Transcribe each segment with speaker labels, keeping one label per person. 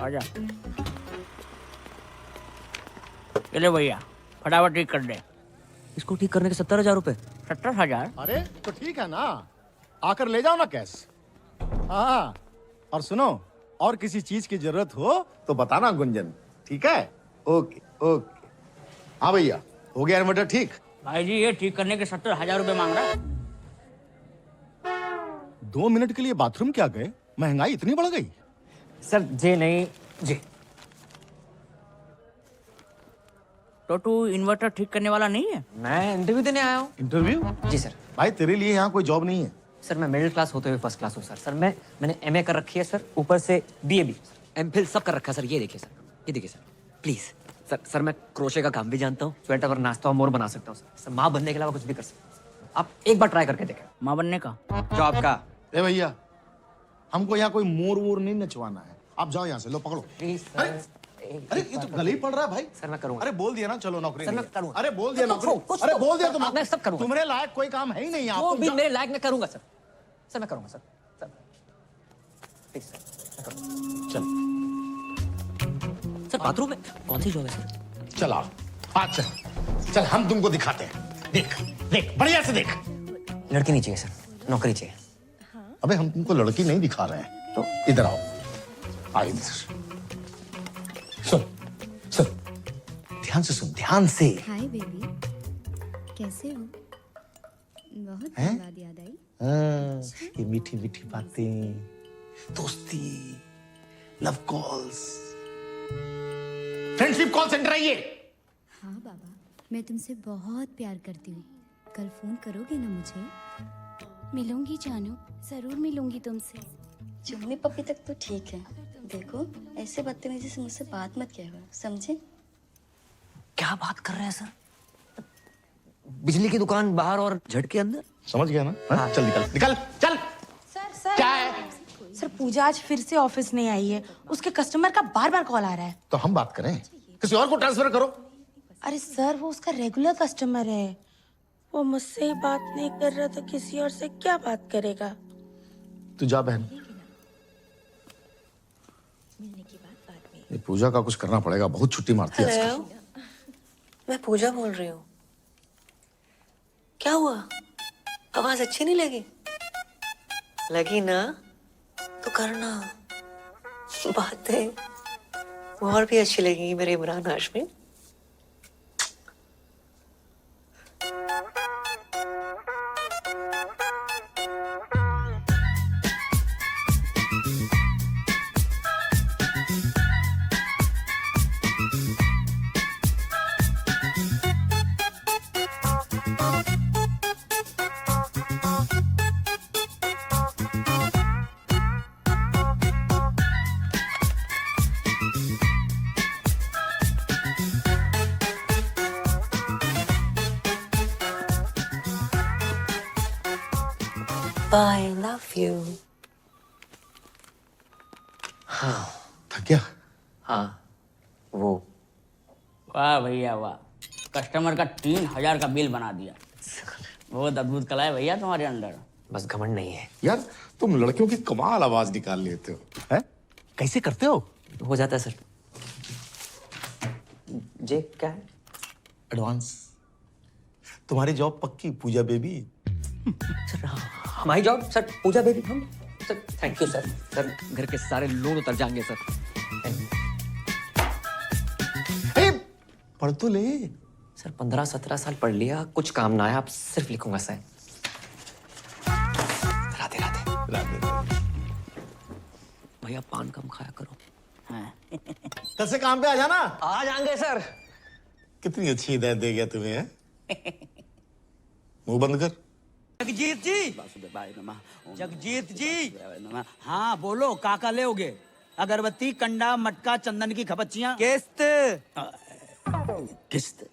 Speaker 1: आजा। चले भैया फटाफट ठीक कर दे।
Speaker 2: इसको ठीक करने के 70,000 रुपए।
Speaker 1: 70,000?
Speaker 3: अरे तो ठीक है ना, आकर ले जाओ ना कैश। हाँ, और सुनो, और किसी चीज की जरूरत हो तो बताना गुंजन, ठीक है? Okay okay. हाँ भैया, हो गया इन्वर्टर ठीक?
Speaker 1: भाई जी ये ठीक करने के 70,000 रुपए मांग रहा है।
Speaker 3: 2 मिनट के लिए बाथरूम क्या गए? महंगाई इतनी बढ़ गई?
Speaker 2: सर जे नहीं जे।
Speaker 1: तो तू इन्वर्टर ठीक करने वाला नहीं है?
Speaker 2: मैं इंटरव्यू देने आया हूँ।
Speaker 3: इंटरव्यू?
Speaker 2: जी सर।
Speaker 3: भाई तेरे लिए यहाँ कोई जॉब नहीं है।
Speaker 2: सर मैं मिडिल क्लास होते हुए फर्स्ट क्लास हूँ सर। सर मैंने एमए कर रखी है सर, ऊपर से बीए भी, एमफिल सब कर रखा है सर। ये देखिए सर, ये देखिए सर, प्लीज सर मैं क्रोशे का काम भी जानता हूँ, स्वेटर और नाश्ता और मोर बना सकता हूँ सर। माँ बनने के अलावा कुछ भी कर सकता हूँ। आप एक बार ट्राई करके देखें।
Speaker 1: माँ बनने का?
Speaker 2: जॉब का।
Speaker 3: ए भैया, हमको यहाँ कोई मोर वोर नहीं नचवाना है। आप जाओ यहाँ से, लो पकड़ो।
Speaker 2: प्लीज
Speaker 3: अरे ये तो गले ही पड़ रहा है भाई।
Speaker 2: सर मैं करूँगा।
Speaker 3: अरे बोल दिया ना, चलो नौकरी
Speaker 2: सर,
Speaker 3: नहीं
Speaker 2: मैं
Speaker 3: है।
Speaker 2: करूँगा।
Speaker 3: अरे बोल दिया
Speaker 2: तो
Speaker 3: नौकरी।
Speaker 2: कुछ
Speaker 3: अरे
Speaker 2: तो-
Speaker 3: बोल दिया तुम।
Speaker 2: मैं सब करूँगा।
Speaker 3: तुम्हारे लायक कोई काम है ही नहीं यहाँ।
Speaker 2: वो
Speaker 3: तुम
Speaker 2: भी
Speaker 3: जाओ।
Speaker 2: मेरे लायक मैं करूँगा सर। सर मैं करूँगा सर। सर प्लीज सर मैं करूँगा।
Speaker 3: चल
Speaker 2: सर बाथरूम में कौन सी जॉब है सर?
Speaker 3: चल आओ, आज चल चल, हम तुमको दिखाते हैं। देख देख, बढ़िया से देख।
Speaker 2: लड़की नहीं चाहिए सर, नौकरी चाहिए।
Speaker 3: अबे हम तुमको लड़की नहीं दिखा रहे हैं, तो इधर आओ। आओ इधर। सुन सुन, ध्यान से सुन, ध्यान से।
Speaker 4: हाय बेबी, कैसे हो? बहुत
Speaker 3: हैं?
Speaker 4: दिन बाद याद आई।
Speaker 3: हाँ, ये मीठी मीठी बातें, दोस्ती, love calls, friendship call centre है ये।
Speaker 4: हाँ बाबा, मैं तुमसे बहुत प्यार करती हूँ। कल फोन करोगे ना मुझे? मिलूंगी जानू, जरूर मिलूंगी तुमसे।
Speaker 5: चुम्मी पप्पी तक तो ठीक है। देखो ऐसे बदतमीजी से मुझसे बात मत किया करो, समझे?
Speaker 2: क्या बात कर रहे हैं सर? बिजली की दुकान बाहर और झटके अंदर।
Speaker 3: समझ गया ना? हाँ? चल निकल निकल चल।
Speaker 6: सर
Speaker 3: क्या है?
Speaker 6: सर पूजा आज फिर से ऑफिस नहीं आई है। उसके कस्टमर का बार बार कॉल आ रहा है।
Speaker 3: तो हम बात करें, किसी और को ट्रांसफर करो।
Speaker 6: अरे सर वो उसका रेगुलर कस्टमर है। वो मुझसे ही बात नहीं कर रहा तो किसी और से क्या बात करेगा?
Speaker 3: तू जा बहन, ये पूजा का कुछ करना पड़ेगा, बहुत छुट्टी मारती है आजकल।
Speaker 7: मैं पूजा बोल रही हूँ। क्या हुआ? आवाज अच्छी नहीं लगी? लगी ना तो करना। बातें और भी अच्छी लगेंगी मेरे Imran Hashmi. I love you.
Speaker 3: थक गया?
Speaker 2: हाँ वो।
Speaker 1: वाह भैया वाह, कस्टमर का 3,000 का बिल बना दिया। बहुत अद्भुत कला है भैया तुम्हारे अंदर।
Speaker 2: बस घमंड नहीं है।
Speaker 3: यार तुम लड़कियों की कमाल आवाज निकाल लेते हो, हैं? कैसे करते हो?
Speaker 2: हो जाता है सर। जे क्या है?
Speaker 3: एडवांस। तुम्हारी जॉब पक्की पूजा बेबी।
Speaker 2: सर हमारी जॉब सर पूजा बेबी हम। Sir thank you sir. Sir घर के सारे लोन उतर जाएंगे सर।
Speaker 3: ए, पढ़ तो ले।
Speaker 2: सर 15-17 साल पढ़ लिया, कुछ काम ना आया, आप सिर्फ लिखूंगा सर। राधे राधे।
Speaker 3: राधे।
Speaker 2: भैया पान कम खाया करो।
Speaker 3: कल से काम पे आ जाना।
Speaker 2: आ जाएंगे सर।
Speaker 3: कितनी अच्छी हिदायत दे गया तुम्हें, हैं? मुंह बंद कर।
Speaker 8: जगजीत जी, जगजीत जी, हाँ बोलो काका लेओगे? अगरबत्ती, कंडा, मटका, चंदन की खपच्चियाँ। किस्त किस्त।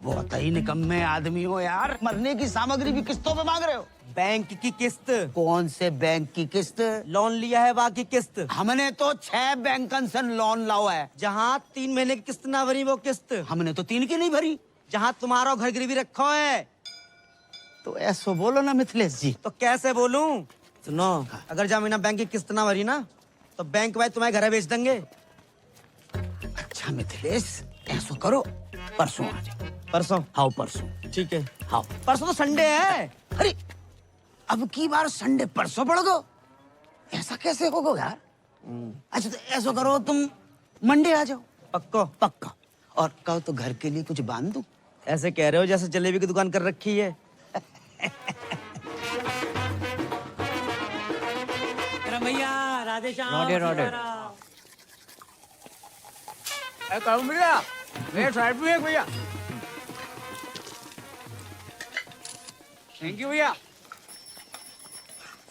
Speaker 8: बहुत ही निकम्मे आदमी हो यार, मरने की सामग्री भी किस्तों पे मांग रहे हो। बैंक की किस्त? कौन से बैंक की किस्त? लोन लिया है बाकी किस्त? हमने तो 6 बैंकन से लोन लाओ है। जहाँ 3 महीने की किस्त ना भरी वो किस्त, हमने तो 3 की नहीं भरी। जहाँ तुम्हारा घर गिरवी रखो है तो ऐसो बोलो ना मिथिलेश जी। तो कैसे बोलूं? सुनो, अगर जा महीना बैंक की किस्त ना भरी ना तो बैंक वाले तुम्हारे घर बेच देंगे।
Speaker 9: अच्छा मिथिलेश, ऐसा करो परसों आ जाओ।
Speaker 8: परसों?
Speaker 9: हाँ परसों।
Speaker 8: ठीक है।
Speaker 9: हाँ
Speaker 8: परसों तो संडे है।
Speaker 9: अरे अब की बार संडे परसों पड़ गो, ऐसा कैसे होगा यार? अच्छा तो ऐसा करो तुम मंडे आ जाओ।
Speaker 8: पक्को?
Speaker 9: पक्का। और कहो तो घर के लिए कुछ बांध दूं?
Speaker 8: ऐसे कह रहे हो जैसे जलेबी की दुकान कर रखी है।
Speaker 2: भैया राधे श्याम।
Speaker 1: रोडे रोडे करूँ भैया, मेरे साइड भी है भैया। थैंक यू भैया।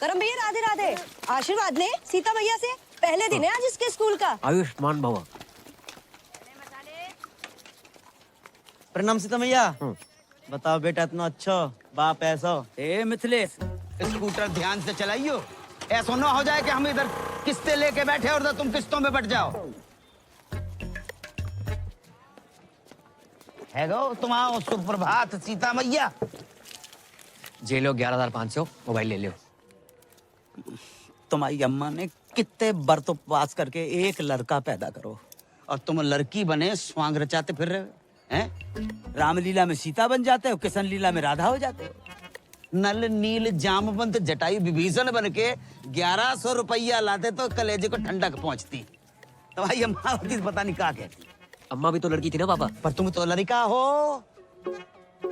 Speaker 10: करम भैया राधे राधे। आशीर्वाद ले सीता मैया से, पहले दिन है आज इसके स्कूल का।
Speaker 2: आयुष्मान भवा।
Speaker 8: प्रणाम सीता मैया। बताओ बेटा, इतना अच्छा बाप ऐसा।
Speaker 9: ए मिथिलेश, स्कूटर ध्यान से चलाइयो, ऐसा ना हो जाए कि हम इधर किस्तें लेके बैठे और उधर तुम किस्तों में बट जाओ। है गो तुम्हारा सुप्रभात सीता मैया।
Speaker 2: जे लो 11,500 मोबाइल ले लो।
Speaker 9: तुम्हारी अम्मा ने कितने व्रत उपवास करके एक लड़का पैदा करो और तुम लड़की बने स्वांग रचाते फिर रहे हो हैं? रामलीला में सीता बन जाते हो, किशन लीला में राधा हो जाते हो। नल नील जामवंत जटायु विभीषण बन के 1100 रुपया लाते तो कलेजे को ठंडक पहुंचती। तुम्हारी अम्मा होती तो पता नहीं क्या कहती।
Speaker 2: अम्मा भी तो लड़की थी ना पापा।
Speaker 9: पर तुम तो लड़का हो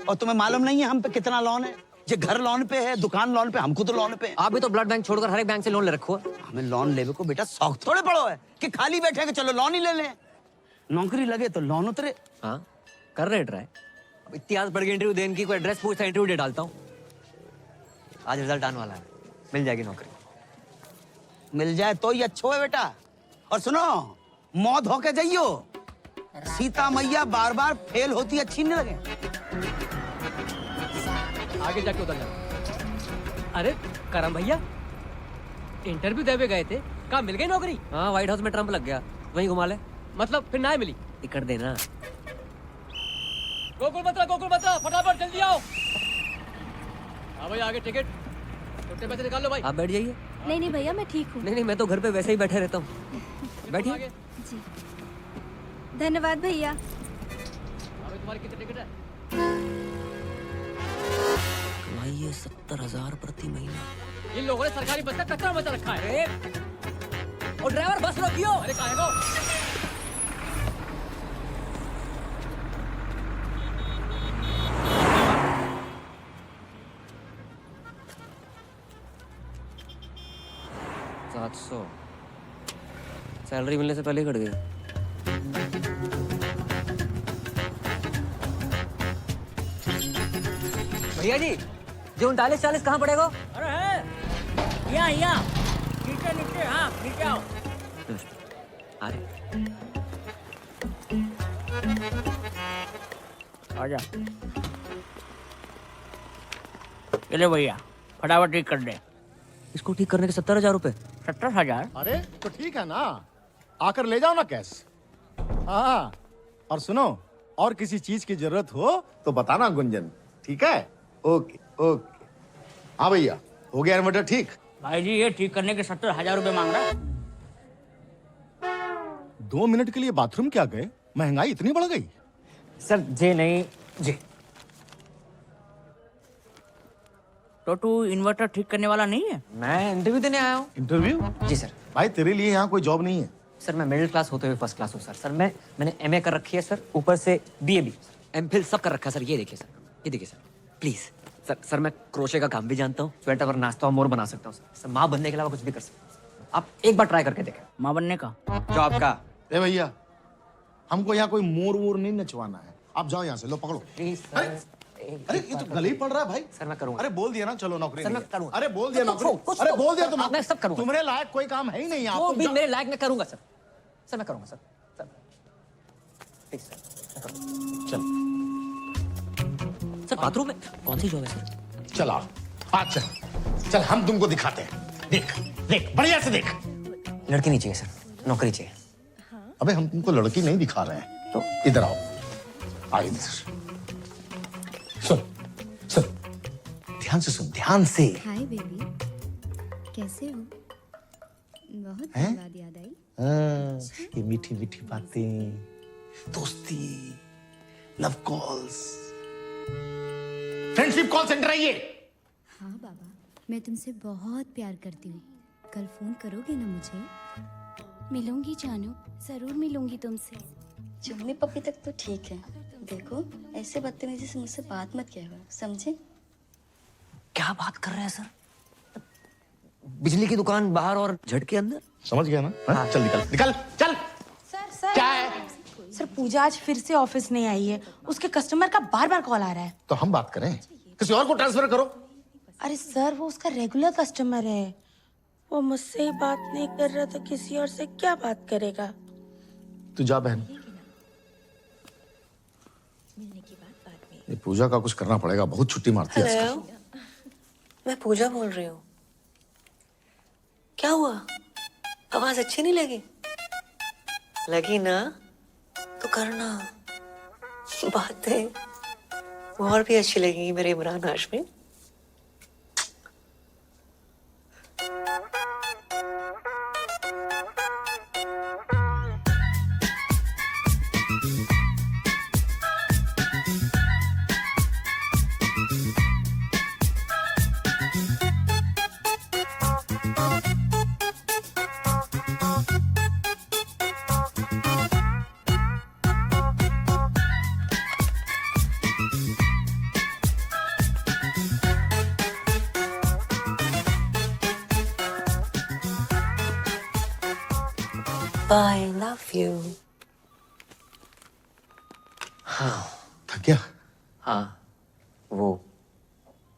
Speaker 9: और तुम्हें मालूम नहीं है हम पे कितना लोन है। ये घर लोन पे है, दुकान लोन पे, हमको तो लोन पे है।
Speaker 2: आप भी तो ब्लड बैंक छोड़कर हर एक बैंक से लोन ले रखो है।
Speaker 9: हमें लोन लेवे को बेटा शौक थोड़े पड़ो है कि खाली बैठे के चलो लोन ही ले लें। नौकरी लगे तो लोन उतरे।
Speaker 2: हाँ कर रहे ट्राई। अब इतिहास पढ़ के इंटरव्यू देने की कोई एड्रेस पूछता इंटरव्यू दे डालता हूँ। आज रिजल्ट आने वाला है, मिल जाएगी नौकरी।
Speaker 9: मिल जाए तो ही अच्छा है बेटा। और सुनो, मौत होके जाइयो, सीता मैया बार बार फेल होती अच्छी नहीं लगे।
Speaker 2: आगे जाके उतर जाओ। अरे करम भैया, इंटरव्यू देवे गए थे, कहाँ मिल गई नौकरी? हाँ व्हाइट हाउस में ट्रम्प लग गया, वहीं घुमा ले। मतलब फिर ना मिली? टिकट देना। गोकुल बता फटाफट जल्दी आओ। हाँ भाई आगे टिकट, छोटे पैसे निकाल लो भाई। आप बैठ जाइए।
Speaker 4: नहीं नहीं भैया, मैं ठीक हूँ।
Speaker 2: नहीं मैं तो घर पे वैसे ही बैठे रहता हूँ। बैठिए।
Speaker 4: जी धन्यवाद भैया।
Speaker 2: तुम्हारी कितनी टिकट है? कमाइए 70,000 प्रति महीना। इन लोगों ने सरकारी बस का कचरा मचा रखा है। और ड्राइवर बस रोकियो। अरे काहे को? $700 सैलरी मिलने से पहले ही कट गया। भैया जी, जो 39-40 कहाँ पड़ेगा?
Speaker 1: अरे है यहाँ नीचे नीचे, हाँ नीचे आओ।
Speaker 2: अरे
Speaker 1: आजा। चले भैया फटाफट ठीक कर दे।
Speaker 2: इसको ठीक करने के 70,000 रुपए।
Speaker 1: 70,000?
Speaker 3: अरे तो ठीक है ना, आकर ले जाओ ना कैश। हाँ और सुनो, और किसी चीज की जरूरत हो तो बताना गुंजन, ठीक है? Okay okay. हाँ भैया, हो गया इन्वर्टर ठीक?
Speaker 1: भाई जी ये ठीक करने के 70,000 रुपए मांग रहा है।
Speaker 3: 2 मिनट के लिए बाथरूम क्या गए? महंगाई इतनी बढ़ गई?
Speaker 2: सर जे नहीं जी।
Speaker 1: तो तू इन्वर्टर ठीक करने वाला नहीं है?
Speaker 2: मैं इंटरव्यू देने आया हूँ।
Speaker 3: इंटरव्यू?
Speaker 2: जी सर।
Speaker 3: भाई तेरे लिए यहाँ कोई जॉब नहीं है।
Speaker 2: सर मैं मिडिल क्लास होते हुए फर्स्ट क्लास हूँ सर। मैंने MA कर रखी है सर, ऊपर से BA भी, MPhil सब कर रखा है सर। ये देखिए सर, ये देखिए सर प्लीज। सर मैं क्रोशे का काम भी जानता हूँ, स्वेटर पर नाचता हूँ, मोर बना सकता हूँ सर। माँ बनने के अलावा कुछ भी कर सकता हूँ। आप एक बार ट्राई करके देखें।
Speaker 1: माँ बनने का?
Speaker 2: जॉब का?
Speaker 3: ए भैया, हमको यहाँ कोई मोर वोर नहीं नचवाना है। आप जाओ यहाँ से, लो पकड़ो।
Speaker 2: Please sir.
Speaker 3: अरे ये तो गले ही पड़ रहा है भाई।
Speaker 2: सर मैं करूँगा।
Speaker 3: अरे बोल दिया ना, चलो नौकरी
Speaker 2: सर,
Speaker 3: नहीं
Speaker 2: मैं
Speaker 3: है।
Speaker 2: करूँगा।
Speaker 3: अरे बोल दिया नौकरी।
Speaker 2: कुछ
Speaker 3: अरे
Speaker 2: तो-
Speaker 3: बोल दिया तुम।
Speaker 2: मैं सब करूँगा।
Speaker 3: तुम्हारे लायक कोई काम है ही नहीं।
Speaker 2: वो
Speaker 3: आप
Speaker 2: भी मेरे लायक मैं करूँगा सर। सर मैं करूँगा सर। Please sir.
Speaker 3: चल
Speaker 2: सर बाथरूम में कौन सी जॉब है सर?
Speaker 3: चल आज चल चल, हम तुमको दिखाते हैं। देख देख बढ़िया से देख।
Speaker 2: लड़की नहीं चाहिए सर, नौकरी चाहिए।
Speaker 3: अबे हम तुमको लड़की नहीं दिखा रहे हैं, तो इधर आओ। आ इधर सुन सुन, ध्यान से सुन, ध्यान से।
Speaker 4: हाय बेबी, कैसे हो? बहुत
Speaker 3: हैं?
Speaker 4: दिन बाद याद आई।
Speaker 3: हाँ, ये मीठी मीठी बातें, दोस्ती, love calls, friendship call centre है ये।
Speaker 4: हाँ बाबा, मैं तुमसे बहुत प्यार करती हूँ। कल फोन करोगे ना मुझे? मिलूंगी जानू, जरूर मिलूंगी तुमसे।
Speaker 5: चुम्मी पप्पी तक तो ठीक है। देखो ऐसे बदतमीजी से मुझसे बात मत किया करो, समझे?
Speaker 2: क्या बात कर रहे हैं सर? बिजली की दुकान बाहर और झटके अंदर।
Speaker 3: समझ गया ना? हाँ? चल निकल निकल चल।
Speaker 6: सर सर
Speaker 3: क्या है?
Speaker 6: सर पूजा आज फिर से ऑफिस नहीं आई है। उसके कस्टमर का बार बार कॉल आ रहा है।
Speaker 3: तो हम बात करें, किसी और को ट्रांसफर करो।
Speaker 6: अरे सर वो उसका रेगुलर कस्टमर है। वो मुझसे ही बात नहीं कर रहा तो किसी और से क्या बात करेगा?
Speaker 3: तू जा बहन, ये पूजा का कुछ करना पड़ेगा, बहुत छुट्टी मारती है आजकल।
Speaker 7: हेलो, मैं पूजा बोल रही हूँ। क्या हुआ? आवाज अच्छी नहीं लगी? लगी ना तो करना। बातें और भी अच्छी लगेंगी मेरे Imran Hashmi. I love you.
Speaker 3: थक गया?
Speaker 2: हाँ वो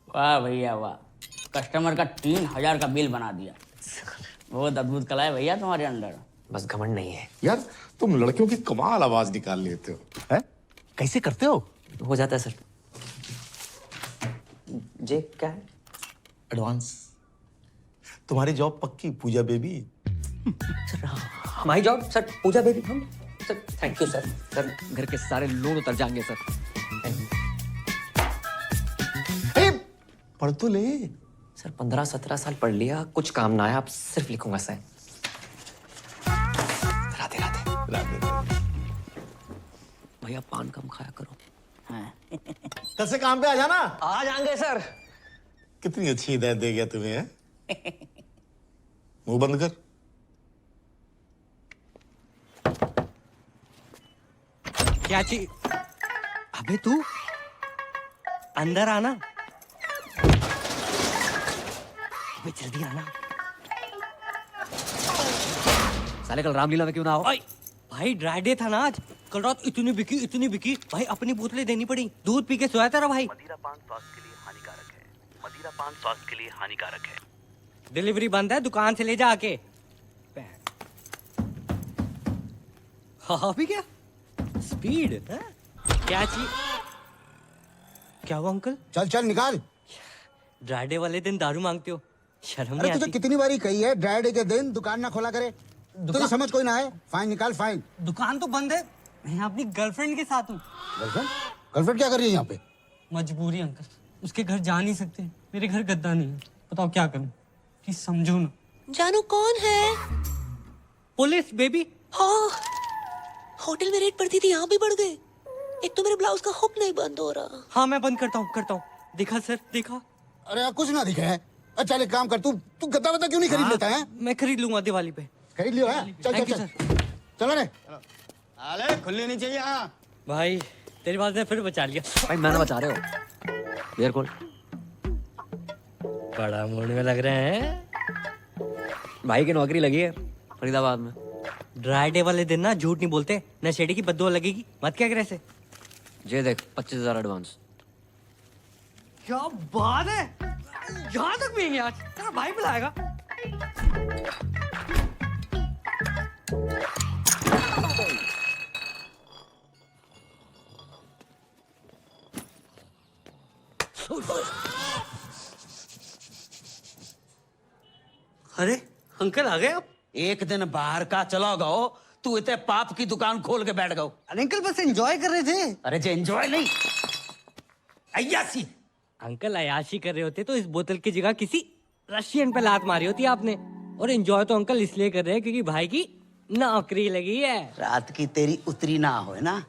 Speaker 1: वाह भैया वाह, कस्टमर का 3000 का बिल बना दिया। बहुत अद्भुत कला है भैया तुम्हारे अंदर।
Speaker 2: बस घमंड नहीं है।
Speaker 3: यार तुम लड़कियों की कमाल आवाज निकाल लेते हो, हैं? कैसे करते हो?
Speaker 2: हो जाता है सर। जे क्या है?
Speaker 3: एडवांस। तुम्हारी जॉब पक्की पूजा बेबी।
Speaker 2: सर हमारी जॉब सर पूजा बेबी। हम sir thank you sir. Sir घर के सारे लोन उतर जाएंगे सर।
Speaker 3: ए, पढ़ तो ले।
Speaker 2: सर 15-17 साल पढ़ लिया, कुछ काम ना आया, अब सिर्फ लिखूंगा सर। राधे राधे।
Speaker 3: राधे।
Speaker 2: भैया पान कम खाया करो।
Speaker 3: कल से काम पे आ जाना।
Speaker 2: आ जाएंगे सर।
Speaker 3: कितनी अच्छी हिदायत दे गया तुम्हें, हैं? मुंह बंद कर।
Speaker 8: क्या चीज? अबे तू अंदर आना। अबे जल्दी आना।
Speaker 2: साले कल रामलीला में क्यों ना हो?
Speaker 8: भाई ड्राई डे था ना आज। कल रात इतनी बिकी भाई, अपनी बोतलें देनी पड़ी। दूध पी के सोया था भाई।
Speaker 11: मदिरा पान स्वास्थ्य के लिए हानिकारक है। मदिरा पान स्वास्थ्य के लिए हानिकारक है।
Speaker 8: डिलीवरी बंद है, दुकान से ले जा आके। हाँ भी क्या स्पीड है? क्या चीज? क्या हुआ अंकल?
Speaker 9: चल चल निकाल।
Speaker 8: ड्राई डे वाले दिन दारू मांगते हो, शर्म
Speaker 9: अरे
Speaker 8: नहीं
Speaker 9: तुझे
Speaker 8: आती?
Speaker 9: कितनी बारी कही है ड्राई डे के दिन दुकान ना खोला करे। तुझे समझ कोई ना है। फाइन निकाल फाइन।
Speaker 8: दुकान तो बंद है, मैं अपनी गर्लफ्रेंड के साथ हूँ।
Speaker 9: गर्लफ्रेंड? गर्लफ्रेंड क्या कर रही है यहाँ पे?
Speaker 8: मजबूरी अंकल, उसके घर जा नहीं सकते। मेरे घर गद्दा नहीं है, बताओ क्या करूं? प्लीज समझो ना।
Speaker 7: जानू कौन है?
Speaker 8: Police baby.
Speaker 7: हाँ, होटल में रेट पड़ती थी, यहाँ भी बढ़ गए। एक तो मेरे ब्लाउज का हुक नहीं बंद हो रहा।
Speaker 8: हाँ मैं बंद करता हूँ। देखा सर, देखा।
Speaker 9: अरे यार कुछ ना दिखा है। अच्छा एक काम कर, तू गद्दा वद्दा क्यों नहीं खरीद लेता है?
Speaker 8: मैं खरीद लूंगा दिवाली पे।
Speaker 9: खरीद लियो है? चल
Speaker 8: Thank
Speaker 9: चल
Speaker 8: you,
Speaker 9: चल चलो रे।
Speaker 3: अरे खुलनी नहीं चाहिए। हाँ
Speaker 8: भाई तेरी बात ने फिर बचा लिया।
Speaker 2: भाई मैंने बचा रहे हो। Beer call.
Speaker 8: बड़ा मूड में लग रहे हैं।
Speaker 2: भाई की नौकरी लगी है फरीदाबाद में।
Speaker 8: ड्राई डे वाले दिन ना झूठ नहीं बोलते, नशेड़ी की बददुआ लगेगी। मत क्या करे ऐसे।
Speaker 2: जे देख 25,000 एडवांस।
Speaker 8: क्या बात है, यहाँ तक भी आज तेरा भाई बुलाएगा। अरे अंकल आ गए आप?
Speaker 9: एक दिन बाहर का चला गओ, तू इतने पाप की दुकान खोल के बैठ गओ।
Speaker 8: अरे अंकल बस एंजॉय कर रहे थे।
Speaker 9: अरे जे एंजॉय नहीं, अय्यासी।
Speaker 8: अंकल अयाशी कर रहे होते तो इस बोतल की जगह किसी
Speaker 2: रशियन पे लात मारी होती आपने। और एंजॉय तो अंकल इसलिए कर रहे हैं क्योंकि भाई की नौकरी लगी है।
Speaker 8: रात की तेरी उतरी ना हो ना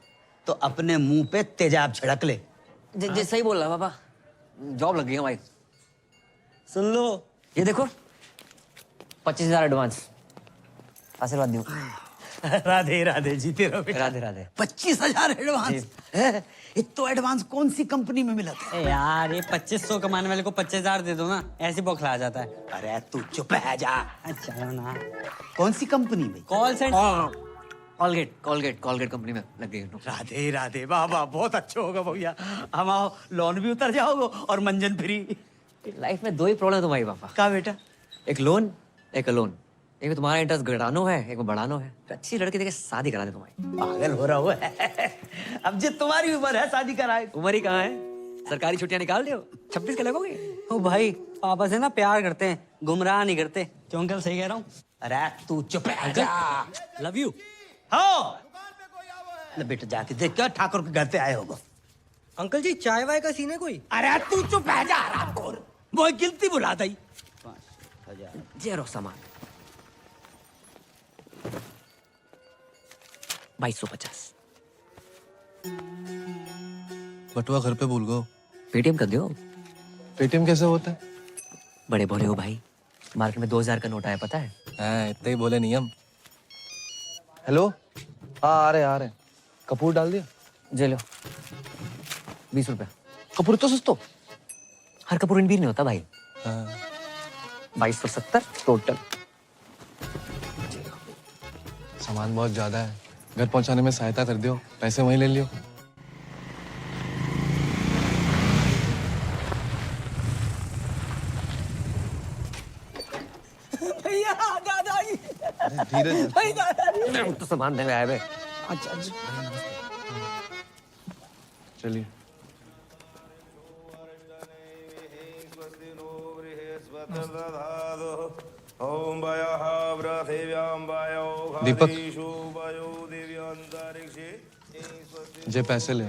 Speaker 8: तो अपने मुंह पे तेजाब छिड़क ले।
Speaker 2: सही बोल रहा पापा, जॉब लग गई है भाई।
Speaker 8: सुन लो,
Speaker 2: ये देखो 25,000 एडवांस, आशीर्वाद दो।
Speaker 8: राधे राधे, जीते रहो बेटा।
Speaker 2: राधे राधे।
Speaker 8: 25,000 एडवांस? इतना एडवांस कौन सी कंपनी में मिला था?
Speaker 1: यार ये 2500 कमाने वाले को 25,000 दे दो ना, ऐसे बौखला जाता है।
Speaker 8: अरे तू चुप है जा।
Speaker 1: अच्छा ना,
Speaker 8: कौन सी कंपनी में?
Speaker 1: Call centre.
Speaker 2: कॉलगेट कंपनी में लग गई।
Speaker 8: राधे राधे, वाह वाह, बहुत अच्छा होगा भैया। हम आओ, लोन भी उतर जाओगे और मंजन फ्री।
Speaker 2: लाइफ में दो ही प्रॉब्लम है तुम्हारी पापा।
Speaker 8: क्या बेटा?
Speaker 2: एक लोन, एक अलोन। एक में तुम्हारा इंटरेस्ट घटानो है, एक में बढ़ानो है। अच्छी लड़की देके शादी करा दे तुम्हारी।
Speaker 8: पागल हो रहा हुआ है। अब जो तुम्हारी उम्र है शादी कराए।
Speaker 2: उम्र ही कहाँ है, सरकारी छुट्टियां निकाल दो, 26 के लगोगे।
Speaker 1: ओ भाई, पापा से ना प्यार करते हैं, गुमराह नहीं करते। क्यों अंकल, सही कह रहा हूँ?
Speaker 8: अरे तू चुप है जा।
Speaker 2: Love you.
Speaker 8: हाँ बेटा, जाके देख क्या ठाकुर के घर पे आए होगा।
Speaker 1: अंकल जी, चाय वाय का सीन है कोई?
Speaker 8: अरे तू चुप है जा, रामखोर। वो गिनती बुला दी।
Speaker 2: जेरो सामान 2250।
Speaker 12: बटुआ घर पे भूल गो।
Speaker 2: पेटीएम कर दो।
Speaker 12: पेटीएम कैसे होता है?
Speaker 2: बड़े भोले हो भाई, मार्केट में 2000 का नोट आया पता है?
Speaker 12: इतने ही बोले नियम। हेलो, हाँ आ रहे। कपूर डाल दिया?
Speaker 2: जे लो 20 रुपए।
Speaker 12: कपूर तो सस्तो।
Speaker 2: हर कपूर इन भी नहीं होता भाई।
Speaker 12: हाँ।
Speaker 2: 2270 टोटल।
Speaker 12: सामान बहुत ज्यादा है, घर पहुंचाने में सहायता कर दियो, पैसे वहीं ले लियो।
Speaker 8: भैया दादाजी।
Speaker 12: धीरे
Speaker 2: तो सामान देने आए बे।
Speaker 8: अच्छा।
Speaker 12: चलिए। दीपक, जे पैसे ले।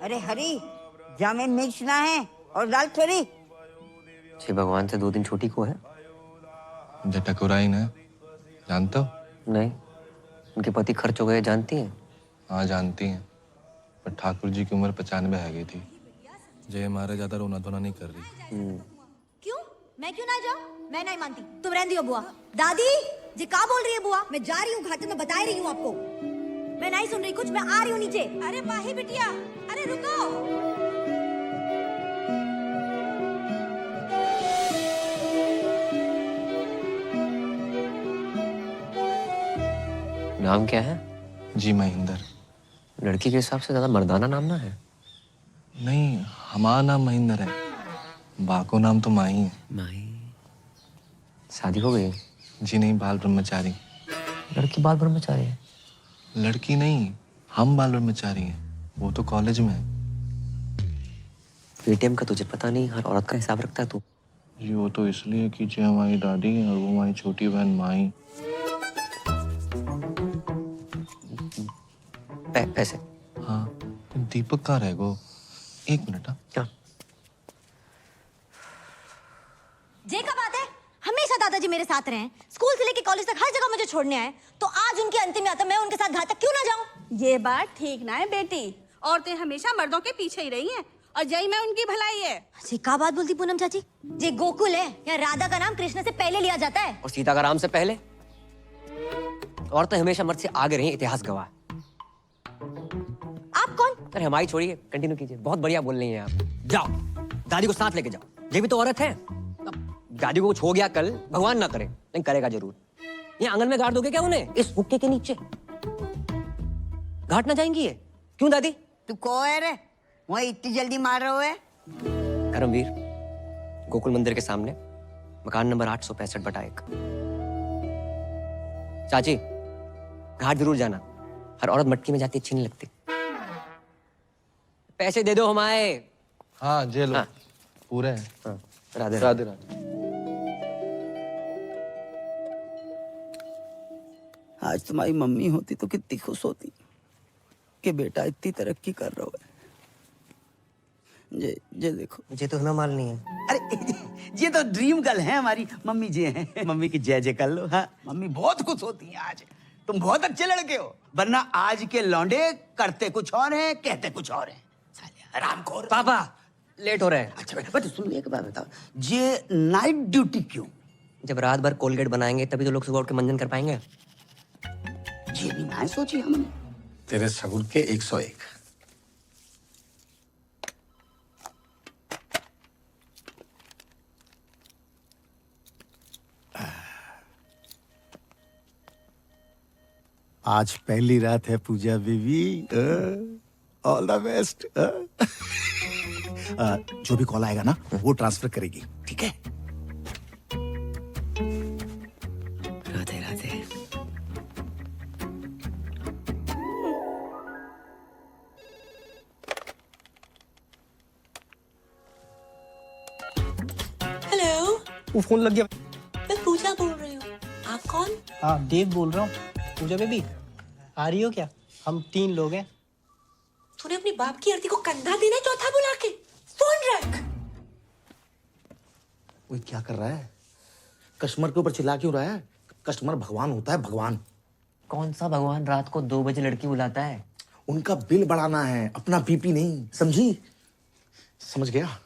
Speaker 10: अरे हरी, जामे मिर्च ना है और दाल थोड़ी।
Speaker 2: श्री भगवान से 2 दिन छोटी को है।
Speaker 12: जे टकुराई ना, जानते हो?
Speaker 2: नहीं, उनके पति खर्च हो गए, जानती हैं?
Speaker 12: हाँ जानती हैं, पर ठाकुर जी की उम्र 95 है गई थी। जे हमारे ज्यादा रोना धोना नहीं कर रही।
Speaker 10: क्यों? मैं क्यों ना जाऊं? मैं नहीं मानती, तुम रहने दियो बुआ। दादी जी क्या बोल रही है बुआ? मैं जा रही हूँ घाटे में, बता रही हूँ आपको। मैं नहीं सुन रही कुछ, मैं आ रही हूँ नीचे। अरे माही बिटिया, अरे रुको।
Speaker 2: नाम क्या है?
Speaker 12: जी महेंद्र।
Speaker 2: लड़की के हिसाब से ज्यादा मर्दाना नाम ना है।
Speaker 12: नहीं, हमारा नाम महेंद्र है, बाको नाम तो माही है।
Speaker 2: माही। शादी हो गई?
Speaker 12: जी नहीं, बाल ब्रह्मचारी।
Speaker 2: लड़की बाल ब्रह्मचारी है?
Speaker 12: लड़की नहीं, हम बाल ब्रह्मचारी हैं, वो तो कॉलेज में है।
Speaker 2: पेटीएम का तुझे पता नहीं, हर औरत का हिसाब रखता है तू।
Speaker 12: जी वो तो इसलिए कि जो हमारी दादी है और वो हमारी छोटी बहन माही।
Speaker 2: पैसे?
Speaker 12: हाँ, दीपक कहाँ रह गो? 1 मिनट। हाँ
Speaker 2: क्या?
Speaker 10: जे का बात है, हमेशा दादाजी मेरे साथ रहे हैं, स्कूल से लेके कॉलेज तक हर जगह मुझे छोड़ने आए, तो आज उनकी अंतिम यात्रा मैं उनके साथ घाट तक क्यों ना जाऊं?
Speaker 13: ये बात ठीक ना है बेटी, औरतें हमेशा मर्दों के पीछे ही रही हैं और यही में उनकी भलाई है।
Speaker 10: जी का बात बोलती पूनम चाची? जे गोकुल है या राधा का नाम कृष्ण से पहले लिया जाता है
Speaker 2: और सीता का राम से पहले? औरतें हमेशा मर्द से आगे रही, इतिहास गवाह।
Speaker 10: आप कौन?
Speaker 2: अरे हमारी छोड़िए, कंटिन्यू कीजिए, बहुत बढ़िया बोल रही हैं आप। जाओ, दादी को साथ लेके जाओ, ये भी तो औरत है। दादी को कुछ हो गया कल, भगवान ना करे, नहीं करेगा जरूर, ये आंगन में गाड़ दोगे क्या उन्हें, इस हुक्के के नीचे? घाट ना जाएंगी ये? क्यों दादी?
Speaker 10: तू कौन है रे? वही इतनी जल्दी मार रहे है?
Speaker 2: करमवीर, गोकुल मंदिर के सामने, मकान नंबर 865/1। चाची, घाट जरूर जाना, हर औरत मटकी में जाती अच्छी नहीं लगती। पैसे दे दो हमारे।
Speaker 12: हाँ जे लो।
Speaker 2: हाँ।
Speaker 12: पूरे हैं।
Speaker 2: हाँ। राधे
Speaker 12: राधे राधे।
Speaker 8: आज तुम्हारी मम्मी होती तो कितनी खुश होती कि बेटा इतनी तरक्की कर रहा है। जे देखो,
Speaker 7: मुझे तो ना मालूम नहीं है।
Speaker 8: अरे ये तो ड्रीम गर्ल है हमारी मम्मी जी हैं। मम्मी की जय जय कर लो। हाँ, मम्मी बहुत खुश होती हैं आज। तुम बहुत अच्छे लड़के हो, वरना आज के लौंडे करते कुछ और हैं, कहते कुछ और हैं। साले हरामखोर।
Speaker 2: पापा लेट हो रहे हैं।
Speaker 8: अच्छा बेटा, सुन एक बात बताओ, ये नाइट ड्यूटी क्यों?
Speaker 2: जब रात भर कोलगेट बनाएंगे तभी तो लोग सुबह उठ के मंजन कर पाएंगे।
Speaker 8: ये भी मैं सोची हमने।
Speaker 3: तेरे सगुर के 101। आज पहली रात है पूजा बेबी। All the best. जो भी कॉल आएगा ना वो ट्रांसफर करेगी, ठीक है?
Speaker 2: राधे राधे।
Speaker 7: हेलो,
Speaker 14: वो फोन लग गया।
Speaker 7: मैं पूजा बोल रही हूँ। आप कौन?
Speaker 14: हाँ देव बोल रहा हूँ। पूजा बेबी आ रही हो क्या? हम 3 लोग हैं।
Speaker 7: तूने अपनी बाप की आरती को कंधा देना है चौथा बुला के। फोन रख।
Speaker 3: वो क्या कर रहा है? कस्टमर के ऊपर चिल्ला क्यों रहा है? कस्टमर भगवान होता है, भगवान।
Speaker 2: कौन सा भगवान रात को 2 बजे लड़की बुलाता है?
Speaker 3: उनका बिल बढ़ाना है, अपना बीपी नहीं, समझी? समझ गया?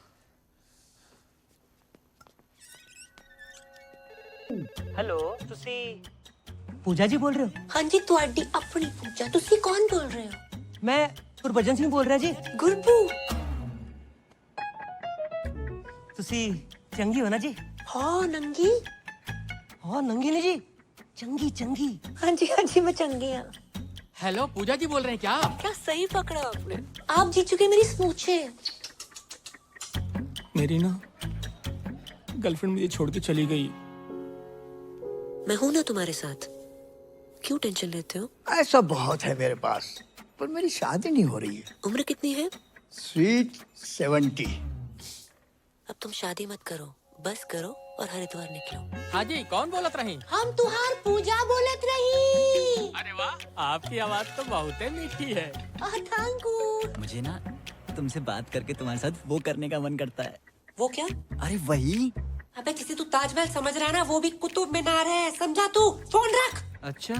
Speaker 14: हेलो, तुसी पूजा जी बोल रहे हो?
Speaker 7: हाँ जी, ਤੁਹਾਡੀ अपनी पूजा। ਤੁਸੀਂ कौन बोल रहे हो?
Speaker 14: मैं गुरबचन सिंह बोल रहा जी।
Speaker 7: गुरपू।
Speaker 14: तुसी चंगी हो ना जी?
Speaker 7: हाँ नंगी।
Speaker 14: हाँ नंगी नहीं जी, चंगी चंगी।
Speaker 7: हाँ जी मैं चंगी हूँ।
Speaker 2: हेलो, पूजा जी बोल रहे हैं क्या?
Speaker 7: क्या सही पकड़ा आपने। आप जीत चुके मेरी स्मूचे।
Speaker 14: मेरी ना गर्लफ्रेंड मुझे छोड़ के चली गई।
Speaker 7: मैं हूं ना तुम्हारे साथ, क्यों टेंशन लेते हो?
Speaker 8: ऐसा बहुत है मेरे पास, पर मेरी शादी नहीं हो रही है।
Speaker 7: उम्र कितनी है?
Speaker 8: स्वीट 70।
Speaker 7: अब तुम शादी मत करो, बस करो और हरिद्वार निकलो।
Speaker 2: हाँ जी, कौन बोलत रही?
Speaker 7: हम तुहार पूजा बोलत रही।
Speaker 2: अरे वाह, आपकी आवाज तो बहुत ही मीठी है।
Speaker 7: Thank you.
Speaker 9: मुझे ना तुमसे बात करके तुम्हारे साथ वो करने का मन करता है।
Speaker 7: वो क्या?
Speaker 9: अरे वही।
Speaker 7: अबे जिसे तू ताजमहल समझ रहा है ना, वो भी कुतुब मीनार है, समझा तू? फोन रख।
Speaker 2: अच्छा।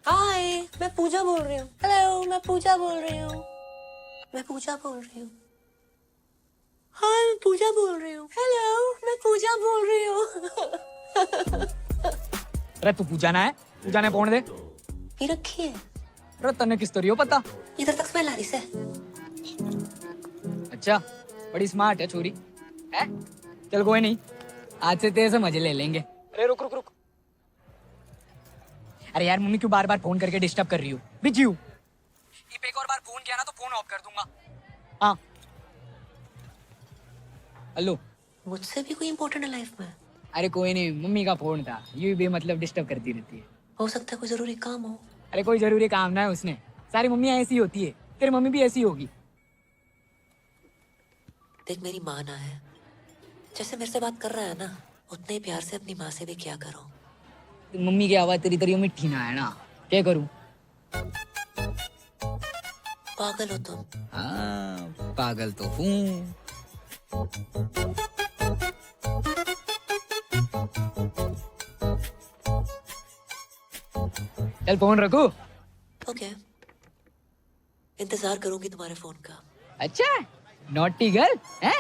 Speaker 7: हाय, मैं पूजा बोल रही हूँ। हेलो, मैं पूजा बोल रही हूँ। मैं पूजा बोल रही हूँ। हाय, मैं पूजा बोल रही हूँ। हेलो, मैं पूजा बोल रही हूँ।
Speaker 2: अरे तू पूजा ना है, पूजा ने फोन दे।
Speaker 7: ये रखी है।
Speaker 2: अरे तन्ने किस तरियो पता?
Speaker 7: इधर तक स्मेल आ रही से।
Speaker 2: अच्छा, बड़ी स्मार्ट है छोरी है। चल कोई नहीं, आज से तेरे से मजे ले लेंगे। अरे रुक रुक रुक। अरे यार, मम्मी क्यों बार बार फोन करके डिस्टर्ब कर रही हो? बिजी हूँ। एक और बार फोन किया ना तो फोन ऑफ कर दूंगा। हाँ हेलो।
Speaker 7: मुझसे भी कोई इम्पोर्टेंट है लाइफ में?
Speaker 2: अरे कोई नहीं, मम्मी का फोन था, ये भी मतलब डिस्टर्ब करती रहती है।
Speaker 7: हो सकता है कोई जरूरी काम हो।
Speaker 2: अरे कोई जरूरी काम ना है उसने, सारी मम्मियाँ ऐसी होती है, तेरी मम्मी भी ऐसी होगी।
Speaker 7: देख, मेरी माँ ना है, जैसे मेरे से बात कर रहा है ना, उतने ही प्यार से अपनी माँ से भी क्या करो।
Speaker 2: मम्मी की आवाज तेरी तरियो मिठी ना है ना, क्या करूं?
Speaker 7: पागल हो तुम।
Speaker 2: हाँ, पागल तो हूँ। चल फोन रखो।
Speaker 7: ओके, इंतजार करूंगी तुम्हारे फोन का।
Speaker 2: अच्छा, नॉटी गर्ल है।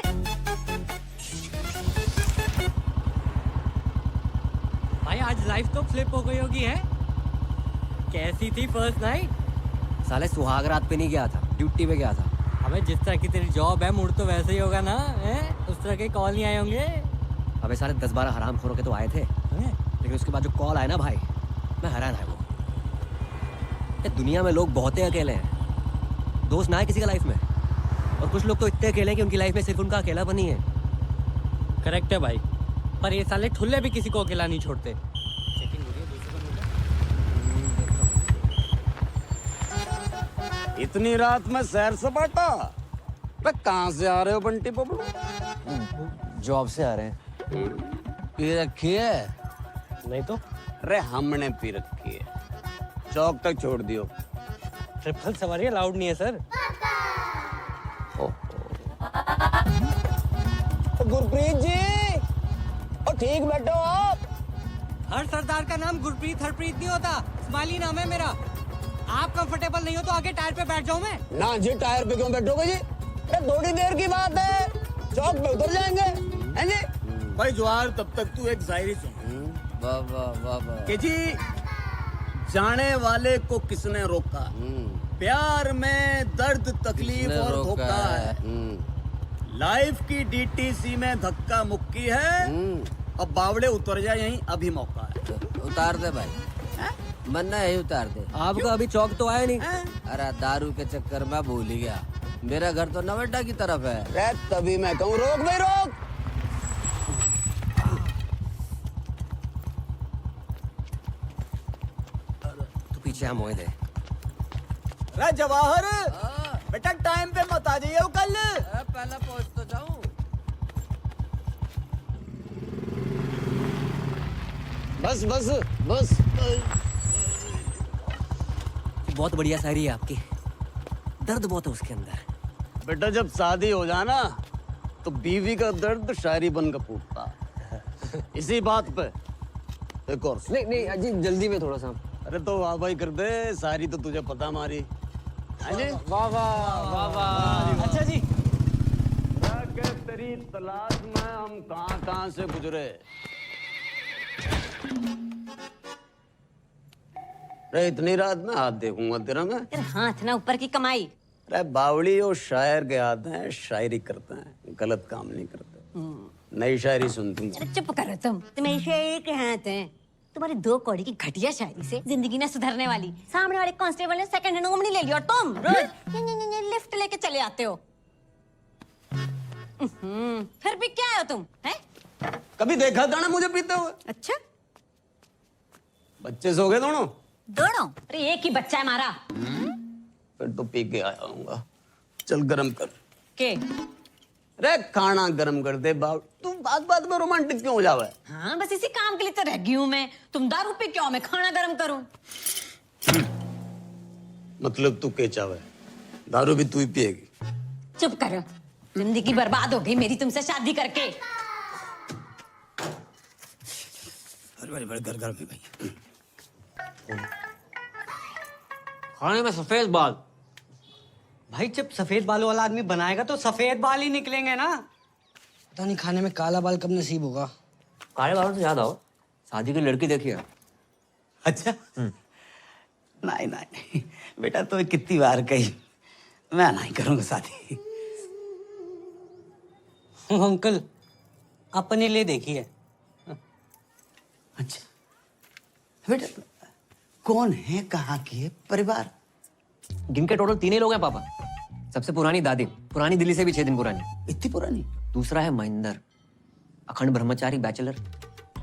Speaker 14: भाई आज लाइफ तो फ्लिप हो गई होगी है? कैसी थी फर्स्ट नाइट?
Speaker 2: साले सुहाग रात पे नहीं गया था, ड्यूटी पे गया था।
Speaker 14: अबे जिस तरह की तेरी जॉब है, मूड तो वैसे ही होगा ना है? उस तरह के कॉल नहीं आए होंगे?
Speaker 2: अबे साले 10-12 हरामखोरों के तो आए थे, लेकिन उसके बाद जो कॉल आया ना भाई, मैं हैरान है। वो दुनिया में लोग बहुत ही अकेले हैं, दोस्त ना है किसी का लाइफ में, और कुछ लोग तो इतने अकेले हैं कि उनकी लाइफ में सिर्फ उनका अकेलापन ही है।
Speaker 14: करेक्ट है भाई, पर ये साले ठुल्ले भी किसी को अकेला नहीं छोड़ते।
Speaker 8: इतनी रात में सैर सपाटा? कहाँ से आ रहे हो बंटी बबलू?
Speaker 2: जॉब से आ रहे हैं।
Speaker 8: पी रखी है?
Speaker 14: नहीं तो।
Speaker 8: अरे हमने पी रखी है, चौक तक छोड़ दियो।
Speaker 14: ट्रिपल सवारी अलाउड नहीं है सर।
Speaker 8: गुरप्रीत जी, और ठीक बैठो आप।
Speaker 14: हर सरदार का नाम गुरप्रीत हरप्रीत नहीं होता, स्माइली नाम है मेरा। आप कंफर्टेबल नहीं हो तो आगे टायर पे बैठ जाऊं मैं?
Speaker 8: ना जी, टायर पे क्यों बैठोगे जी? अरे थोड़ी देर की बात है, चौक पे उतर जाएंगे, हैं जी?
Speaker 3: भाई जवाहर, तब तक तू एक शायरी सुन।
Speaker 9: वाह वाह वाह वाह।
Speaker 3: कि जी जाने वाले को किसने रोका, प्यार में दर्द तकलीफ और धोखा है, लाइफ की डीटीसी में धक्का मुक्की है, अब बावड़े उतर जाए यहीं अभी मौका है।
Speaker 9: उतार दे भाई, मन्ना यही उतार दे। आपका अभी चौक तो आया नहीं। अरे दारू के चक्कर में भूल ही गया, मेरा घर तो नवेटा की तरफ है।
Speaker 8: अरे तभी मैं कहूँ रोक भाई रोक।
Speaker 2: तू पीछे हम दे।
Speaker 3: अरे जवाहर, बेटा टाइम पे मत आ जाइए कल।
Speaker 9: पहले पहुंच तो जाऊं।
Speaker 8: बस बस बस।
Speaker 2: बहुत बढ़िया शायरी है आपकी, दर्द बहुत है उसके अंदर।
Speaker 8: बेटा जब शादी हो जाना तो बीवी का दर्द शायरी बनकर फूटता। इसी बात पे एक और
Speaker 2: नहीं नहीं अजी, जल्दी में थोड़ा सा।
Speaker 8: अरे तो वाह भाई कर दे, शायरी तो तुझे पता हमारी।
Speaker 2: वाह वाह वाह। अच्छा जी,
Speaker 8: तेरी तलाश में हम कहां से गुजरे। अरे इतनी रात में हाथ देखूंगा तेरा मैं?
Speaker 10: तेरे हाथ ना ऊपर की कमाई।
Speaker 8: अरे बावड़ी और शायर के हाथ हैं, शायरी करते हैं, गलत काम नहीं करते। नई शायरी सुनती हूँ।
Speaker 10: अरे चुप करो तुम शायरी के हाथ हैं। तुम्हारी 2 कौड़ी की घटिया शायरी से जिंदगी ना सुधरने वाली। सामने वाले कांस्टेबल ने सेकंड हैंड ओमनी ले ली और तुम रोज लिफ्ट लेके चले आते हो। फिर भी क्या है तुम हैं?
Speaker 8: कभी देखा था ना मुझे पीते हुए?
Speaker 10: अच्छा,
Speaker 8: बच्चे सो गए दोनों?
Speaker 10: दोनों? अरे एक ही बच्चा है हमारा।
Speaker 8: फिर तो पी के आया हूँगा। चल गरम कर
Speaker 10: के।
Speaker 8: अरे खाना गरम कर दे बाब। तू बात बात में रोमांटिक क्यों हो जावे?
Speaker 10: हाँ बस इसी काम के लिए तो रह गई हूँ मैं। तुम दारू पे क्यों, मैं खाना गरम करूँ?
Speaker 8: मतलब तू के चावे, दारू भी तू ही पिएगी?
Speaker 10: चुप करो, जिंदगी बर्बाद हो गई मेरी तुमसे शादी करके।
Speaker 8: बड़े घर में भाई
Speaker 14: खाने में सफेद बाल। भाई जब सफेद बालों वाला आदमी बनाएगा तो सफेद बाल ही निकलेंगे ना।
Speaker 8: पता नहीं खाने में काला बाल कब नसीब होगा।
Speaker 2: काले बालों से याद आओ, शादी की लड़की देखी है?
Speaker 8: अच्छा नहीं नहीं बेटा, तो कितनी बार कही मैं नहीं करूंगा शादी।
Speaker 14: अंकल अपने लिए देखी है।
Speaker 8: अच्छा बेटा, कौन है, कहाँ की है, परिवार?
Speaker 2: गिन के टोटल 3 ही लोग हैं पापा। सबसे पुरानी दादी, पुरानी दिल्ली से भी 6 दिन पुरानी।
Speaker 8: इतनी पुरानी?
Speaker 2: दूसरा है महेंद्र, अखंड ब्रह्मचारी बैचलर।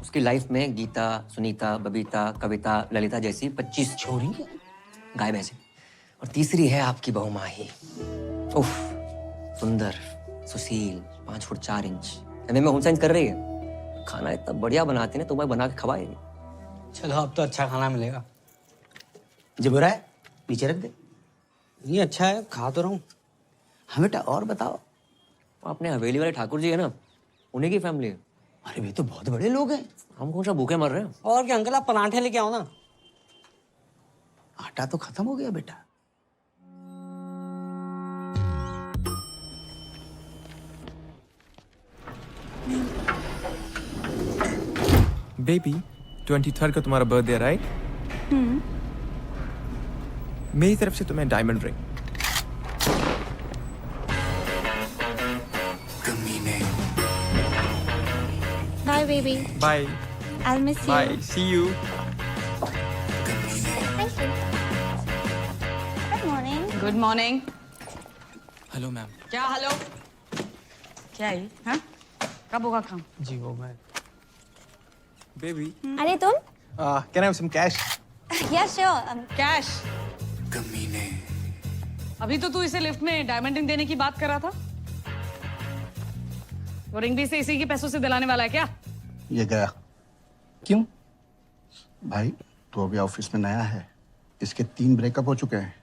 Speaker 2: उसकी लाइफ में गीता, सुनीता, बबीता, कविता, ललिता जैसी 25 छोरी गाय भैंसे। और तीसरी है आपकी बहू माही। उफ, सुंदर, सुशील, 5 फुट 4 इंच। एमए में होम साइंस कर रही है। खाना इतना बढ़िया बनाती है, तुम्हें बना के खवाएगी।
Speaker 14: चलो अब तो अच्छा खाना मिलेगा।
Speaker 8: जो बुरा है नीचे रख दे।
Speaker 14: ये अच्छा है, खा तो रहा हूँ।
Speaker 8: हाँ बेटा और बताओ।
Speaker 2: अपने हवेली वाले ठाकुर जी है ना, उन्हीं की फैमिली है।
Speaker 8: अरे वे तो बहुत बड़े लोग हैं।
Speaker 2: हम कौन सा भूखे मर रहे हैं?
Speaker 14: और क्या अंकल, आप पराठे लेके आओ ना।
Speaker 8: आटा तो खत्म हो गया बेटा।
Speaker 15: बेबी 23rd को तुम्हारा बर्थडे राइट? मेरी तरफ से तुम्हें diamond ring.
Speaker 4: Bye baby.
Speaker 15: Bye
Speaker 4: I miss you.
Speaker 15: Bye, see you.
Speaker 4: Good morning.
Speaker 13: Good morning.
Speaker 15: Hello ma'am.
Speaker 13: क्या हेलो? क्या है? हाँ? कब होगा काम?
Speaker 15: जी वो मैं। बेबी
Speaker 4: अरे तुम?
Speaker 15: Can I have some cash?
Speaker 4: Yes sure.
Speaker 13: Cash? अभी तो तू इसे लिफ्ट में डायमंड रिंग देने की बात कर रहा था। वो रिंग भी इसी के पैसों से दिलाने वाला है क्या?
Speaker 3: ये गया।
Speaker 15: क्यों?
Speaker 3: भाई तो अभी ऑफिस में नया है, इसके 3 ब्रेकअप हो चुके हैं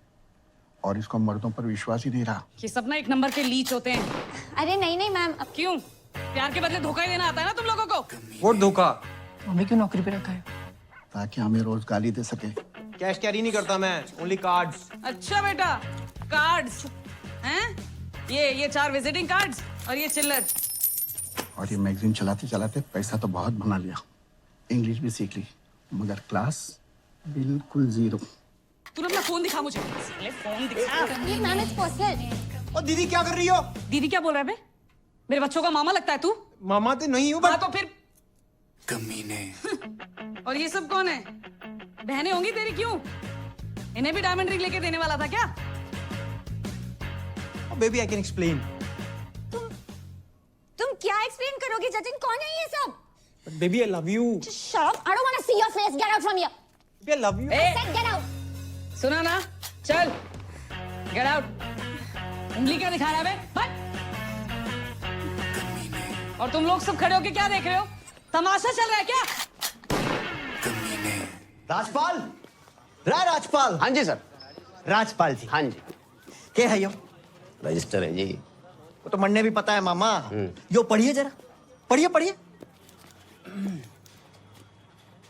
Speaker 3: और इसको मर्दों पर विश्वास ही नहीं रहा।
Speaker 13: ये सब ना 1 नंबर के लीच होते हैं।
Speaker 4: अरे नहीं नहीं मैम।
Speaker 13: क्यों? प्यार के बदले धोखा ही देना आता है ना तुम लोगों को।
Speaker 15: वो धोखा।
Speaker 14: हमें क्यों नौकरी पे रखा है?
Speaker 3: ताकि हमें रोज गाली दे सके।
Speaker 15: कैश कैरी नहीं करता मैं, ओनली कार्ड्स।
Speaker 13: अच्छा बेटा, कार्ड्स हैं? ये 4 विजिटिंग कार्ड्स और ये चिल्लर।
Speaker 3: और ये मैगजीन चलाते चलाते पैसा तो बहुत बना लिया, इंग्लिश भी सीख ली, मगर क्लास बिल्कुल जीरो।
Speaker 13: तू अपना फोन दिखा मुझे। साले फोन दिखा।
Speaker 15: और दीदी क्या कर रही हो?
Speaker 13: दीदी क्या बोल रहा है बे? मेरे बच्चों का मामा लगता है तू?
Speaker 15: मामा तो नहीं हूँ,
Speaker 13: हाँ तो फिर
Speaker 15: कमीने।
Speaker 13: और ये सब कौन है? बहनें होंगी तेरी, क्यों? इन्हें भी डायमंड रिंग लेके देने वाला था क्या?
Speaker 15: Baby I can explain.
Speaker 10: तुम क्या एक्सप्लेन करोगे जतिन? कौन है ये सब?
Speaker 15: Baby I love you.
Speaker 10: Shut up! I don't want to see your face. Get out from here.
Speaker 15: Baby I love you.
Speaker 10: I said get out.
Speaker 13: सुना ना? चल, गेट आउट। उंगली क्या दिखा रहा है बे? हट! और तुम लोग सब खड़े होके क्या देख रहे हो? तमाशा चल रहा है क्या?
Speaker 9: राजपाल, राजपाल।
Speaker 8: हाँ जी सर।
Speaker 9: राजपाल जी।
Speaker 8: हाँ जी।
Speaker 9: क्या है यो?
Speaker 8: रजिस्टर है जी।
Speaker 9: वो तो मन्ने भी पता है मामा। यो पढ़िए जरा, पढ़िए पढ़िए।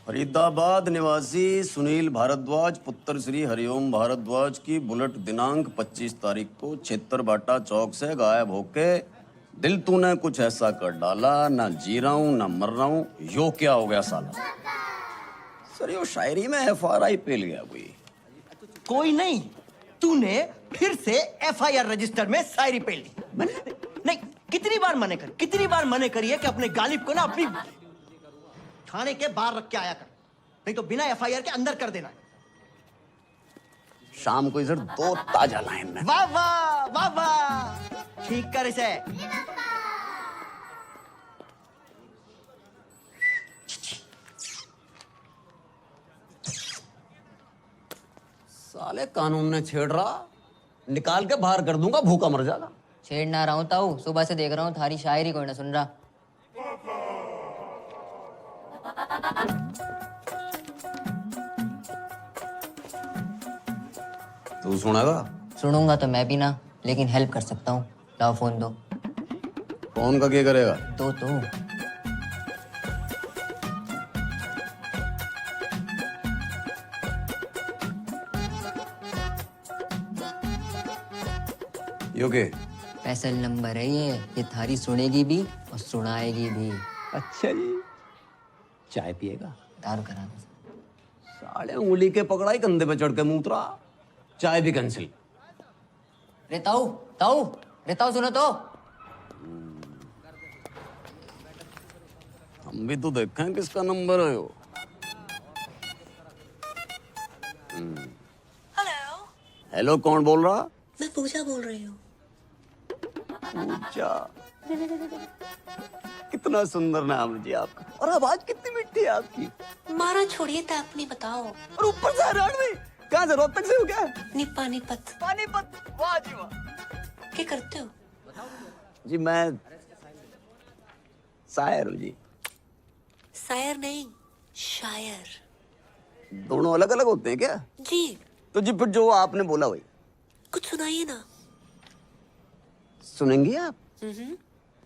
Speaker 16: फरीदाबाद निवासी सुनील भारद्वाज पुत्र श्री हरिओम भारद्वाज की बुलेट दिनांक 25 तारीख को क्षेत्र बाटा चौक से गायब होके दिल तूने कुछ ऐसा कर डाला, ना जी रहा हूं ना मर रहा हूं, यो क्या हो गया साला? सर यो शायरी में FRI पेल गया
Speaker 9: कोई नहीं, तूने फिर से FIR रजिस्टर में शायरी पेल दी। मैंने नहीं, कितनी बार मने करिए कि अपने गालिब को ना अपनी थाने के बाहर रख के आया कर, नहीं तो बिना FIR के अंदर कर देना।
Speaker 16: शाम को इधर 2 ताजा लाइन में।
Speaker 9: वाह वाह वाह वाह, ठीक कर इसे।
Speaker 16: साले कानून ने छेड़ रहा, निकाल के बाहर कर दूंगा, भूखा मर जाएगा।
Speaker 17: छेड़ ना रहा हूँ ताऊ, सुबह से देख रहा हूँ थारी शायरी कोई ना सुन रहा।
Speaker 16: तू सुनेगा?
Speaker 17: सुनूंगा तो मैं भी ना, लेकिन हेल्प कर सकता हूँ। लाओ फोन दो।
Speaker 16: फोन का क्या करेगा?
Speaker 17: दो तो।
Speaker 16: योगे
Speaker 17: स्पेशल नंबर है ये थारी सुनेगी भी और सुनाएगी भी।
Speaker 16: अच्छा जी, चाय पिएगा?
Speaker 17: दारू करा दो।
Speaker 16: साले उंगली के पकड़ाई, कंधे पे चढ़ के मूत्रा, चाय भी कैंसिल।
Speaker 17: रे ताऊ सुनो तो।
Speaker 16: हम भी तो देखें किसका नंबर है वो।
Speaker 7: हेलो।
Speaker 16: हेलो, कौन बोल रहा?
Speaker 7: मैं पूजा बोल रही हूँ।
Speaker 16: पूजा, कितना सुंदर नाम है जी आपका, और आवाज कितनी मिठी है आपकी।
Speaker 7: मारा छोड़िए तो अपनी बताओ।
Speaker 16: और ऊपर से हरियाणवी, कहाँ से, रोहतक से हो क्या?
Speaker 7: पानीपत।
Speaker 16: पानीपत, वाह जी वाह।
Speaker 7: क्या करते हो?
Speaker 16: जी मैं शायर हूँ जी।
Speaker 7: शायर नहीं, शायर।
Speaker 16: दोनों अलग अलग होते हैं क्या?
Speaker 7: जी।
Speaker 16: तो जी फिर जो आपने बोला वही
Speaker 7: कुछ सुनाइए ना।
Speaker 16: सुनेंगी आप?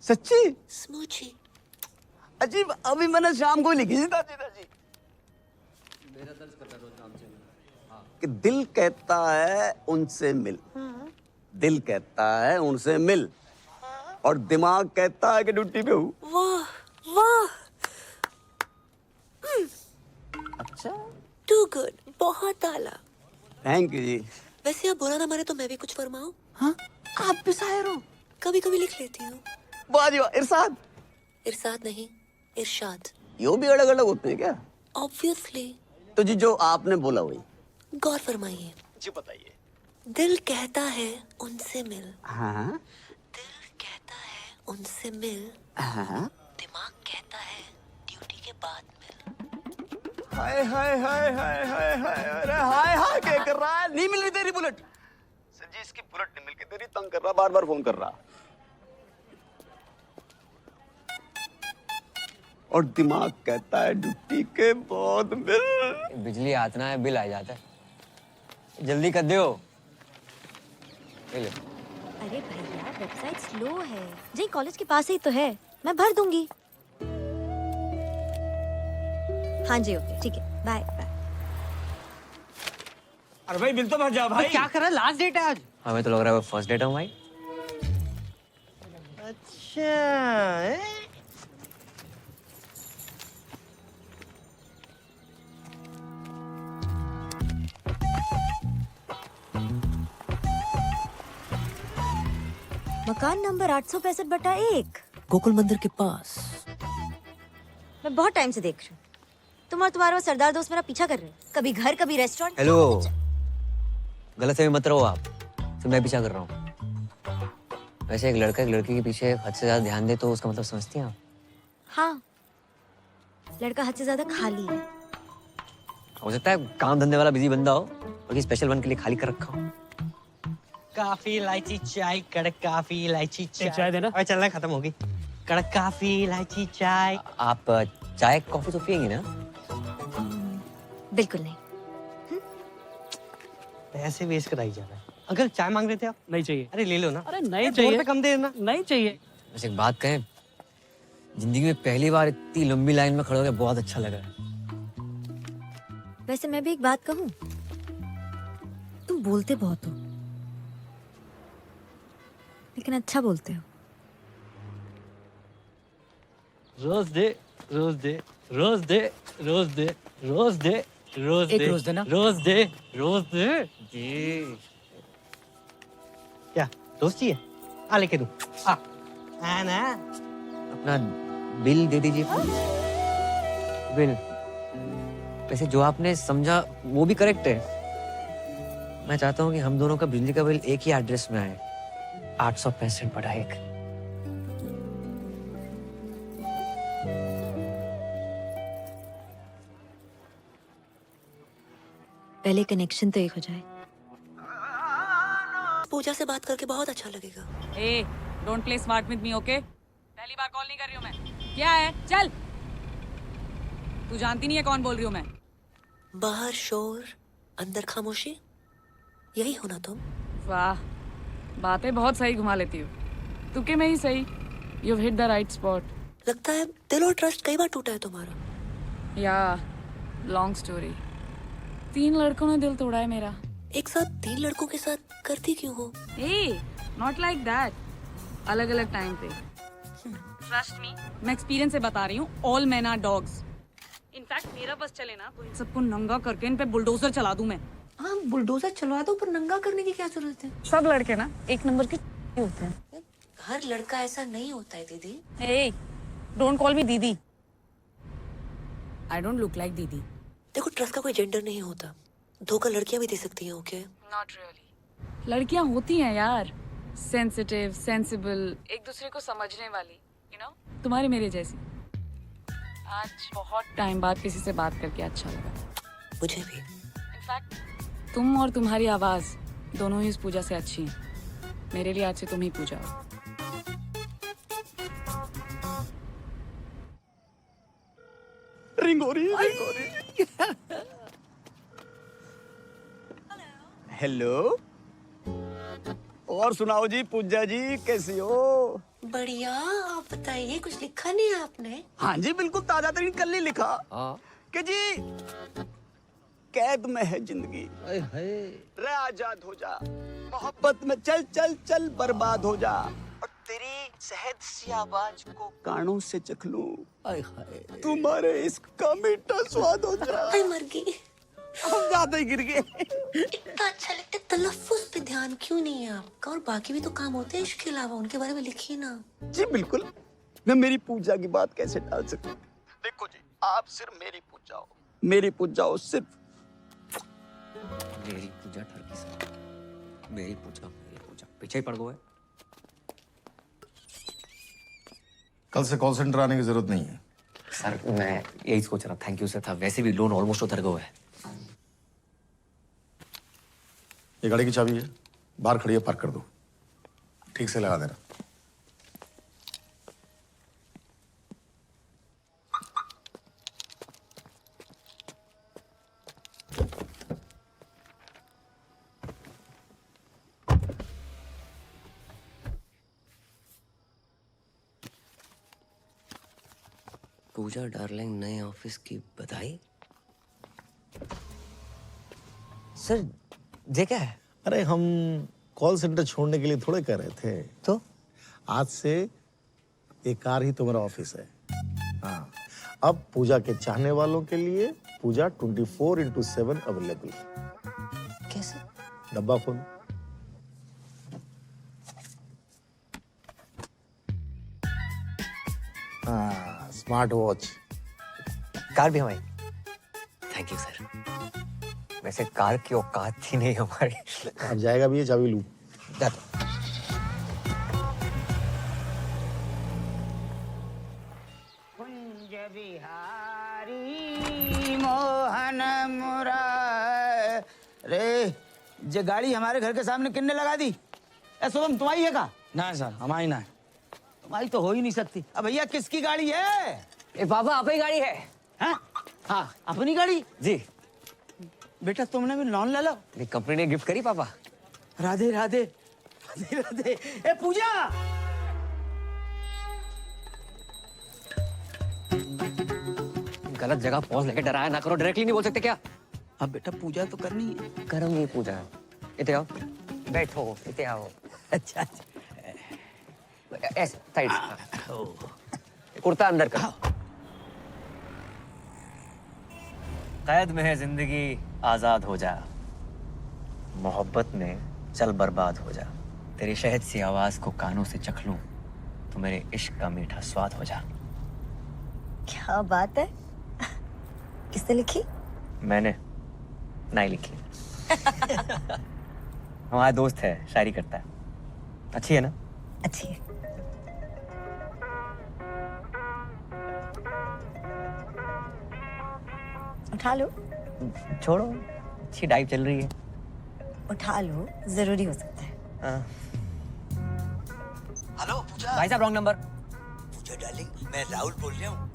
Speaker 16: सच्ची?
Speaker 7: स्मूची।
Speaker 16: अजीब, अभी मैंने शाम को लिखी थी ताजी। कि दिल कहता है उनसे मिल, दिल कहता है उनसे मिल, और दिमाग कहता है कि ड्यूटी पे हूँ।
Speaker 7: वाह वाह।
Speaker 16: अच्छा,
Speaker 7: टू गुड, बहुत आला।
Speaker 16: थैंक यू जी।
Speaker 7: वैसे आप बुरा ना माने तो मैं भी कुछ फरमाऊं?
Speaker 16: हाँ, आप भी शायर हो?
Speaker 7: कभी कभी लिख लेती हूँ।
Speaker 16: वाह जी वाह। इरशाद?
Speaker 7: इरशाद नहीं, इरशाद।
Speaker 16: यो भी अलग अलग होते हैं क्या?
Speaker 7: ऑब्वियसली।
Speaker 16: तो जी जो आपने बोला वही।
Speaker 7: गौर फरमाइए।
Speaker 16: जी बताइए।
Speaker 7: दिल कहता है उनसे मिल।
Speaker 16: हाँ।
Speaker 7: दिल कहता है उनसे मिल।
Speaker 16: हाँ।
Speaker 7: दिमाग कहता है ड्यूटी के बाद मिल।
Speaker 16: हाय हाय हाय हाय हाय हाय, अरे हाय हाय क्या कर रहा है? नहीं मिल रही तेरी बुलेट। सर जी इसकी बुलेट नहीं मिल के तेरी तंग कर रहा, बार बार फोन कर रहा। और दिमाग कहता है ड्यूटी के बाद मिल।
Speaker 2: बिजली आतना है, बिल आ जाता है। जल्दी कर दो।
Speaker 10: अरे भैया, वेबसाइट स्लो है। जी कॉलेज के पास ही तो है। मैं भर दूंगी। हाँ जी ओके ठीक है बाय बाय।
Speaker 9: अरे भाई बिल तो भर जाओ भाई।
Speaker 14: क्या कर रहा है? लास्ट डेट है आज।
Speaker 2: हमें तो लग रहा है वो फर्स्ट डेट है भाई।
Speaker 9: अच्छा
Speaker 10: मकान नंबर 865/1
Speaker 7: गोकुल मंदिर के पास।
Speaker 10: मैं बहुत टाइम से देख रही हूँ तुम और तुम्हारा वो सरदार दोस्त मेरा पीछा कर रहे हो। कभी घर कभी रेस्टोरेंट।
Speaker 2: हेलो, गलत फहमी मत रहो आप, तो मैं पीछा कर रहा हूँ। वैसे एक लड़का एक लड़की के पीछे हद से ज्यादा ध्यान दे तो उसका मतलब समझती हैं आप?
Speaker 10: हाँ लड़का हद से ज्यादा खाली है।
Speaker 2: हो सकता है काम धंधे वाला बिजी बंदा हो और स्पेशल वन के लिए खाली कर रखा हो।
Speaker 14: काफी इलायची चाय, कड़क काफी इलायची चाय।
Speaker 18: चाय देना।
Speaker 14: अरे चलना खत्म होगी। कड़क काफी इलायची चाय।
Speaker 2: आप चाय कॉफी तो पियेंगी ना?
Speaker 10: बिल्कुल नहीं।
Speaker 14: पैसे वेस्ट कराई जा रहा है। अंकल चाय मांग रहे थे आप?
Speaker 18: नहीं चाहिए।
Speaker 14: अरे ले लो ना।
Speaker 18: अरे नहीं
Speaker 14: 2
Speaker 18: चाहिए।
Speaker 14: रुपए कम दे देना।
Speaker 18: नहीं चाहिए।
Speaker 2: वैसे एक बात कहें, जिंदगी में पहली बार इतनी लंबी लाइन में खड़े होकर बहुत अच्छा लगा है।
Speaker 10: वैसे मैं भी एक बात कहूँ, तुम बोलते बहुत हो लेकिन अच्छा बोलते हो।
Speaker 14: रोज दे रोज दे रोज दे रोज दे रोज दे रोज
Speaker 18: एक
Speaker 14: दे
Speaker 18: रोज देना।
Speaker 14: रोज दे जी। क्या दोस्ती है? आ लेके दूं। आ ना
Speaker 2: अपना बिल दे दीजिए प्लीज। बिल। वैसे जो आपने समझा वो भी करेक्ट है। मैं चाहता हूँ कि हम दोनों का बिजली का बिल एक ही एड्रेस में आए, 865/1।
Speaker 10: पहले कनेक्शन तो एक हो जाए।
Speaker 7: पूजा से बात करके बहुत अच्छा लगेगा।
Speaker 13: ए don't play smart with me okay. पहली बार कॉल नहीं कर रही हूँ मैं। क्या है चल। तू जानती नहीं है कौन बोल रही हूँ मैं।
Speaker 7: बाहर शोर अंदर खामोशी, यही हो ना तुम?
Speaker 13: वाह बातें बहुत सही घुमा लेती हो। तुके में ही सही। You hit the right spot.
Speaker 7: लगता है दिल और ट्रस्ट कई बार टूटा है तुम्हारा।
Speaker 13: या लॉन्ग स्टोरी। 3 लड़कों ने दिल तोड़ा है मेरा।
Speaker 7: एक साथ 3 लड़कों के साथ करती क्यों हो?
Speaker 13: ए नॉट लाइक दैट। अलग अलग टाइम पे। ट्रस्ट मी मैं एक्सपीरियंस से बता रही हूँ। All man are dogs. In fact मेरा बस चले ना तो इन सबको नंगा करके इन पे बुलडोजर चला दूं मैं।
Speaker 7: हाँ बुलडोजर चलवा दो, पर नंगा करने की क्या जरूरत है?
Speaker 13: सब लड़के ना एक नंबर के होते हैं।
Speaker 7: हर लड़का ऐसा नहीं होता है दीदी।
Speaker 13: ए डोंट कॉल मी दीदी। आई डोंट लुक लाइक दीदी।
Speaker 7: देखो ट्रस्ट का कोई जेंडर नहीं होता। धोखा लड़कियां भी दे सकती हैं। Okay
Speaker 13: not really. लड़कियां होती हैं यार, सेंसिटिव सेंसिबल, एक दूसरे को समझने वाली। यू नो तुम्हारे मेरे जैसी। आज बहुत टाइम बाद किसी से बात करके अच्छा लगा।
Speaker 7: मुझे भी।
Speaker 13: इनफैक्ट तुम और तुम्हारी आवाज दोनों ही इस पूजा से अच्छी हैं। मेरे लिए आज से तुम ही पूजा हो।
Speaker 16: रिंग हो रही है। हेलो। और सुनाओ जी पूजा जी कैसी हो?
Speaker 7: बढ़िया। आप बताइए कुछ लिखा नहीं है आपने?
Speaker 16: हाँ जी बिल्कुल ताजा तरीन कल ही लिखा कि जी कैद में है जिंदगी, रे आजाद हो जा, मोहब्बत में चल चल चल बर्बाद हो जा, और तेरी शहद सी आवाज को कानों से चख लूं, तुम्हारे इश्क का मीठा स्वाद हो जा।
Speaker 7: मर गई।
Speaker 16: हम ज्यादा ही गिर गए।
Speaker 7: इतना अच्छा लगता है, तलफ्फुज पे ध्यान क्यों नहीं है आपका? और बाकी भी तो काम होते हैं इसके अलावा, उनके बारे में लिखिए ना।
Speaker 16: जी बिल्कुल। मैं मेरी पूजा की बात कैसे टाल सकता हूँ? देखो जी आप सिर्फ मेरी पूजा हो, मेरी पूजा हो सिर्फ।
Speaker 2: मेरी पूजा ठरकी से। मेरी पूजा पीछे ही पड़ गया है।
Speaker 3: कल से कॉल सेंटर आने की जरूरत नहीं है।
Speaker 2: सर मैं यही सोच रहा। Thank you sir. था वैसे भी लोन ऑलमोस्ट उतर गया है।
Speaker 3: ये गाड़ी की चाबी है, बाहर खड़ी है, पार्क कर दो। ठीक से लगा देना।
Speaker 17: पूजा डार्लिंग नए ऑफिस की बधाई। सर ये क्या है?
Speaker 3: अरे हम कॉल सेंटर छोड़ने के लिए थोड़े कर रहे थे।
Speaker 17: तो
Speaker 3: आज से ये कार ही तुम्हारा ऑफिस है। हाँ, अब पूजा के चाहने वालों के लिए पूजा 24/7 अवेलेबल।
Speaker 17: कैसे?
Speaker 3: डब्बा खोल। हाँ, स्मार्ट वॉच।
Speaker 2: कार भी हमारी। Thank you sir. वैसे कार की औकात थी नहीं हमारी।
Speaker 3: अब जाएगा भी ये चाबी लूं।
Speaker 8: कुंज बिहारी मोहन मुरारे। जे गाड़ी हमारे घर के सामने किन्ने लगा दी? ए शुभम तुम्हारी है का?
Speaker 9: ना सर हमारी ना।
Speaker 8: तुम्हारी तो हो ही नहीं सकती। अब भैया किसकी गाड़ी है?
Speaker 2: ए पापा अपनी गाड़ी है।
Speaker 8: हाँ हाँ अपनी गाड़ी?
Speaker 2: जी।
Speaker 8: बेटा तुमने भी लोन ले लो।
Speaker 2: कंपनी ने गिफ्ट करी पापा।
Speaker 8: राधे राधे राधे राधे। ए पूजा
Speaker 2: गलत जगह पॉज लेके डराया ना करो। डायरेक्टली नहीं बोल सकते क्या?
Speaker 8: अब बेटा पूजा तो करनी है।
Speaker 2: करूंगी पूजा। इते आओ बैठो। इते आओ।
Speaker 8: अच्छा अच्छा
Speaker 2: ऐसे साइड कुर्ता अंदर कर। कैद में है जिंदगी आजाद हो जा, मोहब्बत में चल बर्बाद हो जा। तेरी शहद सी आवाज को कानों से चख लूं तो मेरे इश्क का मीठा स्वाद हो जा।
Speaker 10: क्या बात है? किसने लिखी?
Speaker 2: मैंने नहीं लिखी। हमारा दोस्त है, शायरी करता है। अच्छी है ना?
Speaker 10: अच्छी है। उठा लो।
Speaker 2: छोड़ो, अच्छी डाइव चल रही है।
Speaker 10: उठा लो, जरूरी हो सकता है।
Speaker 9: हेलो पूजा।
Speaker 2: भाई साहब रॉन्ग नंबर।
Speaker 9: पूजा डार्लिंग मैं राहुल बोल रहा हूँ।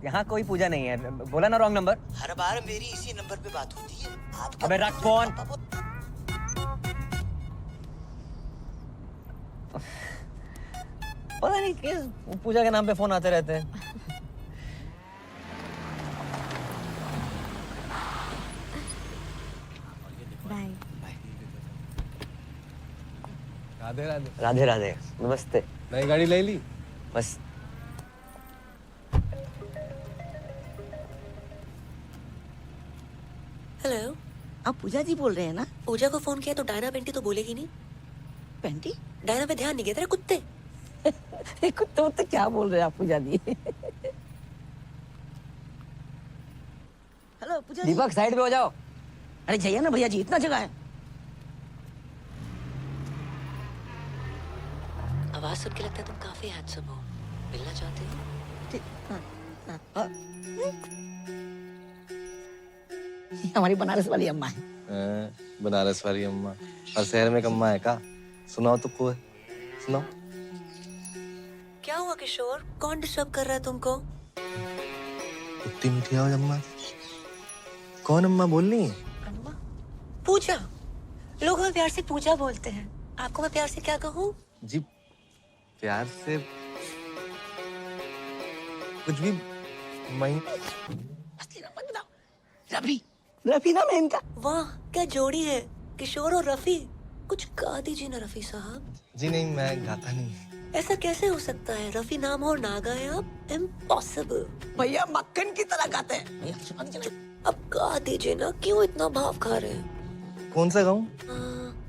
Speaker 2: यहाँ कोई पूजा नहीं है। बोला ना रॉन्ग नंबर।
Speaker 9: हर बार मेरी इसी नंबर पे बात होती है। आपका
Speaker 2: अबे रख फोन। पता नहीं किस पूजा के नाम पे फोन आते रहते हैं।
Speaker 10: बाय।
Speaker 12: राधे राधे।
Speaker 2: राधे राधे। नमस्ते।
Speaker 12: नई गाड़ी ले ली?
Speaker 2: बस
Speaker 7: हेलो
Speaker 5: आप पूजा जी बोल रहे हैं ना?
Speaker 7: पूजा को फोन किया तो डायना पेंटी तो बोलेगी नहीं।
Speaker 5: पेंटी?
Speaker 7: डायना पे ध्यान नहीं गया तेरे कुत्ते।
Speaker 5: कुत्ते तो क्या बोल रहे हैं आप पूजा जी? हेलो पूजा जी।
Speaker 2: दीपक साइड पे हो जाओ।
Speaker 5: अरे जाइए ना भैया जी, इतना जगह है।
Speaker 7: आवाज सुन के लगता है तुम काफी हैंडसम हो। मिलना चाहते हो?
Speaker 5: हमारी बनारस वाली अम्मा है।
Speaker 12: बनारस वाली अम्मा। और शहर में एक अम्मा है का? सुनाओ तो कोई। सुनाओ।
Speaker 7: क्या हुआ किशोर? कौन डिस्टर्ब कर रहा है तुमको?
Speaker 12: इतनी मीठी आवाज अम्मा। कौन अम्मा बोल रही है?
Speaker 7: पूजा। लोग हमें प्यार से पूजा बोलते हैं। आपको मैं प्यार से क्या कहूँ?
Speaker 12: जी प्यार से कुछ भी।
Speaker 5: रफी। रफी नाम है इनका।
Speaker 7: वाह क्या जोड़ी है, किशोर और रफी। कुछ गा दीजिए ना रफी साहब।
Speaker 12: जी नहीं, मैं गाता नहीं।
Speaker 7: ऐसा कैसे हो सकता है? रफी नाम हो और ना गाए आप? इम्पॉसिबल।
Speaker 5: भैया मक्खन की तरह गाते हैं।
Speaker 7: अब गा दीजिए ना, क्यों इतना भाव खा रहे हैं?
Speaker 12: कौन सा गाऊं?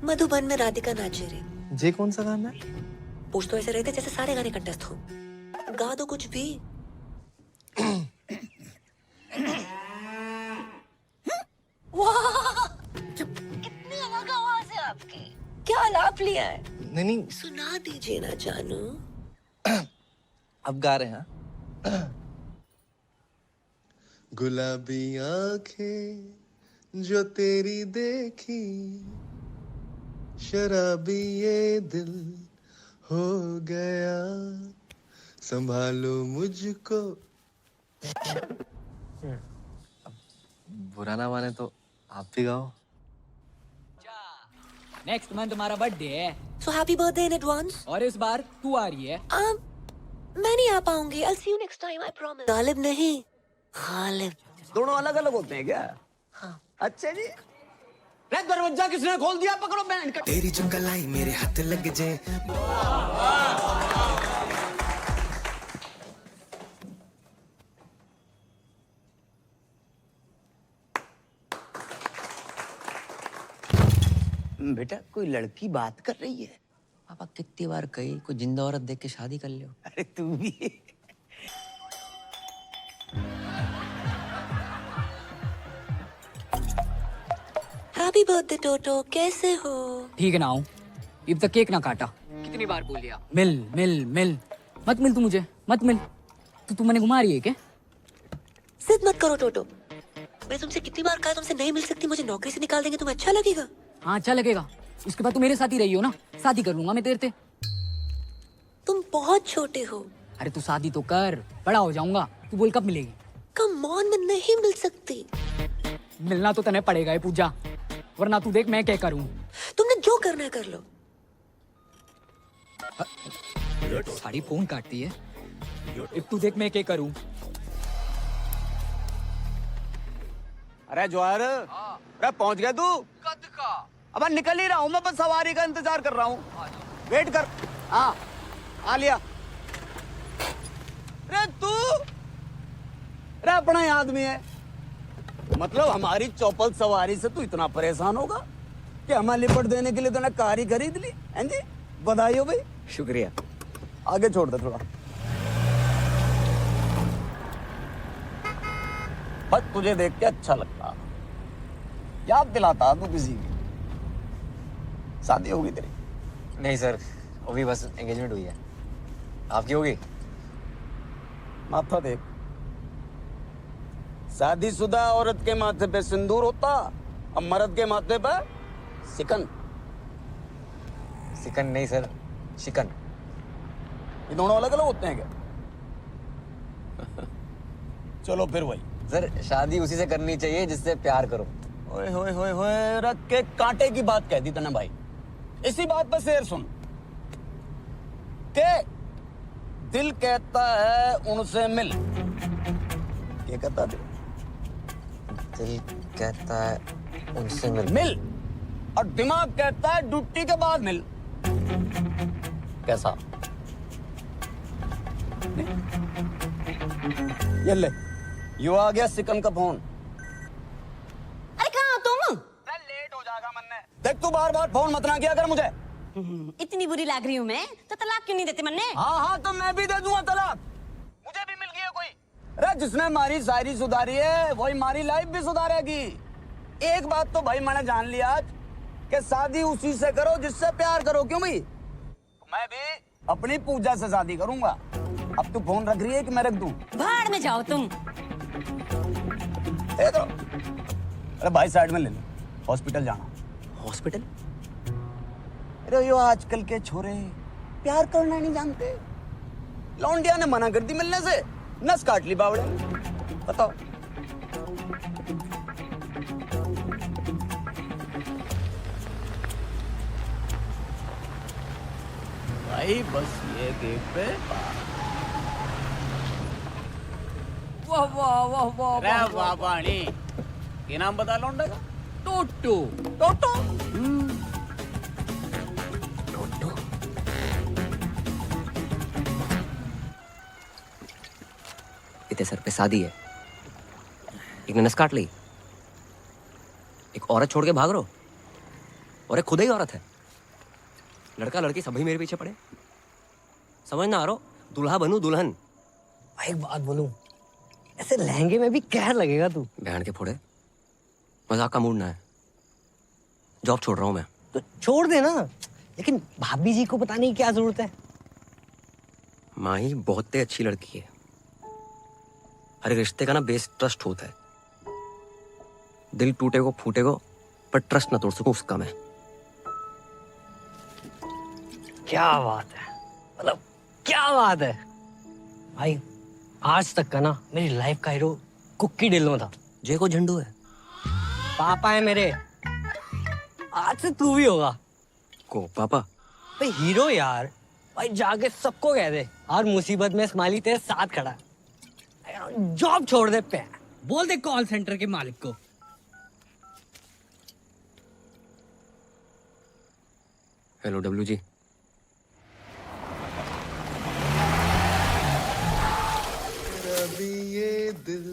Speaker 7: मधुबन में राधिका नाचे रे।
Speaker 12: जे कौन सा गाना है?
Speaker 7: पूछ तो ऐसे रहते जैसे सारे गाने कंटेस्ट हो। गा दो कुछ भी। वाह कितनी अलग आवाज है आपकी। क्या आलाप लिया है?
Speaker 12: नहीं
Speaker 7: सुना दीजिए ना जानू।
Speaker 12: अब गा रहे हैं। गुलाबी आंखें जो तेरी देखी, शराबी ये दिल हो गया, संभालो मुझको। बुरा ना माने तो आप भी गाओ।
Speaker 14: नेक्स्ट मंथ तुम्हारा बर्थडे है।
Speaker 7: So happy birthday in advance.
Speaker 14: और इस बार तू आ रही है।
Speaker 7: मैं नहीं आ पाऊंगी। I'll see you next time, I promise. Ghalib नहीं, खालिब।
Speaker 9: दोनों अलग अलग होते हैं क्या?
Speaker 7: हाँ।
Speaker 9: अच्छा जी। रे दरवाजा किसने खोल दिया? पकड़ो बैंड का।
Speaker 18: तेरी जो कलाई मेरे हाथ लग जाए।
Speaker 9: बेटा कोई लड़की बात कर रही है।
Speaker 2: पापा कितनी बार कही कोई जिंदा औरत देख के शादी कर लो।
Speaker 9: अरे तू भी।
Speaker 7: हैप्पी बर्थडे टोटो, कैसे हो?
Speaker 14: ठीक है ना हूँ, अब तक केक ना काटा।
Speaker 2: कितनी बार बोल लिया?
Speaker 14: मिल मिल मिल, मत मिल तू मुझे, मत मिल। तू मैंने घुमा रही है क्या?
Speaker 7: जिद मत करो टोटो। मैं तुमसे कितनी बार कहा तुमसे नहीं मिल सकती, मुझे नौकरी से निकाल देंगे, तुम्हें अच्छा लगेगा?
Speaker 14: हाँ अच्छा लगेगा। उसके बाद तू मेरे साथ ही रही हो ना, शादी कर लूंगा मैं तेरे से।
Speaker 7: तुम बहुत छोटे हो।
Speaker 14: अरे तू शादी तो कर, बड़ा हो जाऊंगा। तू बोल कब मिलेगी?
Speaker 7: कम ऑन, मैं नहीं मिल सकती।
Speaker 14: मिलना तो तने पड़ेगा है पूजा, वरना तू देख मैं क्या करूं।
Speaker 7: तुमने जो करना है कर लो।
Speaker 14: साड़ी फोन काटती है। अब तू देख मैं क्या करूं।
Speaker 9: अरे जवाहर, अरे पहुंच गया तू? कद का? अब निकल ही रहा हूँ मैं, बस सवारी का इंतजार कर रहा हूँ। वेट कर। हाँ आ लिया। अरे तू, अरे अपना ही आदमी है। मतलब हमारी चौपल सवारी से तू इतना परेशान होगा कि हमें लिपट देने के लिए तूने कार ही खरीद ली? हैं जी, बधाई हो भाई।
Speaker 2: शुक्रिया।
Speaker 9: आगे छोड़ दे थोड़ा। बस तुझे देख के अच्छा लगता, याद दिलाता तू किसी की। शादी होगी तेरी?
Speaker 2: नहीं सर, अभी बस एंगेजमेंट हुई है। आपकी होगी?
Speaker 9: माथा देख, शादीशुदा औरत के माथे पे सिंदूर होता, अब मर्द के माथे पे सिकन।
Speaker 2: सिकन नहीं सर, शिकन।
Speaker 9: ये दोनों अलग अलग होते हैं क्या? चलो फिर वही।
Speaker 2: सर शादी उसी से करनी चाहिए जिससे प्यार करो।
Speaker 9: ओए होए होए होए, रख के कांटे की बात कह दी तूने भाई। इसी बात पर शेर सुन के दिल कहता है उनसे मिल। क्या कहता दिल?
Speaker 2: दिल कहता है उनसे
Speaker 9: मिल, और दिमाग कहता है ड्यूटी के बाद मिल। कैसा? ये ले, यो आ गया सिकन का फोन।
Speaker 10: अरे कहाँ हो तुम?
Speaker 9: लेट हो जाएगा मन्ने। देख तू बार बार फोन मत ना किया कर मुझे।
Speaker 10: इतनी बुरी लग रही हूँ मैं तो तलाक क्यों नहीं देते मन्ने?
Speaker 9: हाँ हाँ तो मैं भी दे दूंगा तलाक। मुझे भी मिल गया कोई। अरे जिसने हमारी शायरी सुधारी है वही हमारी लाइफ भी सुधारेगी। एक बात तो भाई मैंने जान लिया आज कि शादी उसी से करो जिससे प्यार करो। क्यों भाई? तो मैं भी अपनी पूजा से शादी करूंगा। अब तू फोन रख रही है कि मैं रख दूं?
Speaker 10: भाड़ में जाओ तुम।
Speaker 9: दे दो। अरे भाई साइड में ले लो, हॉस्पिटल जाना।
Speaker 2: हॉस्पिटल?
Speaker 9: अरे यो आजकल के छोरे प्यार करना नहीं जानते। लौंडिया ने मना कर दी मिलने से, नस काट ली बावड़े। बताओ। भाई बस ये गेट पे।
Speaker 14: वाह वाह वाह वाह
Speaker 9: अरे वाह पानी। क्या नाम बता लौंडे का?
Speaker 14: टोटो।
Speaker 9: टोटो?
Speaker 2: इतने सर पे शादी है, एक ने नस काट ली, एक औरत छोड़ के भाग रहो, और एक खुद ही औरत है। लड़का लड़की सभी मेरे पीछे पड़े। समझ ना आ रहा, दूल्हा बनूं दुल्हन।
Speaker 14: एक बात बोलूं, ऐसे लहंगे में भी कहर लगेगा तू।
Speaker 2: बहन के फोड़े, मजाक का मूड ना है। जॉब छोड़ रहा हूं मैं।
Speaker 14: तो छोड़ दे ना, लेकिन भाभी जी को बताने की क्या जरूरत है?
Speaker 2: माँ ही बहुत ही अच्छी लड़की है। हर रिश्ते का ना बेस ट्रस्ट होता है। दिल टूटे को फूटे को, पर ट्रस्ट ना तोड़ सकूं उसका मैं।
Speaker 14: क्या बात है, मतलब क्या बात है भाई। आज तक का ना मेरी लाइफ का हीरो कुक्की डिल्लो था।
Speaker 2: जय को झंडू है,
Speaker 14: पापा है मेरे। आज से तू भी होगा।
Speaker 2: को पापा?
Speaker 14: भाई हीरो यार, भाई जाके सबको कह दे हर मुसीबत में स्माइली तेरे साथ खड़ा है। जॉब छोड़ दे पे बोल दे कॉल सेंटर के मालिक को।
Speaker 2: Hello W G.
Speaker 18: अभी ये दिल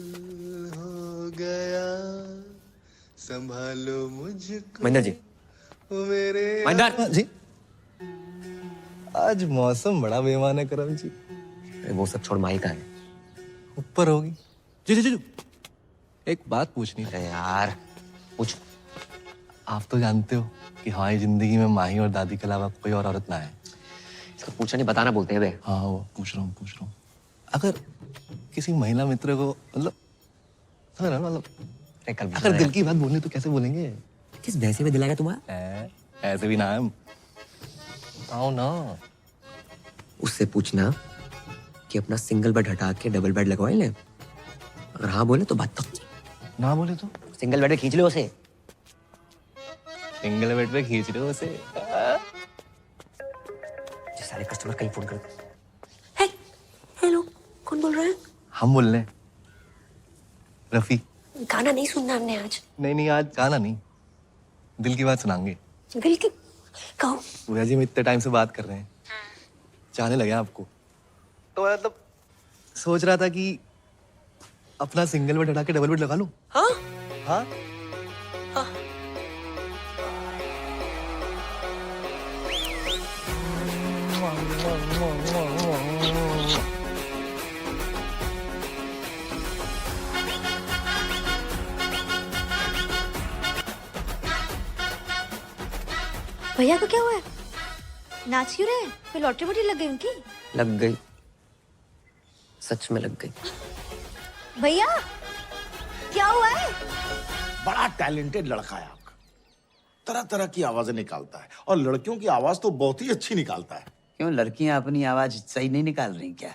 Speaker 18: हो गया संभालो मुझको।
Speaker 2: महेंद्र जी।
Speaker 18: मेरे
Speaker 2: महेंद्र
Speaker 12: जी। आज मौसम बड़ा बेईमान है करम जी।
Speaker 2: वो सब छोड़, माई का है
Speaker 12: ऊपर होगी। जी जी जी एक बात पूछनी
Speaker 2: है यार। पूछ।
Speaker 12: आप तो जानते हो कि हमारी जिंदगी में माही और दादी के अलावा कोई और औरत ना है।
Speaker 2: इसको पूछना नहीं बताना बोलते हैं बे।
Speaker 12: हाँ वो पूछ रहा हूँ। अगर किसी महिला मित्र को मतलब अगर दिल की बात बोलनी तो कैसे बोलेंगे?
Speaker 2: किस भैंसे में दिलाएगा तुम्हारा?
Speaker 12: ऐसे भी ना है। बताओ ना।
Speaker 2: उससे पूछना कि अपना सिंगल बेड हटा के डबल बेड लगवाए ले। अगर हाँ बोले तो बात तक।
Speaker 12: ना बोले तो
Speaker 2: सिंगल बेड पे खींच लो उसे।
Speaker 12: सिंगल बेड पे खींच रहे हो उसे।
Speaker 2: सारे कस्टमर कहीं फोन कर।
Speaker 7: हेलो, कौन बोल रहा है?
Speaker 12: हम बोल रहे हैं रफी।
Speaker 7: गाना नहीं सुनना हमने आज।
Speaker 12: नहीं आज गाना नहीं, दिल की बात सुनाएंगे।
Speaker 7: दिल की कहो।
Speaker 12: भैया जी हम इतने टाइम से बात कर रहे हैं, चाहने लगे आपको, तो मतलब सोच रहा था कि अपना सिंगल बेड हटा के डबल बेड लगा लूं।
Speaker 7: हाँ
Speaker 12: हाँ
Speaker 10: भैया को क्या हुआ है? नाच क्यों रहे? कोई लॉटरी वोटरी लग गई उनकी?
Speaker 2: लग गई, सच में लग गई।
Speaker 10: भैया क्या हुआ है?
Speaker 3: बड़ा टैलेंटेड लड़का है आपका, तरह तरह की आवाजें निकालता है और लड़कियों की आवाज तो बहुत ही अच्छी निकालता है।
Speaker 9: क्यों लड़कियां अपनी आवाज सही नहीं निकाल रही क्या?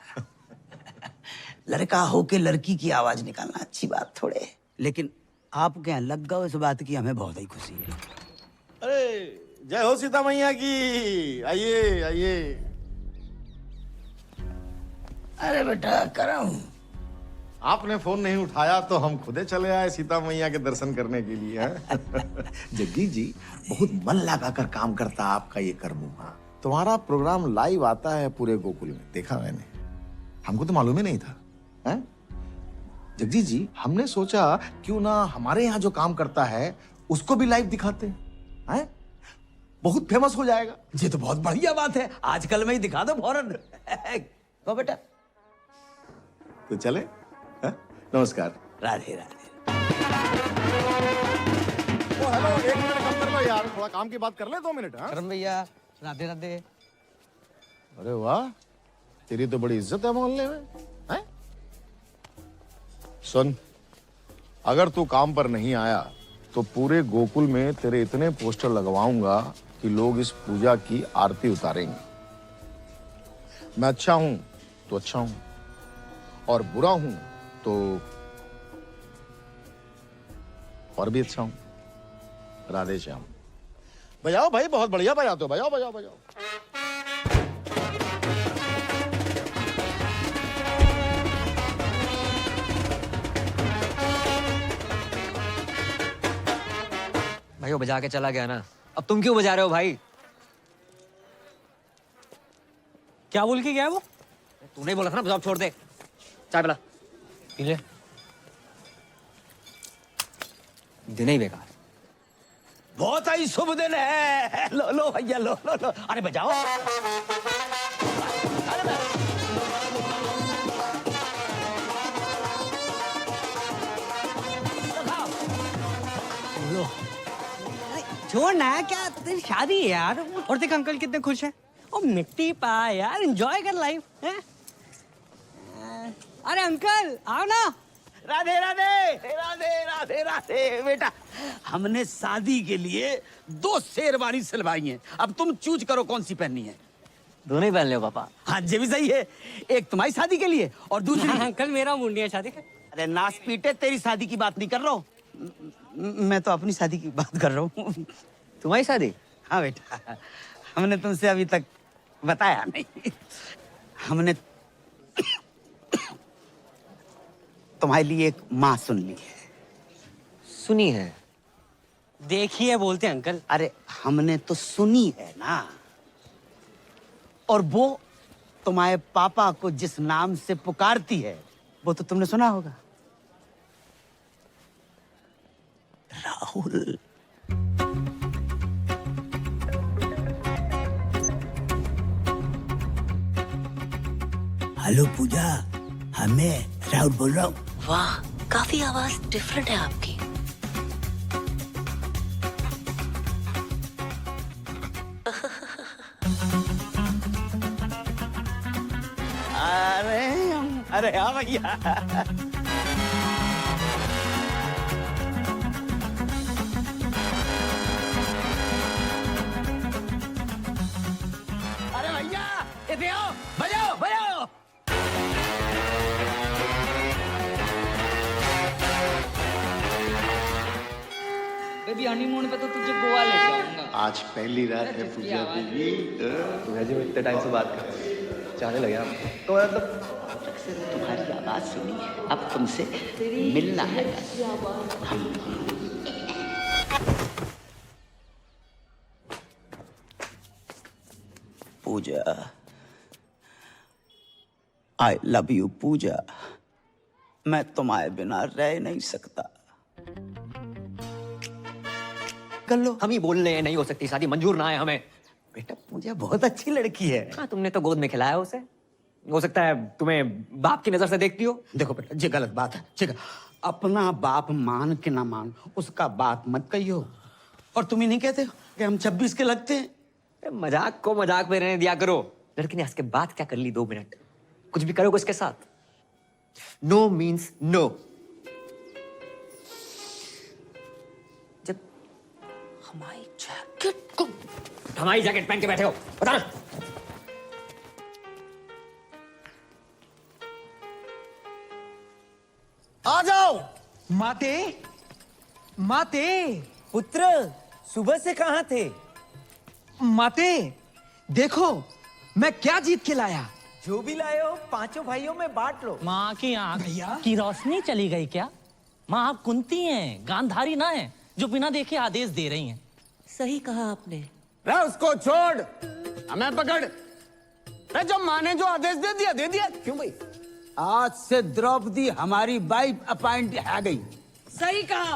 Speaker 9: लड़का होके लड़की की आवाज निकालना अच्छी बात थोड़े है। लेकिन आपके यहाँ लग गए इस बात की हमें बहुत ही खुशी है।
Speaker 3: अरे जय हो सीता मैया की। आइए आइए।
Speaker 9: अरे बेटा करम,
Speaker 3: आपने फोन नहीं उठाया तो हम खुदे चले आए सीता मैया के दर्शन करने के लिए। जग्गी जी बहुत मन लगा कर काम करता आपका ये कर्मुहा। तुम्हारा प्रोग्राम लाइव आता है पूरे गोकुल में, देखा मैंने, हमको तो मालूम ही नहीं था। हैं? जग्गी जी हमने सोचा क्यों ना हमारे यहाँ जो काम करता है उसको भी लाइव दिखाते हैं, बहुत फेमस हो जाएगा।
Speaker 9: ये तो बहुत बढ़िया बात है, आजकल में ही दिखा दो फौरन। तो बेटा
Speaker 3: तो चले। नमस्कार।
Speaker 9: राधे राधे।
Speaker 3: ओ हेलो, 1 मिनट कम कर लो यार, थोड़ा काम की बात कर ले। 2 मिनट।
Speaker 14: करम भैया राधे राधे।
Speaker 3: अरे वाह, तेरी तो बड़ी इज्जत है मोहल्ले में। हैं? सुन, अगर तू काम पर नहीं आया तो पूरे गोकुल में तेरे इतने पोस्टर लगवाऊंगा कि लोग इस पूजा की आरती उतारेंगे। मैं अच्छा हूं तो अच्छा हूं, और बुरा हूं तो और भी अच्छा हूं। राधे श्याम। बजाओ भाई, बहुत बढ़िया बजाते हो, बजाओ बजाओ बजाओ।
Speaker 2: भाई वो बजा के चला गया ना, अब तुम क्यों बजा रहे हो भाई?
Speaker 14: क्या बोल के गया वो?
Speaker 2: तूने बोला था ना जॉब छोड़ दे। चाय पिला।
Speaker 14: पी ले।
Speaker 2: दिन ही बेकार।
Speaker 9: बहुत ही शुभ दिन है। लो लो भैया, लो लो लो। अरे बजाओ।
Speaker 14: लो छोड़ ना, क्या तेरी शादी है यार। और देख अंकल कितने खुश हैं। ओ मिट्टी पा यार, एंजॉय कर लाइफ है। अरे अंकल आओ ना।
Speaker 9: राधे राधे राधे राधे राधे। बेटा हमने शादी के लिए 2 शेरवानी सिलवाई हैं, अब तुम चूज करो कौन सी पहननी है।
Speaker 2: दोनों ही पहन लो पापा।
Speaker 9: हाँ ये भी सही है, एक तुम्हारी शादी के लिए और दूसरी
Speaker 14: अंकल मेरा मुंडिया शादी।
Speaker 9: अरे नाच पीटे, तेरी शादी की बात नहीं कर रहा हूँ मैं, तो अपनी शादी की बात कर रहा हूँ।
Speaker 2: तुम्हारी शादी?
Speaker 9: हाँ बेटा, हमने तुमसे अभी तक बताया नहीं। हमने तुम्हारे लिए एक माँ सुन ली है।
Speaker 2: सुनी है?
Speaker 14: देखिए बोलते हैं अंकल।
Speaker 9: अरे हमने तो सुनी है ना। और वो तुम्हारे पापा को जिस नाम से पुकारती है वो तो तुमने सुना होगा, राहुल। हेलो पूजा, हाँ मैं राहुल बोल रहा हूँ।
Speaker 7: वाह, काफी आवाज डिफरेंट है आपकी।
Speaker 9: अरे हाँ भैया। अरे भैया, इधर आओ, बजाओ बजाओ।
Speaker 1: बेबी हनीमून पे तो तुझे गोवा ले जाऊंगा।
Speaker 18: आज पहली रात है पूजा बीवी।
Speaker 12: वैसे वो इतने टाइम से बात कर रहे हैं, चाहने लगे आप तो मतलब
Speaker 9: तुम्हारी आवाज सुनी है, अब तुमसे मिलना है। पूजा, आई लव यू पूजा। मैं तुम्हारे बिना रह नहीं सकता।
Speaker 2: कर लो। हम ही बोल रहे हैं नहीं हो सकती शादी, मंजूर ना है हमें।
Speaker 9: बेटा पूजा बहुत अच्छी लड़की है।
Speaker 2: हाँ, तुमने तो गोद में खिलाया उसे। हो सकता है तुम्हें बाप की नजर से देखती हो।
Speaker 9: देखो बेटा, ये गलत बात है। ठीक है, अपना बाप मान के ना मान, उसका बात मत कहियो। और तुम ही नहीं कहते हो कि हम 26 के लगते हैं।
Speaker 2: मजाक को मजाक में रहने दिया करो। लड़की ने इसके बाद क्या कर ली 2 मिनट? कुछ भी करोगे उसके साथ? No means no. जब हमारी जैकेट पहन के बैठे हो, बता ना।
Speaker 9: आ जाओ।
Speaker 19: माते, माते, पुत्र सुबह से कहां थे? माते, देखो मैं क्या जीत के लाया। जो भी लाए हो 5 भाइयों में बांट लो।
Speaker 14: माँ की आंख की रोशनी चली गई क्या? माँ आप कुंती हैं, गांधारी ना है जो बिना देखे आदेश दे रही हैं।
Speaker 7: सही कहा आपने।
Speaker 16: रे उसको छोड़, हमें पकड़। रे जब माँ ने जो आदेश दे दिया दे दिया।
Speaker 9: क्यों भाई? आज से द्रौपदी हमारी वाइफ अपॉइंट है गई।
Speaker 14: सही कहा।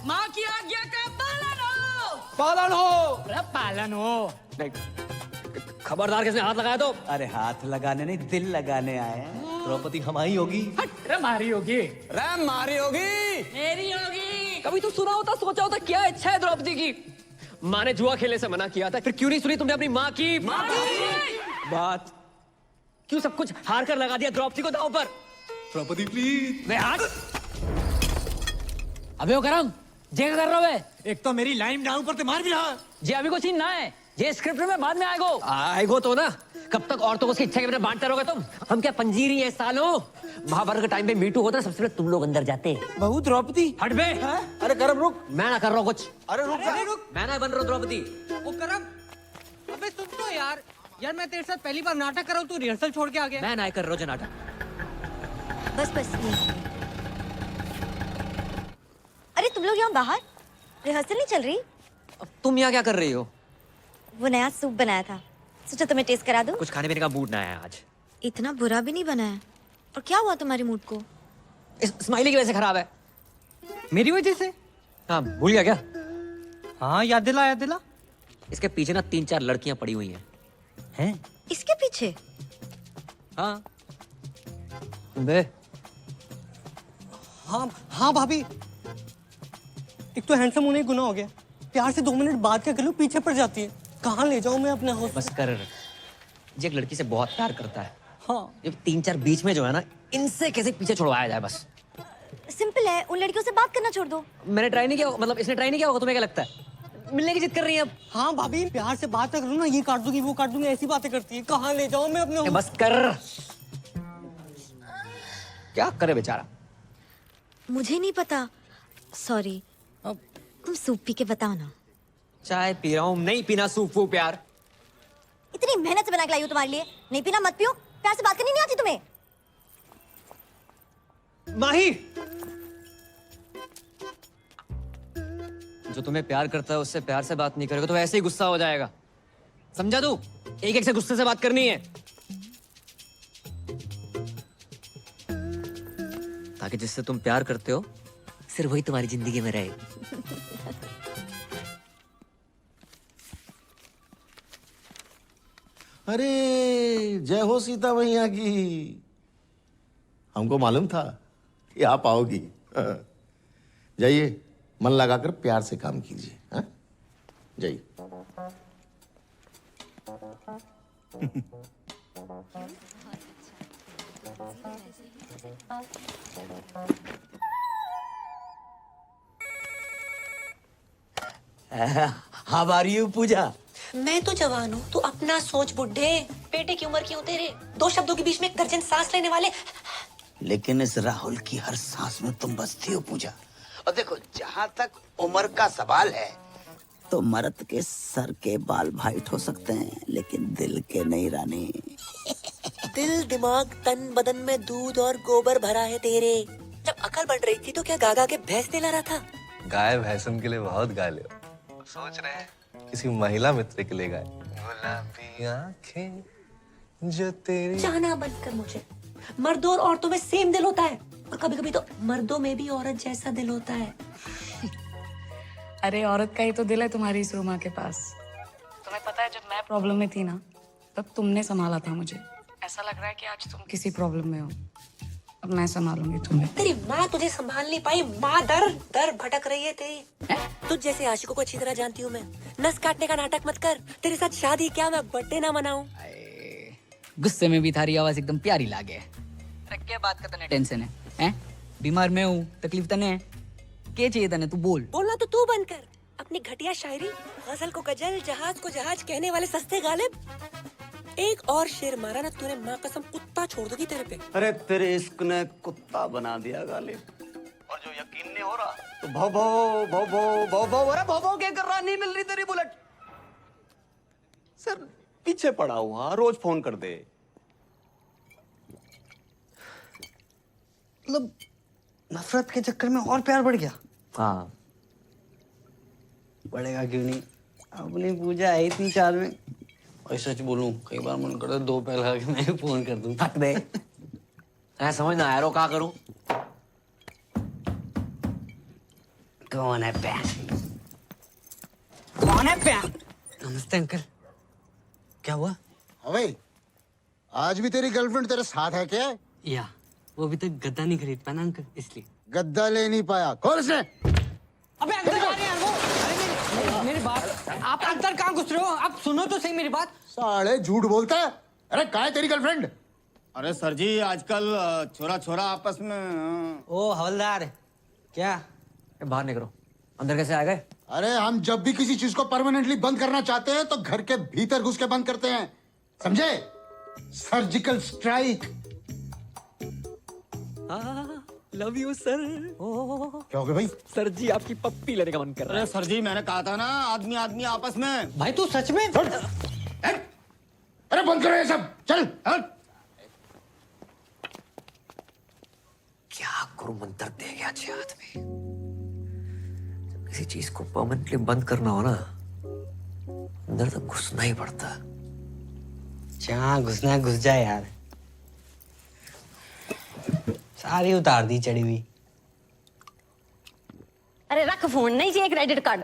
Speaker 14: माँ की आज्ञा का पालन हो।
Speaker 19: पालन हो।
Speaker 14: अरे पालन हो।
Speaker 2: खबरदार, किसने हाथ लगाया तो?
Speaker 9: अरे हाथ लगाने नहीं, दिल लगाने आए हैं।
Speaker 12: द्रौपदी हमारी होगी।
Speaker 14: अरे मारी होगी।
Speaker 16: रे मारी होगी।
Speaker 14: मेरी होगी।
Speaker 2: कभी तो सुना होता, सोचा होता क्या इच्छा है द्रौपदी की। माँ ने जुआ खेलने से मना किया था, फिर क्यों नहीं सुनी तुमने अपनी माँ की बात? क्यों सब कुछ हार कर लगा दिया द्रौपदी को दांव पर?
Speaker 12: द्रौपदी प्लीज।
Speaker 2: मैं हाथ।
Speaker 14: अबे वो करम, जे कर रहा है?
Speaker 19: एक तो मेरी लाइन डाउन पर मार भी रहा।
Speaker 14: जे अभी को सीन ना है, ये स्क्रिप्ट में बाद में आएगो।
Speaker 2: आएगो तो ना। कब तक औरतों को उसकी इच्छा के बिना बांटते रहोगे तुम? हम क्या पंजीरी है सालो? महाभारत के टाइम पे मीटू होता, सबसे पहले तुम लोग अंदर जाते।
Speaker 19: बहू द्रौपदी।
Speaker 2: हट बे।
Speaker 19: अरे करम रुक।
Speaker 2: मैं ना कर रहा हूँ कुछ।
Speaker 19: अरे रुक जा। रुक।
Speaker 2: मैं ना बन रहा हूँ द्रौपदी।
Speaker 14: वो करम, अबे सुन तो यार मैं तेरे साथ पहली बार नाटक कर रहा हूँ, तू रिहर्सल छोड़ के आ गया।
Speaker 2: मैं ना कर रहा हूँ नाटक।
Speaker 10: बस बस अरे तुम लोग यहाँ बाहर रिहर्सल नहीं चल रही?
Speaker 2: अब तुम यहाँ क्या कर रही हो?
Speaker 10: वो नया सूप बनाया था, सोचा तुम्हें टेस्ट करा दूं।
Speaker 2: कुछ खाने पीने का मूड ना है आज।
Speaker 10: इतना बुरा भी नहीं बना है। और क्या हुआ तुम्हारे मूड को?
Speaker 2: स्माइली की वजह से खराब है।
Speaker 14: मेरी वजह से?
Speaker 2: हाँ, भूल गया क्या?
Speaker 14: हाँ याद दिला, याद दिला।
Speaker 2: इसके पीछे ना 3-4 लड़कियां पड़ी हुई हैं।
Speaker 14: हैं?
Speaker 10: इसके पीछे?
Speaker 2: हाँ। बे।
Speaker 14: हाँ हाँ भाभी, एक तो हैंडसम होने ही गुनाह हो गया। प्यार से 2 मिनट बाद क्या कर लूं, पीछे पड़ जाती है। कहाँ ले जाऊं मैं अपने हाउस?
Speaker 2: बस कर। ये एक लड़की से बहुत प्यार करता है।
Speaker 14: हाँ।
Speaker 2: ये 3-4 बीच में जो है ना, इनसे कैसे पीछे छुड़वाया जाए बस।
Speaker 10: सिंपल है, उन लड़कियों से बात करना छोड़ दो।
Speaker 2: मैंने ट्राई नहीं किया, मतलब इसने ट्राई नहीं किया होगा। तुम्हें क्या लगता है मिलने की जिद कर रही है अब?
Speaker 14: हाँ भाभी, प्यार से बात करूँ ना, ये काट दूंगी वो काट दूंगी, ऐसी बातें करती है। कहाँ ले जाऊं मैं अपने?
Speaker 2: बस कर। क्या करे बेचारा?
Speaker 10: मुझे नहीं पता, सॉरी। तुम सूप पी के बताओ ना।
Speaker 2: चाय पी रहा हूँ, नहीं पीना सूप वूप यार।
Speaker 10: इतनी मेहनत से बना के लाई हूँ तुम्हारे लिए। नहीं पीना मत पियो, प्यार से बात करनी नहीं आती तुम्हें?
Speaker 2: माही, जो तुम्हें प्यार करता है उससे प्यार से बात नहीं करेगा तो ऐसे ही गुस्सा हो जाएगा, समझा तू? एक एक से गुस्से से बात करनी है, ताकि जिससे तुम प्यार करते हो सिर्फ वही तुम्हारी जिंदगी में रहे।
Speaker 3: अरे जय हो सीता मैया की। हमको मालूम था कि आप आओगी। जाइए, मन लगाकर प्यार से काम कीजिए। हाँ? जाइए।
Speaker 9: हाउ आर यू पूजा?
Speaker 7: मैं तो जवान हूँ, तू अपना सोच बुड्ढे। बेटे की उम्र क्यों तेरे? दो शब्दों के बीच में एक दर्जन सांस लेने वाले।
Speaker 8: लेकिन इस राहुल की हर सांस में तुम बसती हो पूजा। और देखो, जहाँ तक उम्र का सवाल है तो मर्द के सर के बाल वाइट हो सकते हैं लेकिन दिल के नहीं रानी।
Speaker 7: दिल, दिमाग, तन बदन में दूध और गोबर भरा है तेरे। जब अकल बढ़ रही थी तो क्या गागा के भैंस दिला रहा था?
Speaker 12: गाय भैंसुन के लिए बहुत गा लियो। सोच रहे हैं किसी महिला मित्र के लिए गाय। गुलाबी आंखें जो तेरी।
Speaker 7: जाना बंद कर मुझे। मर्दों और औरतों में सेम दिल होता है, और कभी कभी तो मर्दों में भी औरत जैसा दिल होता है।
Speaker 13: अरे औरत का ही तो दिल है तुम्हारी इस रूमा के पास। तुम्हें पता है, जब मैं प्रॉब्लम में थी ना, तब तुमने संभाला था मुझे। ऐसा लग रहा है कि आज तुम किसी प्रॉब्लम में हो, अब मैं संभालूंगी तुम्हें।
Speaker 7: तेरी माँ तुझे संभाल नहीं पाई, माँ दर दर भटक रही है तेरी। तुझ जैसे आशिकों को अच्छी तरह जानती हूँ मैं। नस काटने का नाटक मत कर। तेरे साथ शादी क्या मैं बर्थडे ना मनाऊं?
Speaker 1: गुस्से में भी थारी आवाज एकदम प्यारी लागे। क्या बात का तने टेंशन है? हैं? बीमार मैं हूँ, तकलीफ तने है? क्या चाहिए तने? तू बोल।
Speaker 7: बोलना तो तू बंद कर। अपनी घटिया शायरी, गजल को गजल, जहाज को जहाज कहने वाले सस्ते गालिब। एक और शेर मारा ना तूने, माँ कसम कुत्ता छोड़ दूंगी तेरे पे।
Speaker 16: अरे तेरे इश्क ने कुत्ता बना दिया गालिब। और जो यकीन नहीं हो रहा तो भो भो भो भो भो भो। अरे भो भो क्या कर रहा? नहीं मिल रही तेरी बुलेट। सर पीछे पड़ा हुआ, रोज फोन कर दे।
Speaker 8: मतलब नफरत के चक्कर में और प्यार बढ़ गया।
Speaker 2: हाँ,
Speaker 8: बढ़ेगा क्यों नहीं? अपनी पूजा आई 3-4 में। और सच बोलूं, कई बार मन करता है 2 पैर लगा के मैं फोन कर दूं।
Speaker 2: थक दे। ऐसा समझ ना आया रो, क्या करूं?
Speaker 8: कौन है प्यार? कौन है प्यार?
Speaker 14: नमस्ते अंकल। क्या हुआ?
Speaker 3: अबे, आज भी तेरी गर्लफ्रेंड तेरे साथ है क्या?
Speaker 14: या वो अभी तक गद्दा नहीं खरीद पाया ना अंकल, इसलिए।
Speaker 3: गद्दा ले नहीं पाया? खोल इसे।
Speaker 14: अबे अंकल आ रहे हैं वो। अरे मेरी बात, आप अंदर कहाँ घुस रहे हो? आप सुनो तो सही मेरी बात।
Speaker 3: साले झूठ बोलता है। अरे कहाँ है तेरी गर्लफ्रेंड?
Speaker 9: अरे सर जी, आजकल छोरा छोरा आपस में।
Speaker 14: ओ हवलदार, क्या
Speaker 2: बाहर निकलो। अंदर कैसे आ गए?
Speaker 3: अरे हम जब भी किसी चीज को परमानेंटली बंद करना चाहते हैं तो घर के भीतर घुस के बंद करते हैं, समझे? Surgical strike.
Speaker 2: Love you sir.
Speaker 3: क्या हो गया भाई?
Speaker 2: सर जी आपकी पप्पी लेने का मन कर रहा है।
Speaker 9: अरे सर जी, मैंने कहा था ना, आदमी आदमी आपस में।
Speaker 14: भाई तू सच में?
Speaker 3: अरे बंद करो ये सब, चल।
Speaker 2: क्या गुरु मंत्र दे गया अच्छे हाथ में। जब किसी चीज को परमानेंटली बंद करना हो ना, अंदर तक घुसना ही पड़ता।
Speaker 14: जहाँ घुसना है घुस जाए यार। सारी उतार दी चढ़ी हुई।
Speaker 10: अरे रख फोन, नहीं चाहिए क्रेडिट कार्ड।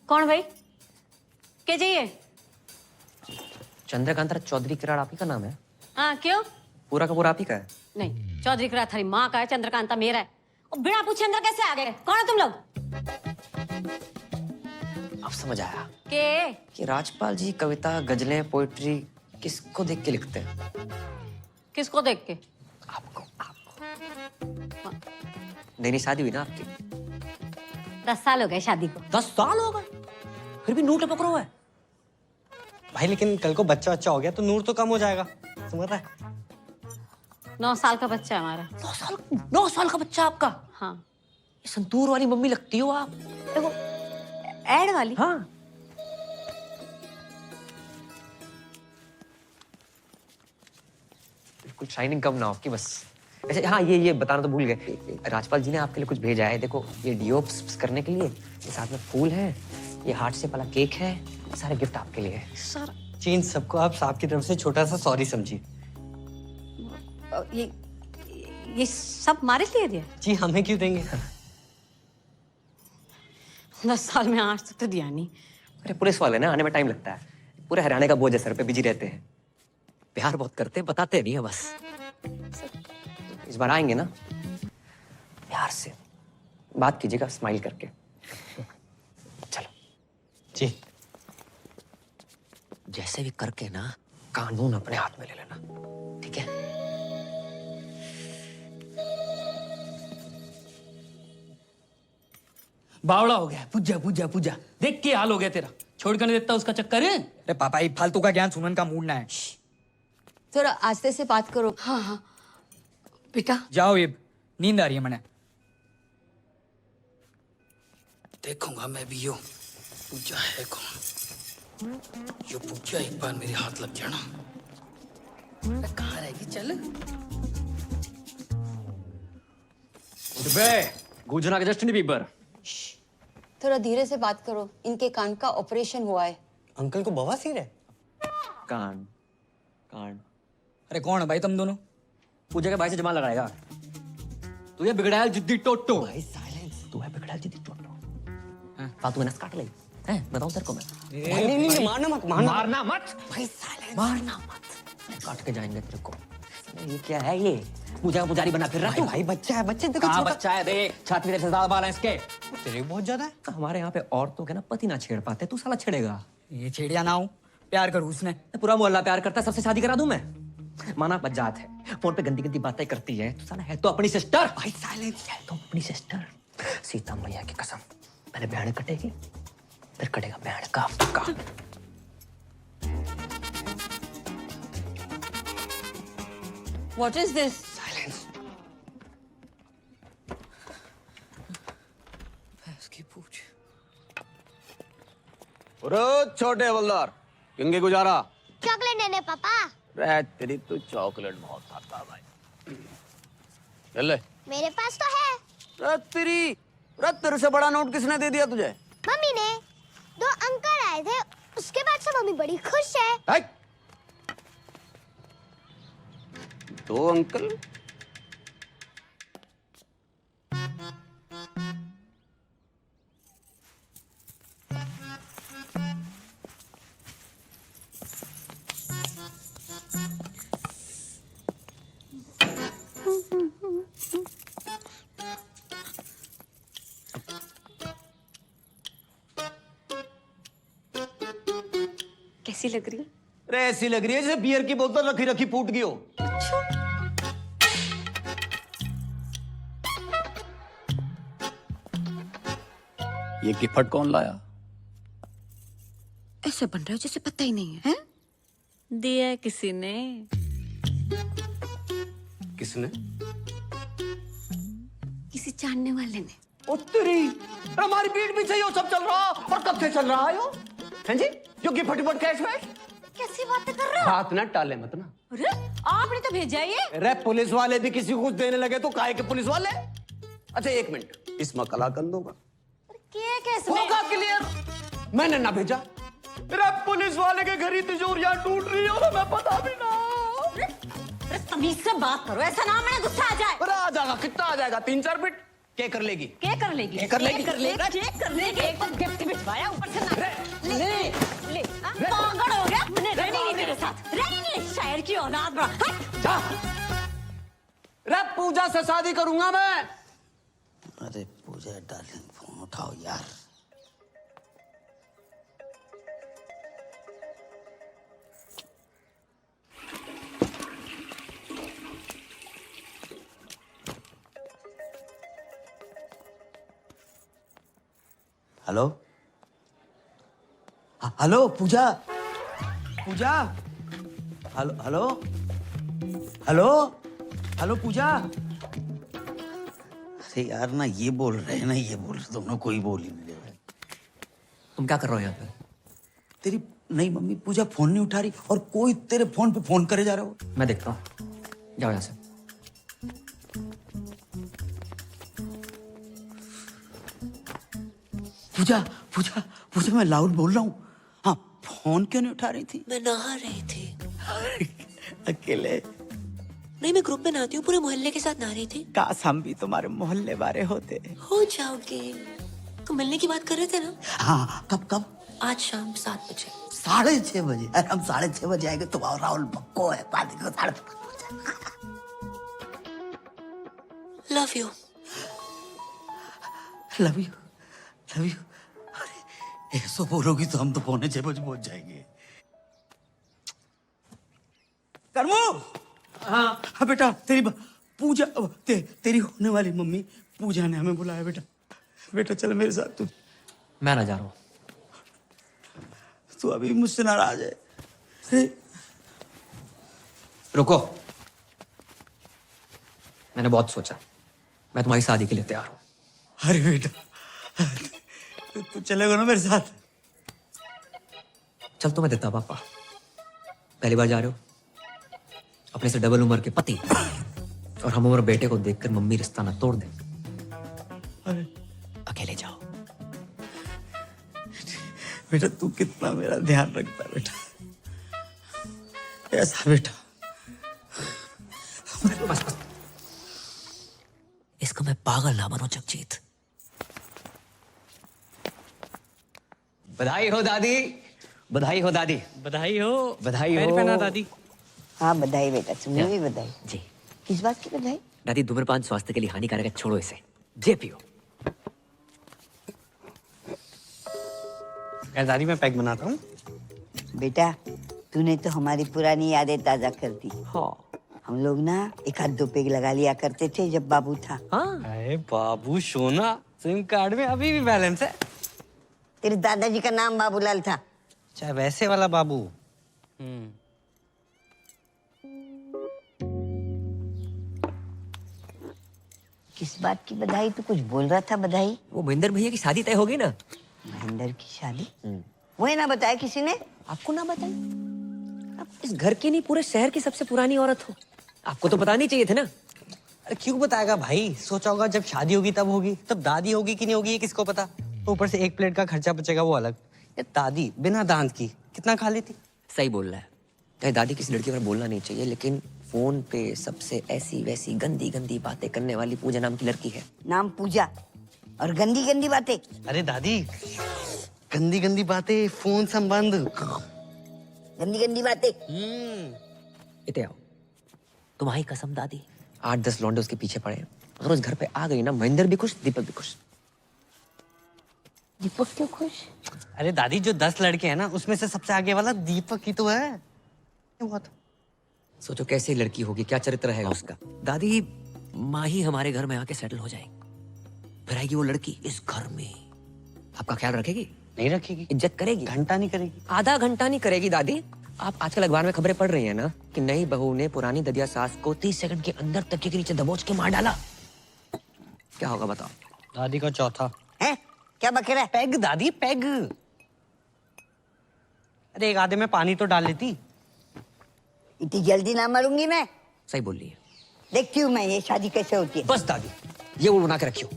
Speaker 10: कौन भाई? क्या चाहिए?
Speaker 2: चंद्रकांता चौधरी किराड़ आप ही का नाम है?
Speaker 10: हाँ क्यों?
Speaker 2: पूरा का पूरा आप ही का है?
Speaker 10: नहीं, चौधरी किराड़ थारी माँ का है, चंद्रकांता मेरा है। और बिना पूछे अंदर कैसे आ गए? कौन है तुम लोग?
Speaker 2: अब समझ आया
Speaker 10: के?
Speaker 2: कि राजपाल जी कविता, गजलें, पोइट्री किसको देख के लिखते हैं?
Speaker 10: किसको देख के?
Speaker 2: आपको। नई नई शादी हुई ना आपकी?
Speaker 10: 10 साल हो गए शादी को।
Speaker 14: 10 साल हो गए? फिर भी नूर टपक रहा है भाई। लेकिन कल को बच्चा हो गया तो नूर तो कम हो जाएगा, समझ रहा है?
Speaker 10: 9 साल का बच्चा है हमारा।
Speaker 2: 9 साल का बच्चा आपका?
Speaker 10: हाँ।
Speaker 2: संतूर वाली मम्मी लगती हो आप।
Speaker 10: देखो, ऐड वाली?
Speaker 2: हाँ। बिल्कुल शाइनिंग कम ना हो कि बस। ऐसे हाँ, ये बताना तो भूल गए, राजपाल जी ने आपके लिए कुछ भेजा है। देखो ये डिओप्स करने के लिए, ये साथ में फूल है, ये हार्ट शेप वाला केक है, सारे गिफ्ट आपके लिए है।
Speaker 14: सर चीन सबको आप साहब की तरफ से छोटा सा सॉरी समझिए।
Speaker 10: ये सब हमारे लिए दिया?
Speaker 14: जी हमें क्यों देंगे?
Speaker 10: 10 साल में आज तक तो दिया नहीं।
Speaker 2: अरे पुलिस वाले ना, आने में टाइम लगता है, पूरे हरियाणा का बोझ है सर पे, बिजी रहते हैं, प्यार बहुत करते हैं, बताते नहीं है बस। इस बार आएंगे ना, प्यार से बात कीजिएगा, स्माइल करके। चलो
Speaker 14: जी।
Speaker 2: जैसे भी करके ना कानून अपने हाथ में ले लेना, ठीक है?
Speaker 1: बावड़ा हो गया, पूजा पूजा पूजा, देख के हाल हो गया तेरा, छोड़ कर नहीं देता उसका चक्कर है। अरे पापा ये फालतू का ज्ञान सुनने का मूड ना है।
Speaker 10: थोड़ा आस्ते से बात करो। हाँ हाँ बेटा
Speaker 1: जाओ, ये नींद आ रही है मैंने। देखूंगा मैं भी यो पूजा है कौन। यो पूजा एक बार मेरे हाथ लग गया ना, कहाँ रहेगी? चल
Speaker 2: गुजना के जस्टिन बीबर।
Speaker 5: थोड़ा धीरे से बात करो, इनके कान का ऑपरेशन हुआ है।
Speaker 14: अंकल को बवासीर है?
Speaker 2: कान कान।
Speaker 1: अरे कौन है भाई तुम दोनों?
Speaker 2: पूजा के भाई से जमा लगाएगा। तू ये बिगड़ा है जिद्दी टोटो।
Speaker 14: भाई साइलेंस।
Speaker 2: तू है बिगड़ा है जिद्दी टोटो। फालतू में नस काट ले हैं, बताऊं तेरे को मैं।
Speaker 14: नहीं मारना मत,
Speaker 2: मारना मत
Speaker 14: भाई साइलेंस।
Speaker 2: मारना मत, काट के जाएंगे तेरे को। ये क्या है ये? पूजा का पुजारी बना फिर रहा है।
Speaker 14: भाई बच्चा है, बच्चे देखो
Speaker 2: कहाँ
Speaker 14: छोटा।
Speaker 2: बच्चा है? देख छाती में ज्यादा बाल है इसके।
Speaker 14: तेरे बहुत ज्यादा है।
Speaker 2: हमारे यहाँ पे औरतों के ना पति ना छेड़ पाते, तू साला छेड़ेगा।
Speaker 1: ये छेड़िया ना हो, प्यार करूँ उसने।
Speaker 2: पूरा मोहल्ला प्यार करता है, सबसे शादी करा दूं मैं। माना बजात है, फोन पे गंदी गंदी बातें करती है, तू साला है तो अपनी सिस्टर।
Speaker 14: भाई साइलेंस।
Speaker 2: है तो अपनी सिस्टर। सीता मैया की कसम, पहले बैंड कटेगी, फिर कटेगा बैंड का फक्का।
Speaker 10: What is this?
Speaker 14: साइलेंस।
Speaker 1: इसकी पूछ।
Speaker 16: छोटे हवलदार, किंगे गुजारा?
Speaker 20: चॉकलेट देने पापा।
Speaker 16: रे तेरी तो चॉकलेट बहुत खाता भाई। चल ले।
Speaker 20: मेरे पास तो है।
Speaker 16: तेरे से बड़ा नोट किसने दे दिया तुझे?
Speaker 20: मम्मी ने। 2 अंकल आए थे, उसके बाद से मम्मी बड़ी खुश है।
Speaker 16: 2 अंकल?
Speaker 10: कैसी लग रही है?
Speaker 8: अरे ऐसी लग रही है जैसे बियर की बोतल रखी रखी फूट गई हो।
Speaker 16: ये गिफ्ट कौन लाया?
Speaker 10: ऐसे बन रहे हो जैसे पता ही नहीं है, हैं? दिया है किसी ने।
Speaker 16: किसने?
Speaker 10: किसी जानने वाले ने।
Speaker 8: ओ तेरी, हमारी पीठ पीछे ये सब चल रहा और कब से चल रहा है यो? हैं जी? जो गिफ्ट कैश वैश?
Speaker 10: कैसी बातें कर रहे हो?
Speaker 8: बात ना टाले मत ना।
Speaker 10: अरे आपने तो भेजा ये।
Speaker 8: अरे पुलिस वाले भी किसी को कुछ देने लगे तो काहे के पुलिस वाले? अच्छा 1 मिनट,
Speaker 16: इसमें कलाकंद होगा।
Speaker 8: होगा क्लियर। मैंने ना भेजा। अरे पुलिस वाले के घर ही तिजोरियां टूट रही हो, मैं पता भी ना।
Speaker 10: अरे तमीज से बात करो, ऐसा ना मैंने गुस्सा आ जाए।
Speaker 8: अरे आ जाएगा, कितना आ जाएगा? 3-4 बिट क्या कर लेगी?
Speaker 10: क्या कर लेगी?
Speaker 8: क्या कर लेगी?
Speaker 10: क्या कर लेगी? एक तो गिफ्ट भिजवाया, ऊपर से ना ले पागल हो गया। मैंने रहनी नहीं तेरे साथ, रहनी नहीं। शायर की औलाद बड़ा।
Speaker 8: जा। रे पूजा से शादी करूंगा मैं।
Speaker 9: अरे पूजा डार्लिंग, फोन उठाओ यार। हेलो हेलो पूजा, पूजा, हेलो हेलो हेलो हेलो पूजा। अरे यार ना ये बोल रहे हैं ना ये बोल रहे, दोनों कोई बोल ही नहीं रहे।
Speaker 2: तुम क्या कर रहे हो यहाँ पे?
Speaker 9: तेरी नहीं मम्मी पूजा फोन नहीं उठा रही और कोई तेरे फोन पे फोन करे जा रहा हो।
Speaker 2: मैं देखता हूँ। जाओ यहाँ से।
Speaker 9: पूजा पूजा पूजा, मैं लाउड बोल रहा हूँ। हाँ, फोन क्यों नहीं उठा रही थी?
Speaker 7: मैं नहा रही थी।
Speaker 9: अकेले?
Speaker 7: नहीं, मैं ग्रुप में नहाती हूँ, पूरे मोहल्ले के साथ नहा रही थी।
Speaker 9: काश हम भी तुम्हारे मोहल्ले वाले होते।
Speaker 7: हो जाओगे। तुम मिलने की बात कर रहे थे ना?
Speaker 9: हाँ, कब कब?
Speaker 7: आज शाम 7 बजे।
Speaker 9: 6:30 बजे? अरे हम 6:30 बजे आएंगे, तुम और राहुल पक्को है, पार्टी को 5:30 बजे।
Speaker 7: Love you.
Speaker 9: Love you, love you. अरे ऐसा बोलोगी तो हम तो 6:45 बजे पहुंच जाएंगे। कर्मो! हाँ बेटा, पूजा तेरी होने वाली मम्मी पूजा ने हमें बुलाया। बेटा बेटा चल मेरे साथ। तू?
Speaker 2: मैं ना जा रहा हूँ।
Speaker 9: तू अभी मुझसे नाराज है?
Speaker 2: रुको, मैंने बहुत सोचा, मैं तुम्हारी शादी के लिए तैयार हूँ।
Speaker 9: अरे बेटा, तू चलेगा ना मेरे साथ?
Speaker 2: चल तो मैं देता पापा। पहली बार जा रहे हो, अपने से डबल उम्र के पति और हम उम्र बेटे को देखकर मम्मी रिश्ता ना तोड़ दे।
Speaker 9: अरे
Speaker 2: अकेले जाओ।
Speaker 9: बेटा तू कितना मेरा ध्यान रखता है बेटा, ऐसा बेटा।
Speaker 2: बस बस, इसको मैं पागल ना बनो जगजीत। बधाई हो दादी, बधाई हो दादी,
Speaker 14: बधाई हो,
Speaker 2: बधाई
Speaker 14: पैर
Speaker 2: हो।
Speaker 14: पहना दादी।
Speaker 21: हाँ बधाई बेटा, तुम्हें भी बधाई।
Speaker 2: जी।
Speaker 21: किस बात की बधाई?
Speaker 2: दादी, धूम्रपान स्वास्थ्य के लिए हानिकारक है, छोड़ो इसे, जे पियो।
Speaker 14: दादी मैं पैक बनाता हूँ।
Speaker 21: बेटा तूने तो हमारी पुरानी यादें ताजा कर दी।
Speaker 2: हाँ।
Speaker 21: हम लोग ना 1-2 पेग लगा लिया करते थे जब बाबू था।
Speaker 2: हाँ।
Speaker 14: अरे बाबू सोना, सिम कार्ड में अभी भी बैलेंस है।
Speaker 21: तेरे दादाजी का नाम बाबूलाल था।
Speaker 14: चाहे वैसे वाला बाबू।
Speaker 21: किस बात की बधाई? तू कुछ बोल रहा था बधाई?
Speaker 2: वो महेंद्र भैया की शादी तय होगी ना।
Speaker 21: महेंद्र की शादी? वो ना बताया किसी ने?
Speaker 2: आपको ना बताई? आप इस घर की नहीं, पूरे शहर की सबसे पुरानी औरत हो, आपको तो बतानी चाहिए थे ना।
Speaker 14: अरे क्यों बताएगा भाई? सोचा होगा जब शादी होगी तब होगी, तब दादी होगी कि नहीं होगी ये किसको पता। ऊपर से 1 प्लेट का खर्चा बचेगा वो अलग। ये दादी बिना दांत की कितना खा लेती।
Speaker 2: सही बोल रहा है। चाहे दादी किसी लड़की पर बोलना नहीं चाहिए, लेकिन फोन पे सबसे ऐसी वैसी गंदी गंदी बातें करने वाली पूजा नाम की लड़की है।
Speaker 21: नाम पूजा और गंदी गंदी बातें?
Speaker 14: अरे दादी, गंदी गंदी बातें, फोन संबंध,
Speaker 21: गंदी गंदी बातें।
Speaker 2: इते आओ। तुम्हारी कसम दादी, 8-10 लौंडे उसके पीछे पड़े हैं। अगर उस घर पे आ गई ना, महेंद्र भी खुश, दीपक भी खुश।
Speaker 21: दीपक क्यों खुश?
Speaker 14: अरे दादी, जो 10 लड़के हैं ना उसमें से सबसे आगे वाला दीपक ही तो है।
Speaker 2: सोचो कैसी लड़की होगी, क्या चरित्र रहेगा उसका। दादी, माँ ही हमारे घर में आके सेटल हो जाएगी, फिर आएगी वो लड़की इस घर में, आपका ख्याल रखेगी?
Speaker 14: नहीं रखेगी।
Speaker 2: इज्जत करेगी?
Speaker 14: घंटा नहीं करेगी।
Speaker 2: आधा घंटा नहीं करेगी दादी। आप आजकल अखबार में खबरें पढ़ रही हैं ना कि नई बहू ने पुरानी ददिया सास को 30 सेकंड के अंदर तकिए के नीचे दबोच के मार डाला। क्या होगा बताओ?
Speaker 14: दादी का चौथा
Speaker 21: है। क्या बक रहा है?
Speaker 14: पैग दादी, पैग। अरे एक आधे में पानी तो डाल लेती।
Speaker 21: इतनी जल्दी ना मरूंगी मैं।
Speaker 2: सही बोल रही है।
Speaker 21: देखती हूँ मैं ये शादी कैसे होती है।
Speaker 2: बस दादी, ये वो बना के रखियो।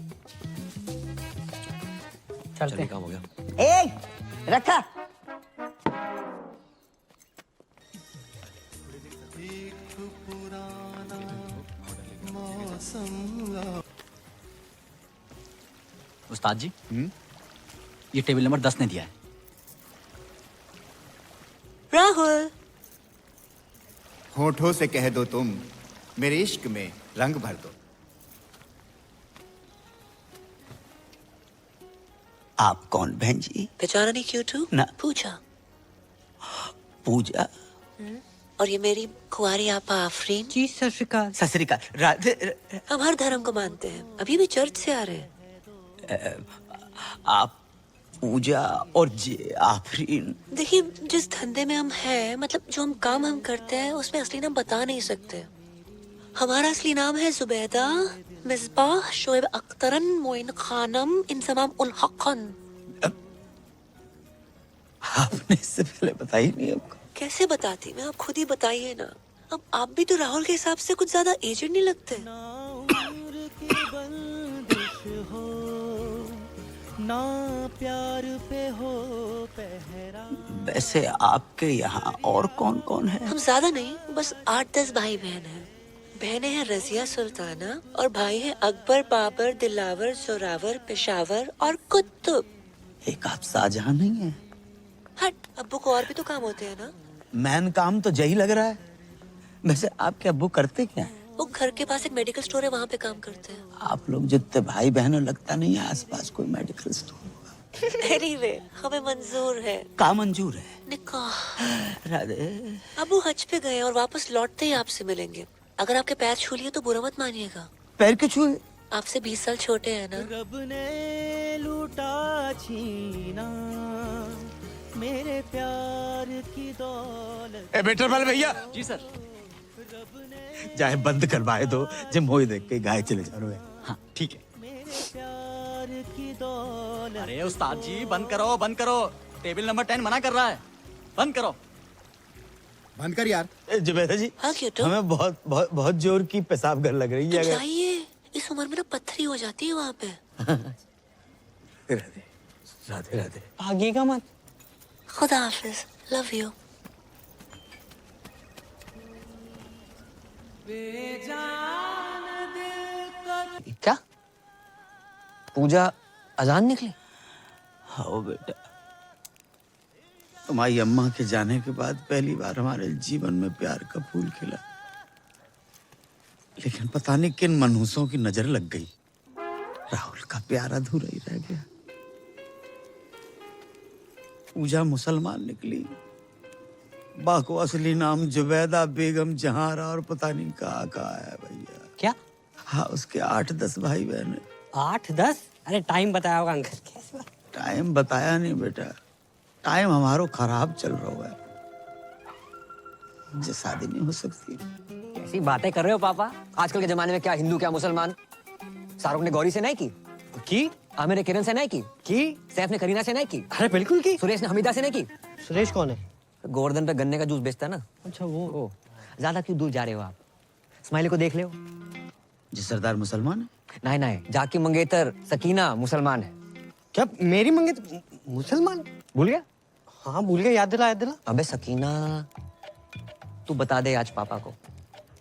Speaker 14: चलते
Speaker 2: काम हो गया।
Speaker 21: रखा।
Speaker 22: उस्ताद जी, ये टेबल नंबर 10 ने दिया है।
Speaker 7: राहुल,
Speaker 18: होठों से कह दो तुम, मेरे इश्क में रंग भर दो।
Speaker 9: आप कौन बहन जी?
Speaker 7: पहचाना नहीं क्यों तू?
Speaker 9: ना।
Speaker 7: पूजा।
Speaker 9: पूजा?
Speaker 7: और ये मेरी कुंवारी आपा आफरीन।
Speaker 14: जी सत श्री अकाल।
Speaker 9: सत श्री अकाल।
Speaker 7: हम हर धर्म को मानते हैं, अभी भी चर्च से आ रहे हैं।
Speaker 9: आप पूजा और जे आफरीन?
Speaker 7: देखिए, जिस धंधे में हम हैं, मतलब जो हम काम हम करते हैं, उसमें असली नाम बता नहीं सकते। हमारा असली नाम है जुबैदा मिसबाह शोएब अख्तरन मोइन खानम इंसमाम उल हक़न।
Speaker 9: आपने इससे पहले बताई नहीं हमको?
Speaker 7: कैसे बताती मैं? आप खुद ही बताइए ना। अब आप भी तो राहुल के हिसाब से कुछ ज्यादा एजेड नहीं लगते।
Speaker 9: ना प्यार पे हो पहरा। वैसे आपके यहाँ और कौन कौन है?
Speaker 7: हम ज्यादा नहीं, बस 8-10 भाई बहन हैं। बहनें हैं रजिया सुल्ताना और भाई हैं अकबर, बाबर, दिलावर, जोरावर, पेशावर और कुतुब।
Speaker 9: एक आप शाहजहां नहीं है?
Speaker 7: हट, अब्बू को और भी तो काम होते हैं ना।
Speaker 9: मैन काम तो यही लग रहा है। वैसे आपके अब्बू करते क्या है?
Speaker 7: वो घर के पास एक मेडिकल स्टोर है, वहाँ पे काम करते हैं।
Speaker 9: आप लोग जितने भाई बहन हो लगता नहीं है आसपास कोई मेडिकल स्टोर होगा।
Speaker 7: एनीवे, हमें मंजूर है।
Speaker 9: का मंजूर है?
Speaker 7: निकाह।
Speaker 9: राधे।
Speaker 7: अबू हज पे गए और वापस लौटते ही आपसे मिलेंगे। अगर आपके पैर छू लिए तो बुरा मत मानिएगा।
Speaker 9: पैर क्यों छुए?
Speaker 7: आपसे 20 साल छोटे हैं ना।
Speaker 9: रब ने लूटा छीना मेरे प्यार की दौलत।
Speaker 8: ए बेटर वाले भैया।
Speaker 22: जी सर।
Speaker 9: चाहे बंद करवाए दो, जब मोई देख के गाय चले जा रहे हैं।
Speaker 22: हाँ ठीक है।
Speaker 9: प्यार की दौलत।
Speaker 22: अरे उस्ताद जी बंद करो बंद करो, टेबल नंबर 10 मना कर रहा है, बंद करो।
Speaker 3: बंद कर यार।
Speaker 9: जुबैदा जी,
Speaker 7: हाँ क्यों?
Speaker 9: हमें बहुत बहुत बहुत जोर की पेशाब घर लग रही है। अगर
Speaker 7: जाइए, इस उम्र में ना पत्थरी हो जाती है वहाँ पे।
Speaker 9: राधे राधे राधे।
Speaker 14: भागिएगा मत।
Speaker 7: खुदा हाफिज, लव यू।
Speaker 2: क्या पूजा अजान निकली?
Speaker 9: हाँ बेटा, तुम्हारी अम्मा के जाने के बाद पहली बार हमारे जीवन में प्यार का फूल खिला। लेकिन पता नहीं किन मनहूसों की नजर लग गई, राहुल का प्यार अधूरा ही रह गया। पूजा मुसलमान निकली, बा को असली नाम जुबैदा बेगम जहारा और पता नहीं कहाँ है भैया।
Speaker 14: क्या?
Speaker 9: हाँ, उसके 8-10 भाई बहन है।
Speaker 14: 8-10? अरे टाइम बताया होगा अंकल।
Speaker 9: टाइम बताया नहीं बेटा, टाइम हमारो खराब चल रहा है। मुझे शादी नहीं हो सकती।
Speaker 2: कैसी बातें कर रहे हो पापा? आजकल के जमाने में क्या हिंदू क्या मुसलमान। शाहरुख ने गौरी से नहीं की? आमिर ने किरण से नहीं की? सैफ ने करीना से नहीं की?
Speaker 14: अरे बिल्कुल की।
Speaker 2: सुरेश ने हमीदा से नहीं की?
Speaker 14: सुरेश कौन है?
Speaker 2: गोवर्धन पे गन्ने का जूस बेचता है ना।
Speaker 14: अच्छा वो।
Speaker 2: ज्यादा क्यों दूर जा रहे हो आप? स्माइली को देख ले।
Speaker 9: जी सरदार मुसलमान है?
Speaker 2: नहीं, जाकी मंगेतर सकीना मुसलमान है।
Speaker 14: क्या मेरी मंगेतर मुसलमान?
Speaker 2: भूल गया?
Speaker 14: हाँ भूल गया, याद दिला।
Speaker 2: अबे सकीना, तू बता दे आज पापा को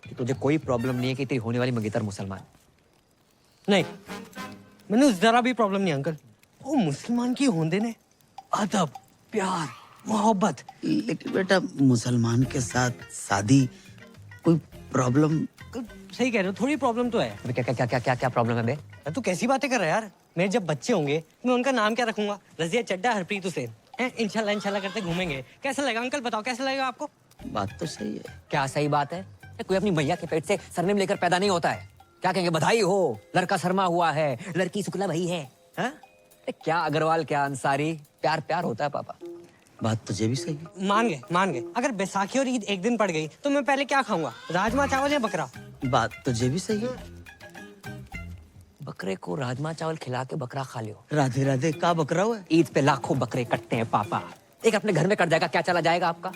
Speaker 2: कि तुझे कोई प्रॉब्लम नहीं है कि तेरी होने वाली मंगेतर मुसलमान।
Speaker 14: नहीं, मैंने जरा भी प्रॉब्लम नहीं अंकल। वो मुसलमान की होंदे ने अदब, प्यार, मोहब्बत।
Speaker 9: लेकिन बेटा मुसलमान के साथ शादी कोई प्रॉब्लम?
Speaker 14: सही कह रहे हो, थोड़ी प्रॉब्लम तो है।
Speaker 2: क्या प्रॉब्लम है बे?
Speaker 14: तू कैसी बातें कर रहा है यार? मेरे जब बच्चे होंगे मैं उनका नाम क्या रखूंगा? रजिया चड्डा, हरप्रीत हुसैन। इंशाल्लाह इंशाल्लाह करते घूमेंगे। कैसा लगेगा अंकल, बताओ कैसा लगेगा आपको?
Speaker 9: बात तो सही है। क्या
Speaker 2: सही बात है? कोई अपनी मैया के पेट से सरनेम लेकर पैदा नहीं होता है। क्या कहेंगे, बधाई हो लड़का शर्मा हुआ है, लड़की शुक्ला भाई है। क्या अग्रवाल क्या अंसारी, प्यार प्यार होता है पापा।
Speaker 9: बात तुझे भी सही है।
Speaker 14: मान गए। अगर बैसाखी और ईद एक दिन पड़ गई तो मैं पहले क्या खाऊंगा, राजमा चावल या बकरा?
Speaker 9: बात तुझे भी सही है।
Speaker 2: बकरे को राजमा चावल खिला के बकरा खा लियो।
Speaker 9: राधे राधे, का बकरा हुआ?
Speaker 2: ईद पे लाखों बकरे कटते हैं पापा, एक अपने घर में कट जाएगा, क्या चला जाएगा आपका?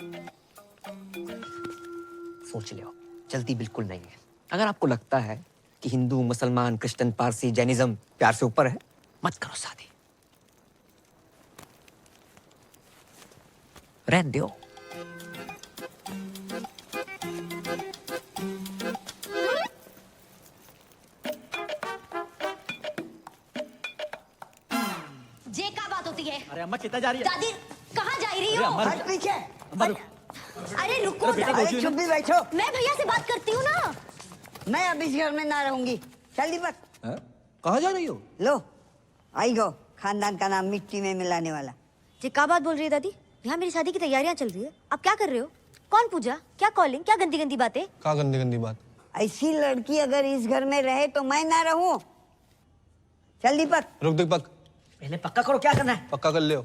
Speaker 2: सोच लियो, जल्दी बिल्कुल नहीं है। अगर आपको लगता है कि हिंदू मुसलमान क्रिश्चियन पारसी जैनिज्म प्यार से ऊपर है, मत करो शादी, रहने दो।
Speaker 10: जे का बात होती है?
Speaker 22: अरे अम्मा कितना जा रही है?
Speaker 10: दादी कहाँ जा रही हो?
Speaker 22: हट
Speaker 21: पीछे।
Speaker 10: अरे रुको,
Speaker 21: चुप भी बैठो।
Speaker 10: मैं भैया से बात करती हूँ ना।
Speaker 21: मैं अब इस घर में ना रहूंगी। चल दीपक।
Speaker 8: कहाँ जा रही हो?
Speaker 21: लो आई गो, खानदान का नाम मिट्टी में मिलाने वाला।
Speaker 10: जे का बात बोल रही है दादी? यहाँ मेरी शादी की तैयारियां चल रही है, आप क्या कर रहे हो? कौन पूजा, क्या कॉलिंग, क्या गंदी गंदी बातें?
Speaker 12: क्या गंदी गंदी बात?
Speaker 21: ऐसी लड़की अगर इस घर में रहे तो मैं ना रहूं। चल दीपक।
Speaker 12: रुक दीपक,
Speaker 21: पहले पक्का करो क्या करना है।
Speaker 12: पक्का कर लियो,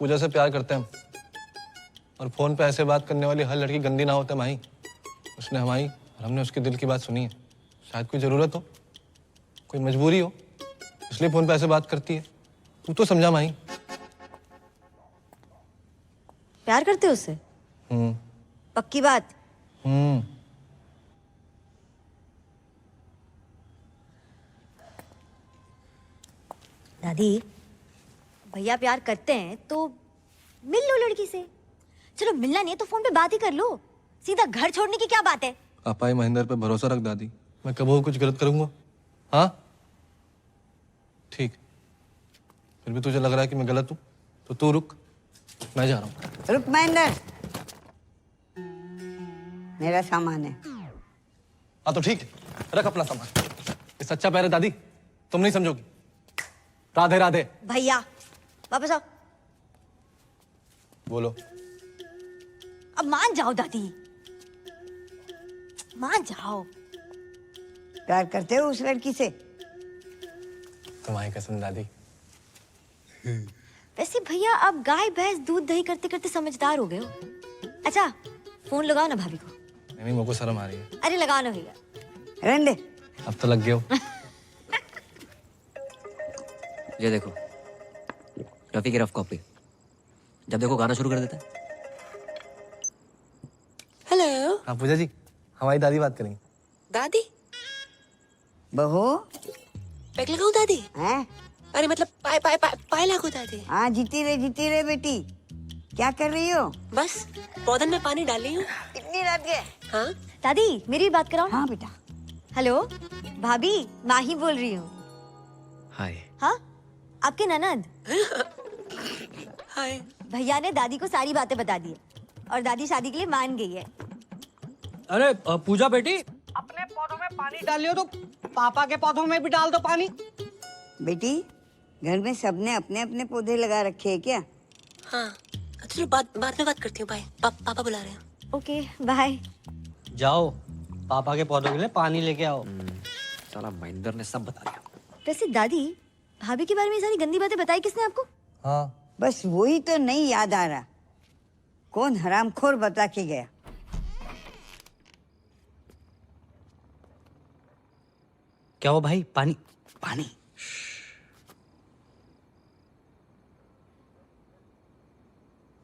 Speaker 12: पूजा से प्यार करते हैं हम, और फोन पे ऐसे बात करने वाली हर लड़की गंदी ना होते माही। उसने हमारी और हमने उसके दिल की बात सुनी है। शायद कोई जरूरत हो, कोई मजबूरी हो, इसलिए फोन पे ऐसे बात करती है। तू तो समझा माही।
Speaker 10: प्यार करते हो उससे? पक्की बात? दादी भैया प्यार करते हैं तो मिल लो लड़की से। चलो मिलना नहीं है तो फोन पे बात ही कर लो। सीधा घर छोड़ने की क्या बात है?
Speaker 12: पापा महेंद्र पे भरोसा रख दादी, मैं कभी कुछ गलत करूंगा? हाँ ठीक, फिर भी तुझे लग रहा है कि मैं गलत हूँ तो तू रुक, मैं जा रहा हूँ।
Speaker 21: रुक महेंद्र, मेरा सामान है।
Speaker 12: हाँ तो ठीक है, रख अपना सामान। ये सच्चा प्यार है दादी, तुम नहीं समझोगी। राधे राधे।
Speaker 10: भैया वापस आओ।
Speaker 12: बोलो।
Speaker 10: अब मान जाओ दादी, मान जाओ।
Speaker 21: प्यार करते हो उस लड़की से?
Speaker 12: तुम्हारी कसम दादी।
Speaker 10: वैसे भैया अब गाय भैंस दूध दही करते करते समझदार हो गए हो। अच्छा फोन लगाओ ना भाभी को।
Speaker 12: नहीं मेरे को शर्म आ रही है।
Speaker 10: अरे लगाओ ना भैया।
Speaker 21: रहने दे।
Speaker 12: अब तो लग गए हो।
Speaker 2: ये देखो रफी की रफ कॉपी, जब देखो गाना शुरू कर देता है।
Speaker 7: हेलो।
Speaker 12: हाँ पूजा जी, हमारी दादी बात करेंगी।
Speaker 7: दादी?
Speaker 21: बहू
Speaker 7: पैक लगाऊं दादी?
Speaker 21: हैं?
Speaker 7: अरे मतलब पाए लागू दादी।
Speaker 21: हाँ जीती रहे बेटी। क्या कर रही हो?
Speaker 7: बस पौधन में पानी डाल रही हूँ।
Speaker 21: इतनी रात के?
Speaker 7: हाँ
Speaker 10: दादी मेरी भी बात कराओ।
Speaker 21: हाँ बेटा।
Speaker 10: हेलो भाभी, माही बोल रही हूँ।
Speaker 2: हाय।
Speaker 10: हाँ आपके ननद।
Speaker 7: हाय।
Speaker 10: भैया ने दादी को सारी बातें बता दी है और दादी शादी के लिए मान गई है।
Speaker 14: अरे पूजा बेटी, अपने पौधों में पानी डालियो तो पापा के पौधों में भी डाल दो पानी।
Speaker 21: बेटी घर में सबने अपने अपने पौधे लगा रखे हैं क्या?
Speaker 7: हाँ चलो बाद में बात करती हूँ। बाय। पापा बुला रहे हैं।
Speaker 10: Okay bye.
Speaker 14: जाओ पापा के पौधों के लिए पानी लेके आओ।
Speaker 2: साला महेंद्र ने सब बता दिया।
Speaker 10: वैसे दादी भाभी के बारे में सारी गंदी बातें बताई किसने आपको?
Speaker 12: हाँ
Speaker 21: बस वही तो नहीं याद आ रहा, कौन हरामखोर बता के गया।
Speaker 14: क्या हो भाई? पानी पानी।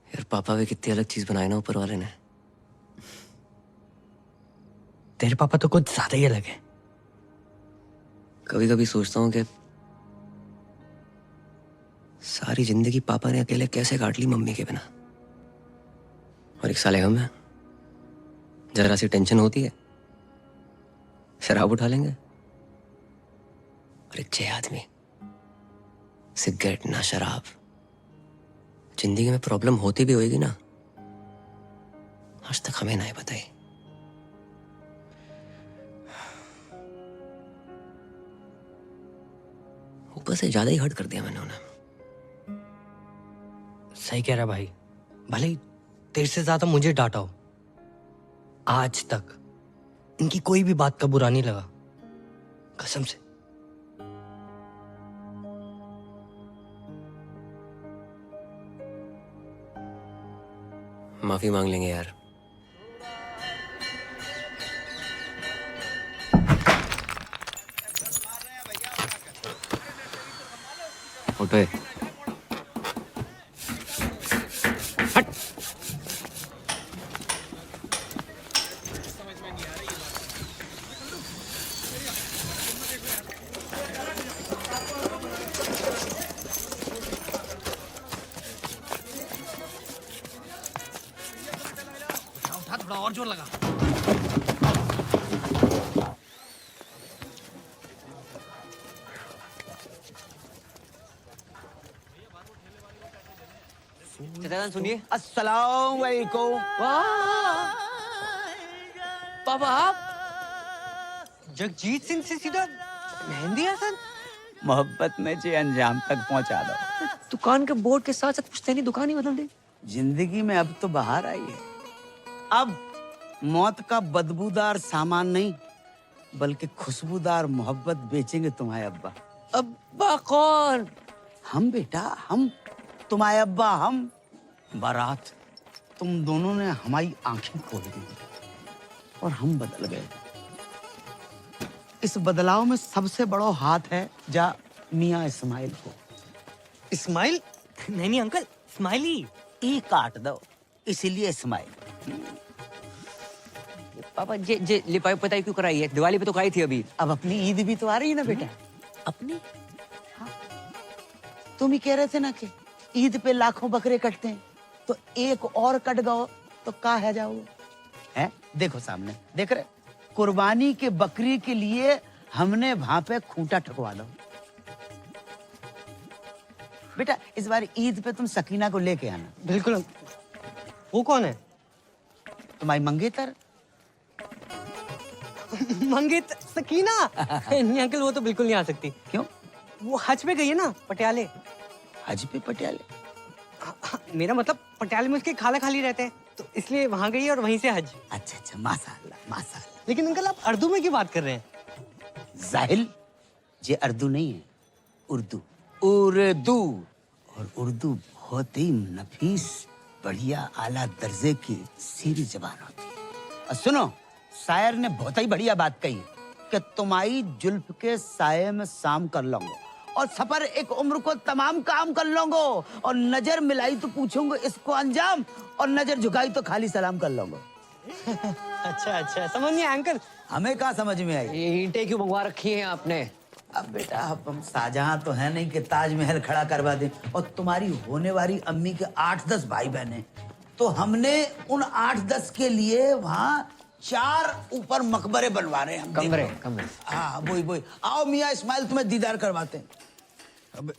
Speaker 2: यार पापा भी कितनी अलग चीज बनाई ना ऊपर वाले ने।
Speaker 14: तेरे पापा तो कुछ ज्यादा ही अलग है।
Speaker 2: कभी कभी सोचता हूँ कि सारी जिंदगी पापा ने अकेले कैसे काट ली मम्मी के बिना। और एक साले हम हैं, जरा सी टेंशन होती है शराब उठा लेंगे। और एक छह आदमी, सिगरेट ना शराब। जिंदगी में प्रॉब्लम होती भी होगी ना, आज तक हमें नहीं बताई। ऊपर से ज्यादा ही हर्ट कर दिया मैंने उन्हें।
Speaker 14: सही कह रहा भाई, भले ही तेरे से ज्यादा मुझे डांटा हो, आज तक इनकी कोई भी बात का बुरा नहीं लगा, कसम से।
Speaker 2: माफी मांग लेंगे यार। उठे। हट।
Speaker 8: थोड़ा और जोर लगा।
Speaker 2: सुनिए।
Speaker 8: अस्सलाम वालेकुम।
Speaker 14: पापा आप जगजीत सिंह से सीधा मेहंदी हसन?
Speaker 8: मोहब्बत में जे अंजाम तक पहुंचा दो।
Speaker 2: दुकान के बोर्ड के साथ साथ पुश्तैनी दुकान ही बदल दे।
Speaker 8: जिंदगी में अब तो बाहर आई है। अब मौत का बदबूदार सामान नहीं, बल्कि खुशबूदार मोहब्बत बेचेंगे तुम्हारे अब्बा।
Speaker 14: अब्बा कौन?
Speaker 8: हम बेटा, हम तुम्हारे अब्बा। हम बारात, तुम दोनों ने हमारी आंखें खोल दी और हम बदल गए। इस बदलाव में सबसे बड़ा हाथ है जा मियाँ इस्माइल को।
Speaker 14: इस्माइल? नहीं नहीं अंकल, स्माइली।
Speaker 8: ई काट दो, इसीलिए इस्माइल।
Speaker 2: पापा जे लिपाई पताई क्यों कराई है? दिवाली पे तो कराई थी अभी।
Speaker 8: अब अपनी ईद भी तो आ रही है ना बेटा।
Speaker 2: अपनी?
Speaker 8: तुम ही कह रहे थे ना कि ईद पे लाखों बकरे कटते हैं, तो एक और कट गओ तो का है जाओगे? हैं? देखो सामने, देख रहे? कुर्बानी के बकरी के लिए हमने वहां पे खूंटा ठकवा दो। बेटा इस बार ईद पे तुम सकीना को लेके आना।
Speaker 14: बिल्कुल। वो कौन है?
Speaker 8: तुम्हारी मंगेतर।
Speaker 14: मंगेतर सकीना? नहीं अंकल, वो तो बिल्कुल नहीं आ सकती।
Speaker 8: क्यों?
Speaker 14: वो हज पे गई है ना, पटियाले।
Speaker 8: हज पे पटियाले?
Speaker 14: मेरा मतलब पटियाले में उसके खाला खाली रहते हैं, तो इसलिए वहां गई है और वहीं से हज।
Speaker 8: अच्छा अच्छा, माशाअल्लाह माशाअल्लाह।
Speaker 14: लेकिन अंकल आप उर्दू में क्यों बात कर रहे हैं?
Speaker 8: जाहिल, ये उर्दू नहीं है, उर्दू। उर्दू। और उर्दू बहुत ही नफीस, बढ़िया, आला दर्जे की सीधी जबान होती है। और सुनो, शायर ने बहुत ही बढ़िया बात कही कि तुम्हारी जुल्फ के साये में शाम कर लूंगा और सफर एक उम्र को तमाम काम कर लूंगा, और नजर मिलाई तो पूछूंगा इसको अंजाम, और नजर झुकाई तो खाली सलाम कर लूंगा।
Speaker 14: अच्छा अच्छा, समझ नहीं आया अंकल।
Speaker 8: हमें कहाँ समझ में आई?
Speaker 2: ये ईंटें क्यों मंगवा रखी हैं आपने?
Speaker 8: अब बेटा हम शाहजहां तो है नहीं कि ताजमहल खड़ा करवा दें, और तुम्हारी होने वाली अम्मी के 8-10 भाई बहन हैं, तो हमने उन 8-10 के लिए वहाँ 4 ऊपर मकबरे बनवा रहे हैं।
Speaker 2: कमरे कमरे।
Speaker 8: हाँ वही वही। आओ मियाँ इस्माइल, तुम्हें दीदार करवाते हैं। अब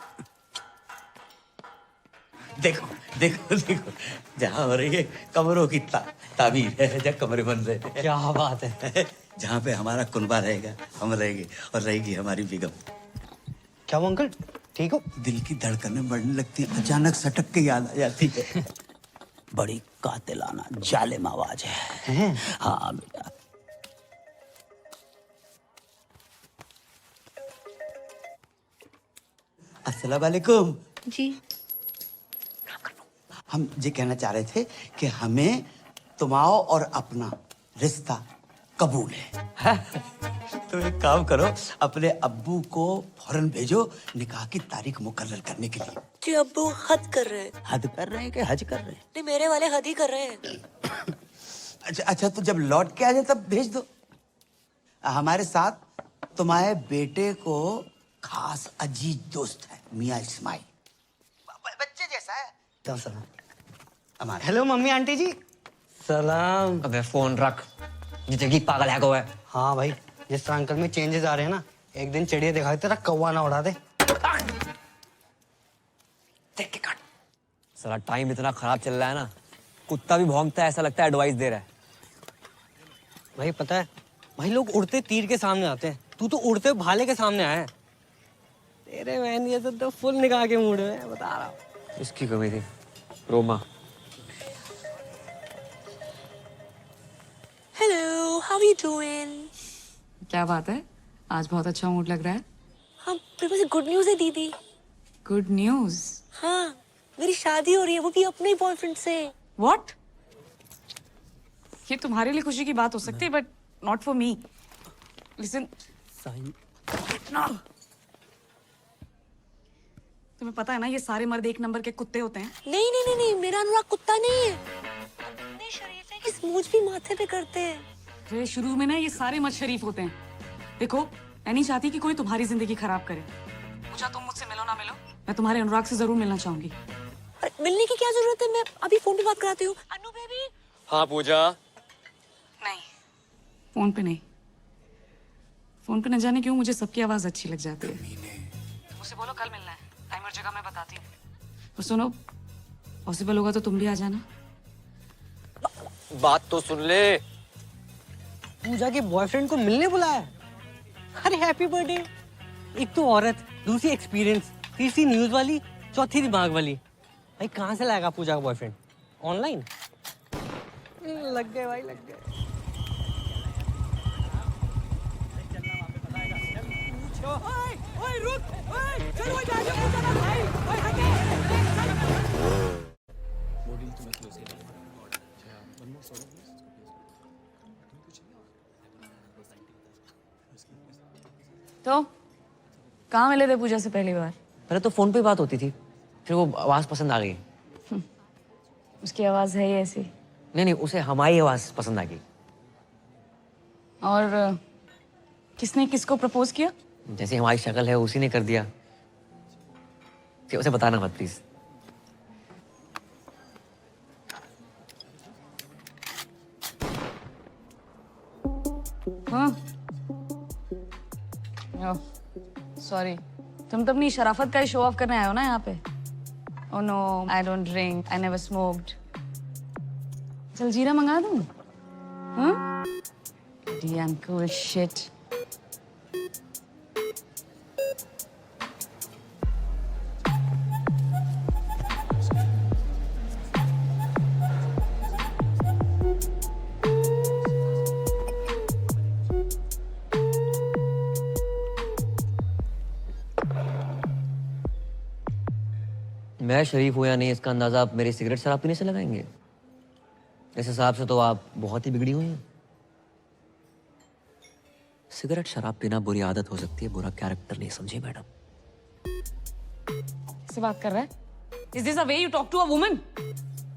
Speaker 8: देखो देखो देखो, जहाँ हो रही है कमरों की ताबीर है, जहाँ कमरे बन रहे हैं।
Speaker 14: क्या बात है।
Speaker 8: जहाँ पे हमारा कुनबा रहेगा, हम रहेंगे, और रहेगी हमारी बेगम।
Speaker 14: क्या वो अंकल ठीक हो?
Speaker 8: दिल की धड़कनें बढ़ने लगती हैं, अचानक सटक के याद आ जाती है। बड़ी कातिलाना जालिम आवाज है। हाँ बेटा। अस्सलाम वालेकुम।
Speaker 7: जी।
Speaker 8: हम ये कहना चाह रहे थे कि हमें तुम्हारा और अपना रिश्ता कबूल है। तो एक काम करो, अपने अब्बू को फौरन भेजो निकाह की तारीख मुकर्रर करने के लिए।
Speaker 7: जी अब्बू हद कर रहे हैं।
Speaker 8: हद कर रहे हैं कि हज कर रहे हैं?
Speaker 7: नहीं, मेरे वाले हद ही कर रहे हैं।
Speaker 8: अच्छा अच्छा, तो जब लौट के आ जाए तब भेज दो। हमारे साथ तुम्हारे बेटे को खास अजीज दोस्त है, मियाँ इस्माइल, बच्चे जैसा है।
Speaker 14: सलाम। हेलो मम्मी आंटी जी। सलाम।
Speaker 2: अबे फोन रख, जिंदगी पागल है को है।
Speaker 14: हाँ भाई, जिस तरह अंकल में चेंजेस आ रहे हैं ना, एक दिन चिड़िया दिखाई तेरा कौवा ना उड़ा दे।
Speaker 2: देख के काट। साला टाइम इतना खराब चल रहा है ना, कुत्ता भी भौंकता है, ऐसा लगता है एडवाइस दे रहा है।
Speaker 14: भाई पता है, भाई लोग उड़ते तीर के सामने आते हैं, तू तो उड़ते भाले के सामने आया है। तेरे बहन ये तो फुल निकाह के मूड में, बता रहा हूँ।
Speaker 2: इसकी कमी थी, Roma.
Speaker 7: Hello, how you doing?
Speaker 13: क्या बात है, आज बहुत अच्छा मूड लग रहा है।
Speaker 7: हाँ, मेरे पास गुड न्यूज़ है दीदी।
Speaker 13: Good news?
Speaker 7: हाँ, मेरी शादी हो रही है, वो भी अपने बॉयफ्रेंड से।
Speaker 13: व्हाट? ये तुम्हारे लिए खुशी की बात हो सकती है, but not for me. Listen, तुम्हें पता है ना, ये सारे मर्द एक नंबर के कुत्ते होते हैं।
Speaker 7: नहीं नहीं नहीं नहीं, मेरा अनुराग कुत्ता नहीं है। इतने शरीफ है कि स्मूच भी माथे पे करते हैं।
Speaker 13: अरे शुरू में ना ये सारे मर्द शरीफ होते हैं। देखो, मैं नहीं चाहती कि कोई तुम्हारी जिंदगी खराब करे। पूछा तुम मुझसे मिलो ना मिलो, मैं तुम्हारे अनुराग से जरूर मिलना चाहूंगी।
Speaker 7: मिलने की क्या जरूरत है, मैं अभी फोन पे बात कराती हूँ। अनु बेबी।
Speaker 2: हाँ पूजा।
Speaker 13: नहीं, फोन पे नहीं। फोन पे न जाने क्यों मुझे सबकी आवाज अच्छी लग जाती है। मुझसे बोलो कल मिलना है, टाइम और जगह मैं बताती हूँ। और सुनो, पॉसिबल होगा तो तुम भी आ जाना।
Speaker 2: बात तो सुन ले।
Speaker 14: पूजा के बॉयफ्रेंड को मिलने बुलाया। अरे हैप्पी बर्थडे। एक तो औरत, दूसरी एक्सपीरियंस, तीसरी न्यूज वाली, चौथी दिमाग वाली। भाई कहाँ से लाएगा पूजा का बॉयफ्रेंड? ऑनलाइन? लग गए भाई, लग गए।
Speaker 13: तो कहाँ मिले थे पूजा से पहली बार?
Speaker 2: पहले तो फोन पे बात होती थी, फिर वो आवाज पसंद आ गई।
Speaker 13: उसकी आवाज है ही ऐसी।
Speaker 2: नहीं नहीं, उसे हमारी आवाज पसंद आ गई।
Speaker 13: और किसने किसको प्रपोज किया?
Speaker 2: जैसे हमारी शक्ल है उसी ने कर दिया। उसे बताना मत प्लीज।
Speaker 13: हाँ सॉरी, तुम तो अपनी शराफत का ही शो ऑफ करने आए हो ना यहाँ पे। Oh no, I don't drink, I never smoked. चल जीरा मंगा दूँ? हाँ? Damn cool shit.
Speaker 2: मैं शरीफ हूं या नहीं इसका अंदाजा आप मेरी सिगरेट शराब पीने से लगाएंगे? इस हिसाब से तो आप बहुत ही बिगड़ी हुई हैं। सिगरेट शराब पीना बुरी आदत हो सकती है, बुरा कैरेक्टर नहीं, समझे मैडम?
Speaker 13: किससे बात कर रहा है? Is this a way you talk to a woman?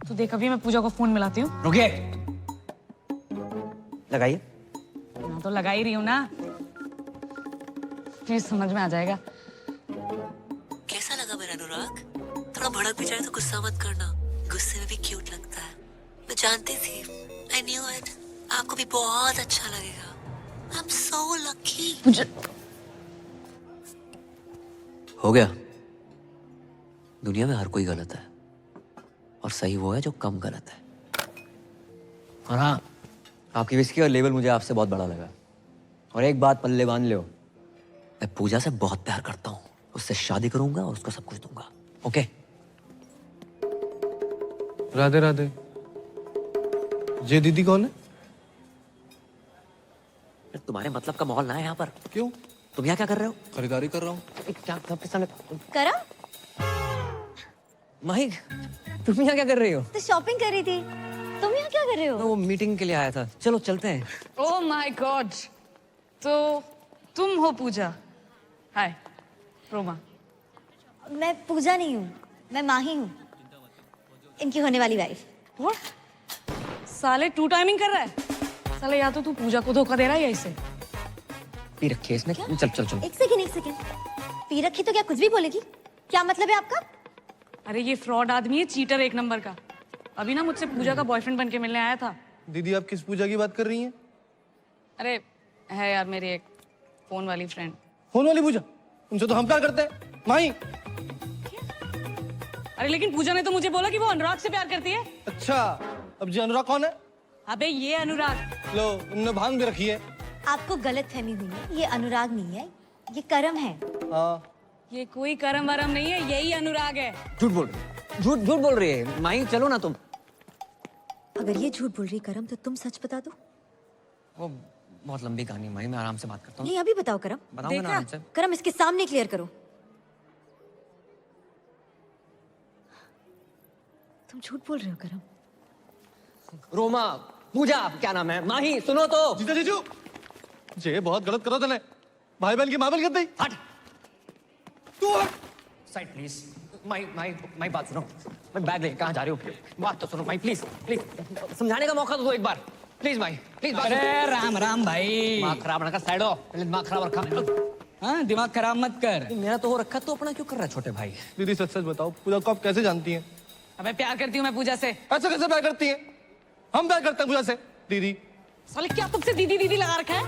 Speaker 13: तो देख, अभी मैं पूजा को फोन मिलाती हूँ।
Speaker 2: रुकिए, लगाइए।
Speaker 13: हाँ तो लगा ही रही हूँ ना, प्लीज समझ में आ जाएगा।
Speaker 7: कैसा लगा मेरा अनुराग? थोड़ा भड़क भी जाए तो गुस्सा मत करना, गुस्से में भी क्यूट लगता है। मैं जानती थी, I knew it, आपको भी बहुत अच्छा लगेगा। I'm so lucky.
Speaker 2: हो गया। दुनिया में हर कोई गलत है और सही वो है जो कम गलत है। और हाँ, आपकी विस्की और लेवल मुझे आपसे बहुत बड़ा लगा। और एक बात पल्ले बांध लो, मैं पूजा से बहुत प्यार करता हूँ, उससे शादी करूंगा और उसको सब कुछ दूंगा। ओके?
Speaker 12: राधे राधे। ये दीदी कौन है?
Speaker 2: तुम्हारे मतलब का माहौल ना है यहाँ पर।
Speaker 12: क्यों?
Speaker 2: तुम यहाँ क्या कर रहे हो?
Speaker 12: खरीदारी कर रहा हूँ।
Speaker 2: क्या सबके सामने
Speaker 10: करा?
Speaker 2: माही, तुम यहाँ क्या कर रही हो?
Speaker 10: तो शॉपिंग कर रही थी। तुम यहाँ क्या कर रहे हो?
Speaker 2: वो मीटिंग के लिए आया था। चलो चलते हैं।
Speaker 13: ओह माय गॉड, तो तुम हो पूजा? हाय रोमा।
Speaker 10: मैं पूजा नहीं हूँ, मैं माही हूँ, इनकी होने वाली वाइफ।
Speaker 13: व्हाट? साले टू टाइमिंग कर रहा है साले, या तो तू पूजा को धोखा दे रहा है या इसे।
Speaker 2: पी रखी है इसने। चल चल चल।
Speaker 10: एक सेकंड। पी रखी तो क्या कुछ भी बोलेगी? क्या मतलब है आपका?
Speaker 13: अरे ये फ्रॉड आदमी है, चीटर एक नंबर का। अभी ना मुझसे पूजा का बॉयफ्रेंड बन के मिलने आया था।
Speaker 12: दीदी आप किस पूजा की बात कर रही हैं?
Speaker 13: अरे है यार, मेरी एक फोन वाली फ्रेंड।
Speaker 12: फोन वाली पूजा? उनसे तो हम प्यार करते हैं माही।
Speaker 13: अरे लेकिन पूजा ने तो मुझे बोला कि वो अनुराग से प्यार करती है।
Speaker 12: अच्छा, अब जी अनुराग कौन है?
Speaker 13: अबे ये अनुराग।
Speaker 12: लो, उनने भांग भी रखी है।
Speaker 10: आपको गलतफहमी हुई है, ये अनुराग नहीं है, ये करम है।
Speaker 12: हाँ।
Speaker 13: ये कोई करम वरम नहीं है, यही अनुराग है।
Speaker 2: झूठ बोल रही है माही। चलो ना तुम।
Speaker 10: अगर ये झूठ बोल रही करम तो तुम सच बता दो।
Speaker 2: वो बहुत लंबी कहानी है माही, मैं आराम से बात करता हूँ।
Speaker 10: नहीं अभी बताओ करम।
Speaker 2: बताऊंगा ना आराम से।
Speaker 10: करम इसके सामने क्लियर करो। तुम झूठ बोल रहे हो करम।
Speaker 2: रोमा, पूजा, क्या नाम है? माही सुनो तो।
Speaker 12: जीजू ये बहुत गलत करो तूने। भाई बहन की माबल कर दी।
Speaker 2: हट तू, साइड प्लीज। माही बात सुनो। मैं बैग लेके कहाँ जा रही हूँ? बात तो सुनो माही, प्लीज समझाने का मौका तो दो एक बार, प्लीज माही प्लीज।
Speaker 1: अरे राम राम भाई।
Speaker 2: दिमाग खराब ना कर, साइड हो। पहले दिमाग खराब रखा।
Speaker 1: हाँ दिमाग खराब मत कर।
Speaker 2: मेरा तो हो रखा, तो अपना क्यों कर रहा है छोटे भाई?
Speaker 12: दीदी सच सच बताओ, पूजा को आप कैसे जानती हैं?
Speaker 13: अबे प्यार करती हूँ मैं पूजा से।
Speaker 12: ऐसा कैसे प्यार करती हैं? हम प्यार करते हैं पूजा से। दीदी
Speaker 13: साले क्या तुमसे दीदी दीदी लगा रखा है?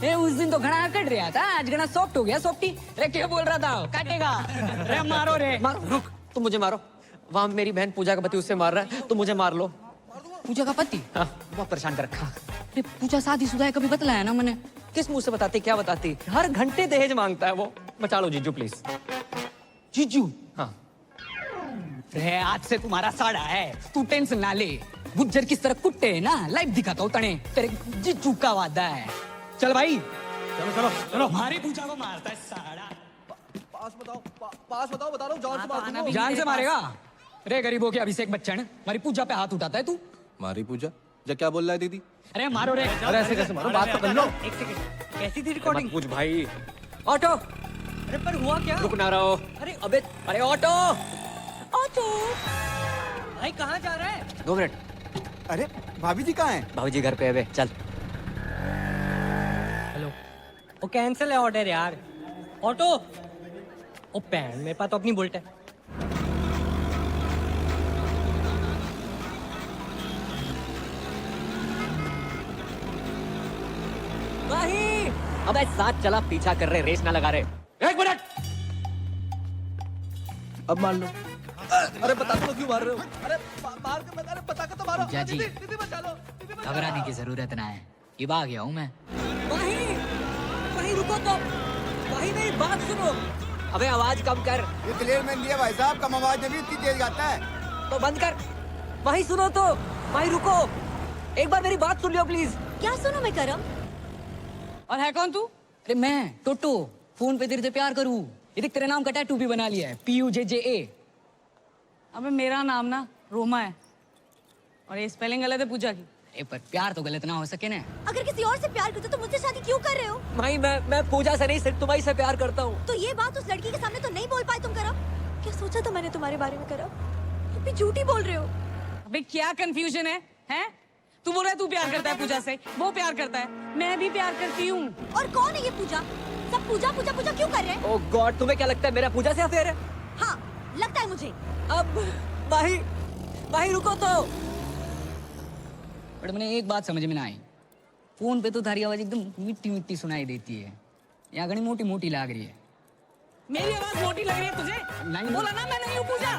Speaker 1: ए उस दिन तो घना कट रहा था, आज घना सॉफ्ट हो गया सॉफ्टी। अरे क्या बोल रहा था? काटेगा। अरे मारो रे।
Speaker 2: रुक, तुम मुझे मारो। वहां मेरी बहन पूजा का पति उससे मार रहा है, तुम मुझे मार लो।
Speaker 1: पूजा का पति?
Speaker 2: हाँ, बहुत परेशान कर रखा।
Speaker 1: अरे पूजा शादीशुदा है, कभी बतलाया ना मैंने।
Speaker 2: किस मुंह से बताती, क्या बताती? हर घंटे दहेज मांगता है वो। बचा लो जीजू प्लीज।
Speaker 1: जीजू?
Speaker 2: हाँ।
Speaker 1: रे आज से तुम्हारा साड़ा है, तू टेंशन ना ले। गुज्जर किस तरह कुट्टे है ना, लाइव दिखाता हूँ तने। तेरे जीजू का वादा है। चल भाई चलो। हमारी पूजा को मारता है साड़ा।
Speaker 12: पास बताओ बता रहा हूँ। जान से मार दूंगा।
Speaker 1: जान से मारेगा? रे गरीबों के अभिषेक बच्चन, हमारी पूजा पे हाथ उठाता है तू।
Speaker 12: मारी पूजा? जा क्या बोल रहा है दीदी?
Speaker 1: अरे मारो रे।
Speaker 12: अरे ऐसे कैसे मारो? बात तो कर लो।
Speaker 1: एक सेकंड, कैसी थी रिकॉर्डिंग?
Speaker 2: पूछ भाई।
Speaker 1: ऑटो। अरे पर हुआ क्या?
Speaker 2: रुक ना रहो। अरे ऑटो
Speaker 14: भाई कहाँ जा रहा है?
Speaker 2: 2 मिनट।
Speaker 18: अरे भाभी जी कहाँ हैं?
Speaker 2: भाभी जी घर पे है बे, चल।
Speaker 14: हेलो, वो कैंसिल है ऑर्डर यार। ऑटो, ओ पैन मेरे पास तो अपनी बुलेट है।
Speaker 2: अबे साथ चला पीछा कर रहे, रेस ना लगा रहे।
Speaker 12: 1 मिनट। अब मान लो। अरे बता दो क्यों मार रहे हो? अरे मार के अरे बता के तो मारो।
Speaker 1: पूजा जी,
Speaker 12: दीदी बचा लो।
Speaker 1: घबराने की जरूरत ना है, ये आ गया हूँ मैं।
Speaker 2: वहीं रुको तो, वहीं मेरी बात सुनो। अबे आवाज कम कर।
Speaker 18: ये क्लियर मैन दिया भाई साहब, कम आवाज में भी इतनी तेज गाता है।
Speaker 2: तो बंद कर। वहीं सुनो तो, वहीं रुको। एक बार मेरी बात सुन लियो प्लीज।
Speaker 10: क्या सुनो मैं करम?
Speaker 1: और है कौन तू? अरे मैं टोटो, फोन पे तेरे से प्यार करूँ। ये देख तेरे नाम का टैटू भी बना लिया है, PUJJA।
Speaker 13: अबे मेरा नाम ना रोमा है और ये स्पेलिंग गलत है पूजा की।
Speaker 1: अरे पर प्यार तो गलत ना हो सके ना।
Speaker 10: अगर किसी और से प्यार करते तो मुझसे शादी क्यों कर रहे हो?
Speaker 2: भाई मैं पूजा से नहीं, सिर्फ तुम्हारी से प्यार करता हूँ।
Speaker 10: तो ये बात उस लड़की के सामने तो नहीं बोल पाए तुम करम? क्या सोचा था मैंने तुम्हारे बारे में करम? तुम भी झूठी बोल रहे हो।
Speaker 13: अबे क्या कंफ्यूजन है? हैं? तू बोल रहा है तू प्यार करता है पूजा से, वो प्यार करता है, मैं भी प्यार करती हूँ।
Speaker 10: और कौन है ये पूजा? सब पूजा पूजा पूजा क्यों कर रहे हैं?
Speaker 2: ओह गॉड, तुम्हें क्या लगता है मेरा पूजा से अफेयर है?
Speaker 10: हाँ, लगता है मुझे।
Speaker 2: अब भाई रुको तो।
Speaker 1: बट मैंने एक बात समझ में ना आई, फोन पे तो थारी आवाज एकदम मिट्टी मिट्टी सुनाई देती है, यहाँ घनी मोटी मोटी लाग रही है।
Speaker 13: मेरी आवाज मोटी लग रही है तुझे?
Speaker 1: नहीं।
Speaker 13: बोला ना मैं नहीं हूँ पूजा।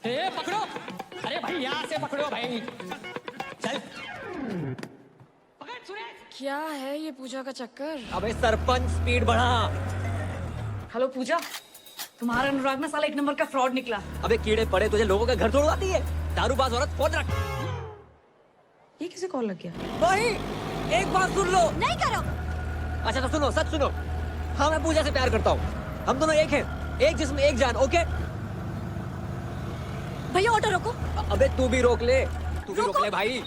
Speaker 1: ए पकड़ो, अरे भाई यहाँ से पकड़ो भाई, चल।
Speaker 13: क्या है ये पूजा का चक्कर?
Speaker 2: अबे सरपंच स्पीड बढ़ा।
Speaker 13: हेलो पूजा, तुम्हारा अनुराग में साला 1 नंबर का फ्रॉड निकला।
Speaker 2: अबे कीड़े पड़े तुझे, लोगों का घर तोड़वाती है, दारूबाज औरत। फोन रख।
Speaker 13: ये किसे कॉल लग गया?
Speaker 2: भाई एक बात सुन लो।
Speaker 10: नहीं करो।
Speaker 2: अच्छा तो सुनो, सच सुनो। हाँ मैं पूजा से प्यार करता हूँ, हम दोनों एक हैं, एक जिस्म एक जान। ओके
Speaker 10: भैया ऑटो रोको।
Speaker 2: अबे तू भी रोक ले, तू भी रोक ले भाई।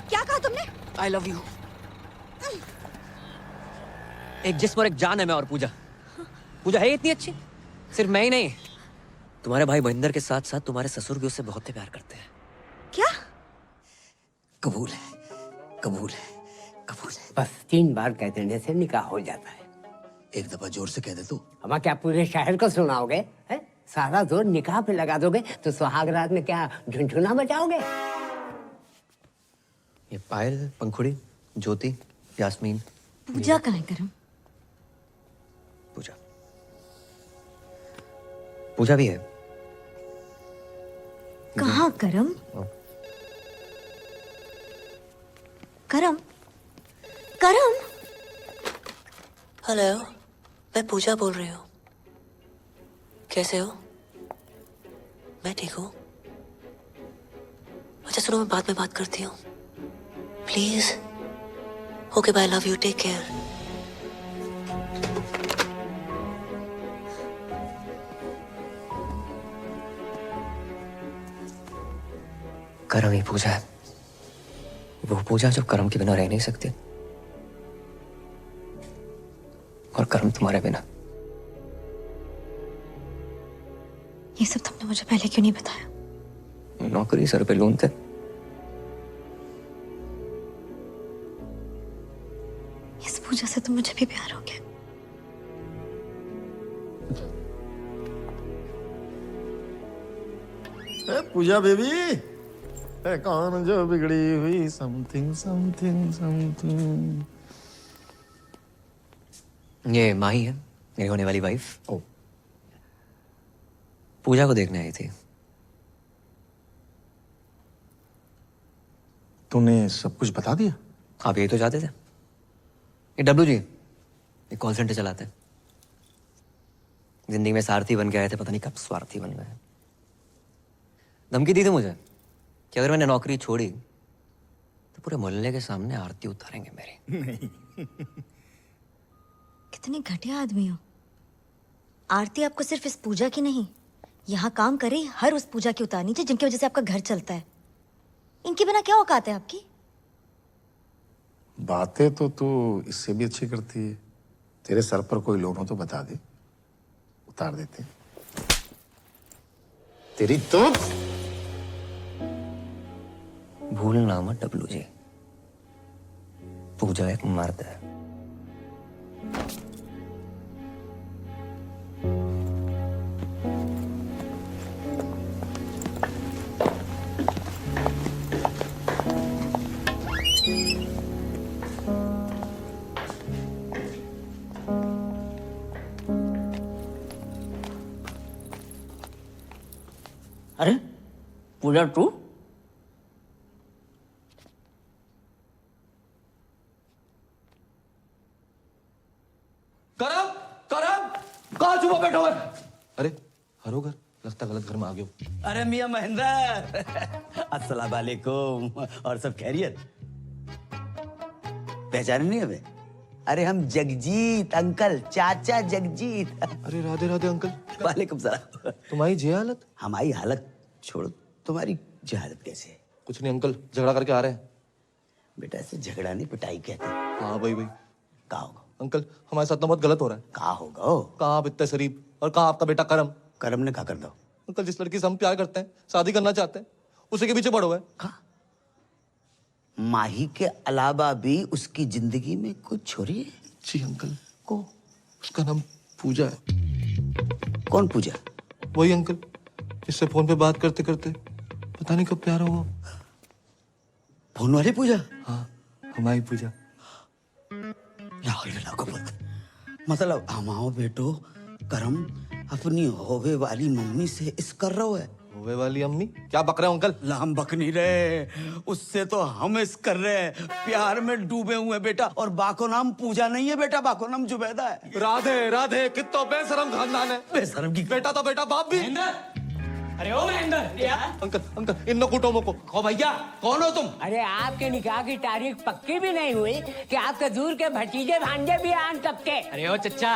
Speaker 10: क्या कहा तुमने?
Speaker 2: I love you. एक जिस्म और एक जान है मैं और पूजा। पूजा है इतनी अच्छी, सिर्फ मैं ही नहीं, तुम्हारे भाई महेंद्र के साथ साथ तुम्हारे ससुर भी उससे बहुत प्यार करते हैं।
Speaker 10: क्या?
Speaker 6: कबूल है, कबूल है, कबूल है। बस 3 बार कह देने से निकाह हो जाता है।
Speaker 18: एक दफा जोर से कह दे तू।
Speaker 6: हम क्या पूरे शहर को सुनाओगे? हैं? सारा जोर निकाह पे लगा दोगे तो सुहाग रात में क्या झुनझुना बजाओगे?
Speaker 2: ये पायल, पंखुड़ी, ज्योति, यास्मीन।
Speaker 10: पूजा कहाँ है करम?
Speaker 2: पूजा पूजा भी है।
Speaker 10: कहाँ करम? करम? करम?
Speaker 7: हेलो, मैं पूजा बोल रही हूँ। कैसे हो? मैं ठीक हूँ। अच्छा सुनो, मैं बाद में बात करती हूँ please. Okay bye, love you, take care.
Speaker 2: करम ही पूजा है, वो पूजा जो कर्म के बिना रह नहीं सकती, और कर्म तुम्हारे बिना।
Speaker 10: ये सब तुमने मुझे पहले क्यों नहीं बताया?
Speaker 2: नौकरी सर पे लोन थे।
Speaker 10: इस पूजा से तो मुझे भी प्यार हो गया।
Speaker 3: पूजा बेबी, कौन जो बिगड़ी हुई समथिंग समथिंग समथिंग।
Speaker 2: ये माही है, मेरी होने वाली वाइफ। ओ, पूजा को देखने आई थी।
Speaker 3: तूने सब कुछ बता दिया?
Speaker 2: आप यही तो चाहते थे। ये डब्लू जी, ये कॉल सेंटर चलाते हैं। जिंदगी में सारथी बन के आए थे, पता नहीं कब स्वार्थी बन गए। धमकी दी थी मुझे कि अगर मैंने नौकरी छोड़ी तो पूरे मोहल्ले के सामने आरती उतारेंगे मेरी।
Speaker 3: नहीं।
Speaker 10: कितने घटिया आदमी हो। आरती आपको सिर्फ इस पूजा की नहीं, यहाँ काम करे हर उस पूजा की उतारनी चाहिए जिनकी वजह से आपका घर चलता है। इनके बिना क्या औकात है आपकी?
Speaker 3: बातें तो तू इससे भी अच्छी करती है। तेरे सर पर कोई लोन हो तो बता दे, उतार देते। तेरी तो
Speaker 2: भूलना मत डब्लू जी, पूजा एक मर्द है।
Speaker 6: पूजा तू
Speaker 12: करम करम कहाँ छुपा बैठा हुआ है? अरे हरो घर लगता गलत घर में आ गए हो।
Speaker 9: अरे मियां महेंद्र अस्सलाम वालेकुम। और सब खैरियत? पहचाने नहीं हमें? अरे हम जगजीत अंकल, चाचा जगजीत।
Speaker 12: अरे राधे राधे अंकल।
Speaker 9: वालेकुम सलाम।
Speaker 12: तुम्हारी जे हालत?
Speaker 9: हमारी हालत छोड़ो, तुम्हारी जहालत कैसे है?
Speaker 12: कुछ नहीं अंकल, झगड़ा करके आ रहे हैं।
Speaker 9: बेटा ऐसे झगड़ा नहीं पिटाई कहते हैं।
Speaker 12: हाँ भाई भाई।
Speaker 9: कहा होगा
Speaker 12: अंकल हमारे साथ तो बहुत गलत हो रहा है।
Speaker 9: कहा होगा?
Speaker 12: कहाँ आप इतने शरीफ और कहाँ आपका बेटा करम।
Speaker 9: करम ने कहा कर दो।
Speaker 12: अंकल जिस लड़की से हम प्यार करते हैं, शादी करना चाहते हैं, उसी के पीछे पड़ो है।
Speaker 9: माही के अलावा भी उसकी जिंदगी में कुछ छोरी है?
Speaker 12: जी अंकल। को उसका नाम पूजा है।
Speaker 9: कौन पूजा?
Speaker 12: वही अंकल जिससे फोन पे बात करते करते पता नहीं कब प्यार हो।
Speaker 9: फोन वाली पूजा?
Speaker 12: हाँ हमारी पूजा।
Speaker 9: मतलब हमाओ बेटो करम अपनी होवे वाली मम्मी से इस कर रहा है।
Speaker 12: होवे वाली अम्मी क्या बक रहे हो अंकल?
Speaker 9: हम बक नहीं रहे, उससे तो हम इस कर रहे हैं। प्यार में डूबे हुए हैं बेटा। और बाको नाम पूजा नहीं है बेटा, बाको नाम जुबैदा है।
Speaker 12: राधे राधे कितना बेशरम खानदान है।
Speaker 9: बेशरम की
Speaker 12: बेटा तो बेटा बाप भी।
Speaker 1: अरे ओ महेंद्र
Speaker 12: अंकल अंकल इन कुटुंबों को।
Speaker 9: ओ भैया कौन हो तुम?
Speaker 6: अरे आपके निकाह की तारीख पक्की भी नहीं हुई कि आपके दूर के भतीजे भांजे भी आन तब के।
Speaker 1: अरे ओ चच्चा,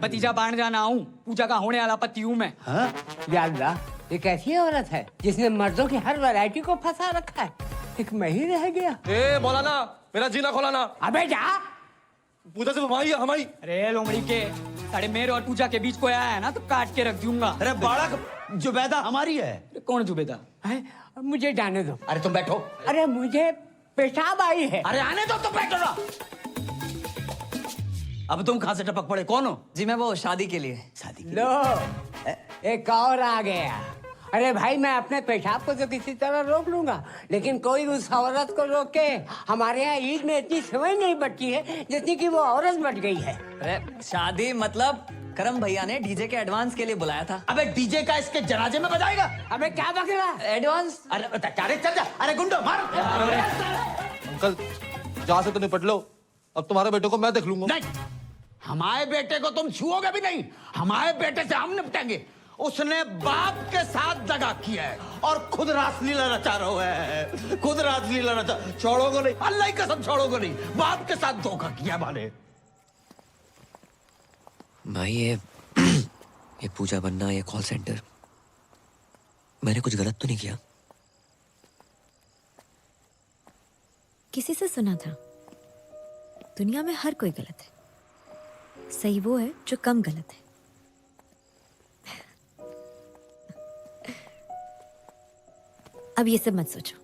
Speaker 1: भतीजा बाण जाना हूँ, पूजा का होने वाला पति हूँ मैं।
Speaker 6: हाँ? या अल्लाह, ये कैसी औरत है जिसने मर्दों की हर वैरायटी को फंसा रखा है? एक मैं ही रह गया।
Speaker 12: ए मौलाना मेरा जीना खोलाना।
Speaker 6: अबे जा।
Speaker 12: पूजा से हमारी हमारी।
Speaker 1: अरे लोमड़ी के साढ़े मेरे और पूजा के बीच कोई आया है ना तो काट के रख दूंगा।
Speaker 9: अरे बालक जुबैदा हमारी है।
Speaker 1: कौन जुबैदा?
Speaker 6: मुझे जाने दो।
Speaker 9: अरे तुम बैठो।
Speaker 6: अरे मुझे पेशाब आई है।
Speaker 9: अरे आने दो तो बैठो ना। अब तुम कहां से टपक पड़े? कौन हो?
Speaker 2: जी मैं वो शादी के लिए।
Speaker 9: शादी
Speaker 6: लो एक और आ गया। अरे भाई मैं अपने पेशाब को तो किसी तरह रोक लूंगा, लेकिन कोई उस औरत को रोके। हमारे यहाँ ईद में इतनी समय नहीं बची है जितनी कि वो औरत बच गई है।
Speaker 2: अरे शादी मतलब करम भैया ने डीजे के एडवांस के लिए बुलाया था।
Speaker 9: अबे डीजे का इसके जनाजे में बजाएगा?
Speaker 6: अबे क्या बक रहा?
Speaker 2: एडवांस।
Speaker 9: अरे चल जा। अरे गुंडो मार।
Speaker 12: अंकल जहाँ से तो निपट लो, अब तुम्हारे बेटे को मैं देख लूंगा।
Speaker 9: नहीं, हमारे बेटे को तुम छुओगे भी नहीं। हमारे बेटे से हम निपटेंगे। उसने बाप के साथ दगा किया है और खुद रासलीला रचा रहा है। खुद रासलीला रचा। छोड़ोगे नहीं, अल्लाह की कसम छोड़ोगे नहीं। बाप के साथ धोखा किया माने।
Speaker 2: भाई ये पूजा बनना, ये कॉल सेंटर, मैंने कुछ गलत तो नहीं किया?
Speaker 10: किसी से सुना था दुनिया में हर कोई गलत है, सही वो है जो कम गलत है। अब ये सब मत सोचो,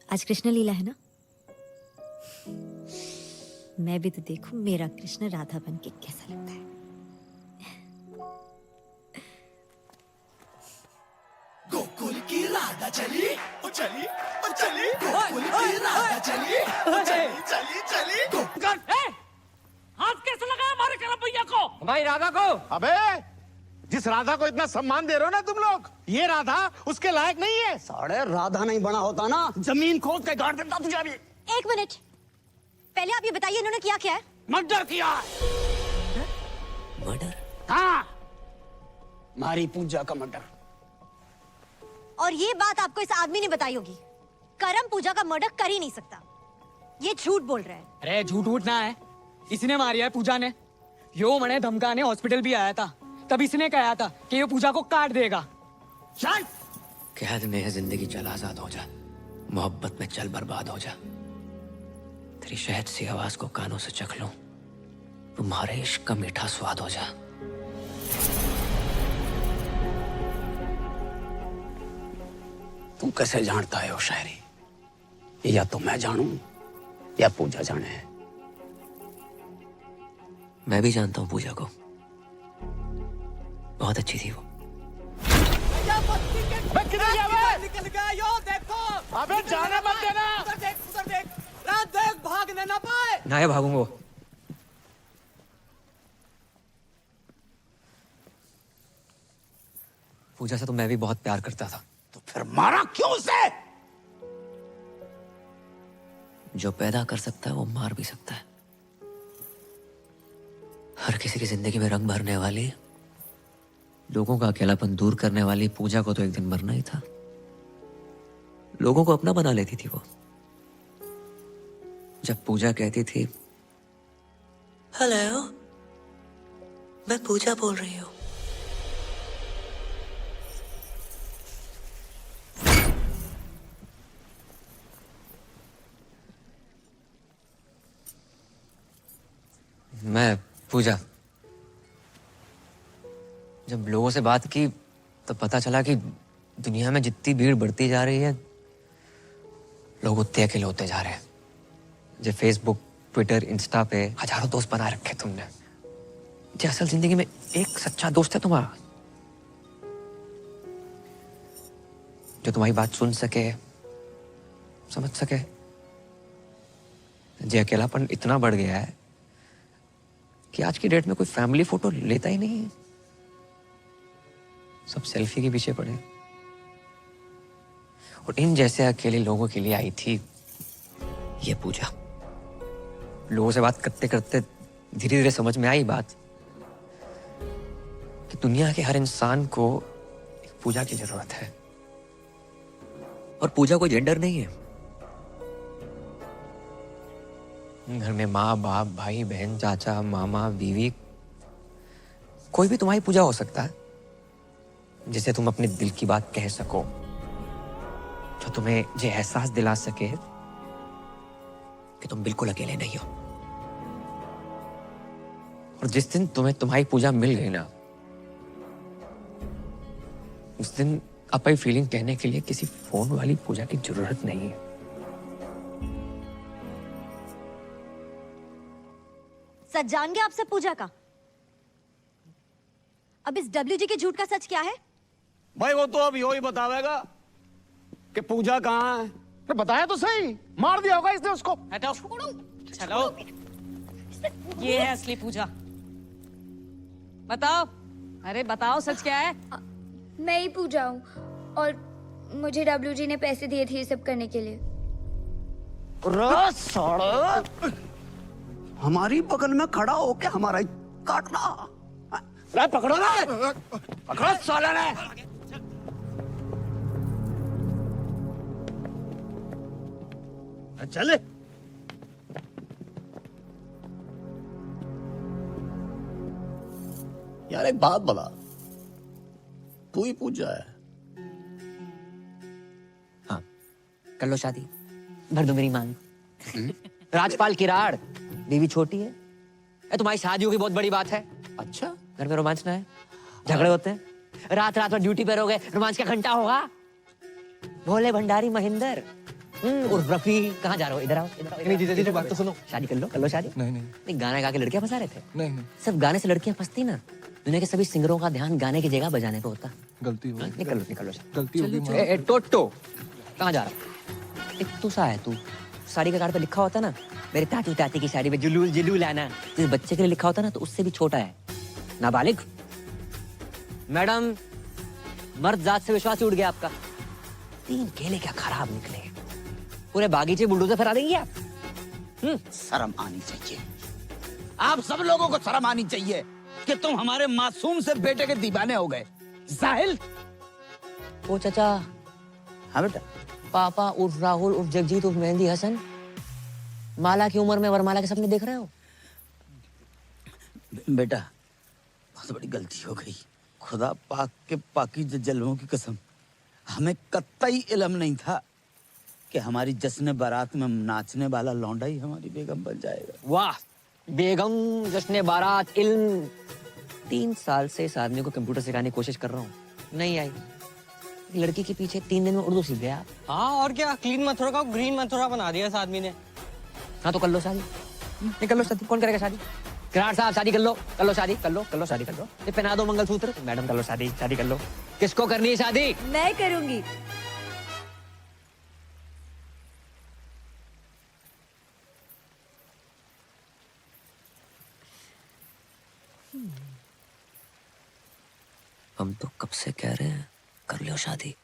Speaker 10: आज कृष्ण लीला है ना, मैं भी तो देखूं मेरा कृष्ण राधा बन के कैसा लगता है।
Speaker 4: गोकुल की राधा चली ओ चली ओ चली, गोकुल की राधा चली ओ चली चली चली। गोकुल
Speaker 1: हाथ कैसे लगा हमारे करम भैया को?
Speaker 3: भाई राधा को। अबे जिस राधा को इतना सम्मान दे रहे हो ना तुम लोग, ये राधा उसके लायक नहीं है।
Speaker 9: साढ़े राधा नहीं बना होता ना, जमीन खोद के गाड़ देता तुझे अभी।
Speaker 10: एक मिनट, पहले आप ये बताइए इन्होंने किया क्या है?
Speaker 9: मर्डर किया।
Speaker 2: मर्डर?
Speaker 9: हाँ, मारी पूजा का मर्डर।
Speaker 10: और ये बात आपको इस आदमी ने बताई होगी। करम पूजा का मर्डर कर ही नहीं सकता, ये झूठ बोल रहा है।
Speaker 1: अरे झूठ उठना है, इसने मारी है पूजा ने। यो मने धमकाने हॉस्पिटल भी आया था, तब इसने कहा था कि ये पूजा को काट देगा।
Speaker 2: चल कैद में है जिंदगी, चल आजाद हो जा, मोहब्बत में चल बर्बाद हो जा। तेरी शहद सी आवाज को कानों से चख लूं, तुम्हारे इश्क का मीठा स्वाद हो जा।
Speaker 9: तू कैसे जानता है वो शायरी? या तो मैं जानूं या पूजा जाने।
Speaker 2: मैं भी जानता हूँ पूजा को, बहुत अच्छी थी वो।
Speaker 4: निकल गया यो, देखो। अबे जाने मत देना। उधर देख, उधर देख। रात देख, भागने ना पाए।
Speaker 2: ना भागूंगा। पूजा से तो मैं भी बहुत प्यार करता था।
Speaker 9: तो फिर मारा क्यों उसे?
Speaker 2: जो पैदा कर सकता है वो मार भी सकता है। हर किसी की जिंदगी में रंग भरने वाली, लोगों का अकेलापन दूर करने वाली पूजा को तो एक दिन मरना ही था। लोगों को अपना बना लेती थी वो। जब पूजा कहती थी,
Speaker 7: हेलो, मैं पूजा बोल रही हूँ।
Speaker 2: मैं पूजा, जब लोगों से बात की तो पता चला कि दुनिया में जितनी भीड़ बढ़ती जा रही है, लोग उतने अकेले होते जा रहे हैं। जो फेसबुक, ट्विटर, इंस्टा पे हजारों दोस्त बना रखे तुमने, जो असल जिंदगी में एक सच्चा दोस्त है तुम्हारा, जो तुम्हारी बात सुन सके, समझ सके। जो अकेलापन इतना बढ़ गया है कि आज की डेट में कोई फैमिली फोटो लेता ही नहीं है, सब सेल्फी के पीछे पड़े। और इन जैसे अकेले लोगों के लिए आई थी ये पूजा। लोगों से बात करते करते धीरे धीरे समझ में आई बात कि दुनिया के हर इंसान को एक पूजा की जरूरत है। और पूजा कोई जेंडर नहीं है। घर में माँ बाप, भाई बहन, चाचा, मामा, बीवी, कोई भी तुम्हारी पूजा हो सकता है, जिसे तुम अपने दिल की बात कह सको, जो तुम्हें ये एहसास दिला सके कि तुम बिल्कुल अकेले नहीं हो। और जिस दिन तुम्हें तुम्हारी पूजा मिल गई ना, उस दिन अपनी फीलिंग कहने के लिए किसी फोन वाली पूजा की जरूरत नहीं है।
Speaker 10: सच जान गया आपसे पूजा का? अब इस WG के झूठ का सच क्या है?
Speaker 16: भाई वो तो अब यो ही बतावेगा कि पूजा कहाँ है।
Speaker 3: तो बताया तो सही, मार दिया होगा इसने उसको।
Speaker 13: हटाओ, चलो। ये है असली पूजा। बताओ, अरे बताओ सच क्या है?
Speaker 20: मैं ही पूजा हूँ और मुझे WG ने पैसे दिए थे ये सब करने के लिए।
Speaker 9: हमारी बगल में खड़ा होके हमारा ही काटना। रे पकड़ो ना, पकड़ो साला ने। चले।
Speaker 16: यार एक बात बता, तू ही पूजा है?
Speaker 2: हाँ, कर लो शादी, भर दो मेरी मांग। राजपाल की राड़, बीवी छोटी है। तुम्हारी शादी होगी बहुत बड़ी बात है।
Speaker 16: अच्छा,
Speaker 2: घर में रोमांच ना है, झगड़े होते हैं, रात रात भर ड्यूटी पे रहोगे, रोमांच का घंटा होगा। भोले भंडारी महेंद्र उर्फ रफी, कहाँ जा रहे हो? इधर आओ, इधर आओ।
Speaker 12: नहीं जीजा जी, बात तो सुनो।
Speaker 2: शादी कर लो शादी।
Speaker 12: नहीं,
Speaker 2: गाना गा के लड़कियां फंसा रहे थे।
Speaker 12: नहीं।
Speaker 2: सिर्फ गाने से लड़कियां फंसती ना, दुनिया के सभी सिंगरों का ध्यान गाने की जगह बजाने पे होता।
Speaker 12: गलती हो गई।
Speaker 2: निकलो
Speaker 12: गलती हो गई।
Speaker 2: टोटो कहाँ जा रहा? एक तू सा है तू, साड़ी के कार्ड पे लिखा होता ना, मेरे ताती ताती की साड़ी में जुलूल जुलूल आना, जिस बच्चे के लिए लिखा होता ना, तो उससे भी छोटा है, नाबालिग। मैडम, मर्द जात से विश्वास उड़ गया आपका। 3 केले क्या खराब निकले, पूरे बागीचे बुलडोजर फैला देंगे आप।
Speaker 9: शर्म आनी चाहिए, आप सब लोगों को शर्म आनी चाहिए कि तुम हमारे मासूम से बेटे के दीवाने हो गए। जाहिल।
Speaker 2: ओ चाचा।
Speaker 9: हाँ बेटा।
Speaker 2: पापा उर्फ राहुल उर्फ जगजीत उर्फ मेहंदी हसन, माला की उम्र में वरमाला के सपने देख रहे हो?
Speaker 9: बेटा, बहुत बड़ी गलती हो गई। खुदा पाक के पाकीज़ जलवों की कसम, हमें कतई इल्म नहीं था कि हमारी जश्न बारात में नाचने वाला लौंडा ही हमारी बेगम बन जाएगा।
Speaker 2: वाह, बेगम, जश्न बारात, इल्म। 3 साल से इस आदमी को कंप्यूटर सिखाने की कोशिश कर रहा हूँ, नहीं आई। लड़की के पीछे 3 दिन में उर्दू सीख गया।
Speaker 14: हाँ और क्या, क्लीन मथुरा का ग्रीन मथुरा बना दिया इस आदमी ने।
Speaker 2: हाँ तो कर लो शादी, कर लो शादी। कौन करेगा शादी? किराड़ साहब, शादी कर लो शादी, कर लो शादी कर लो। ये पहना दो मंगलसूत्र। मैडम कर लो शादी कर लो। किसको करनी है शादी?
Speaker 10: मैं करूंगी।
Speaker 2: हम तो कब से कह रहे हैं कर लो शादी।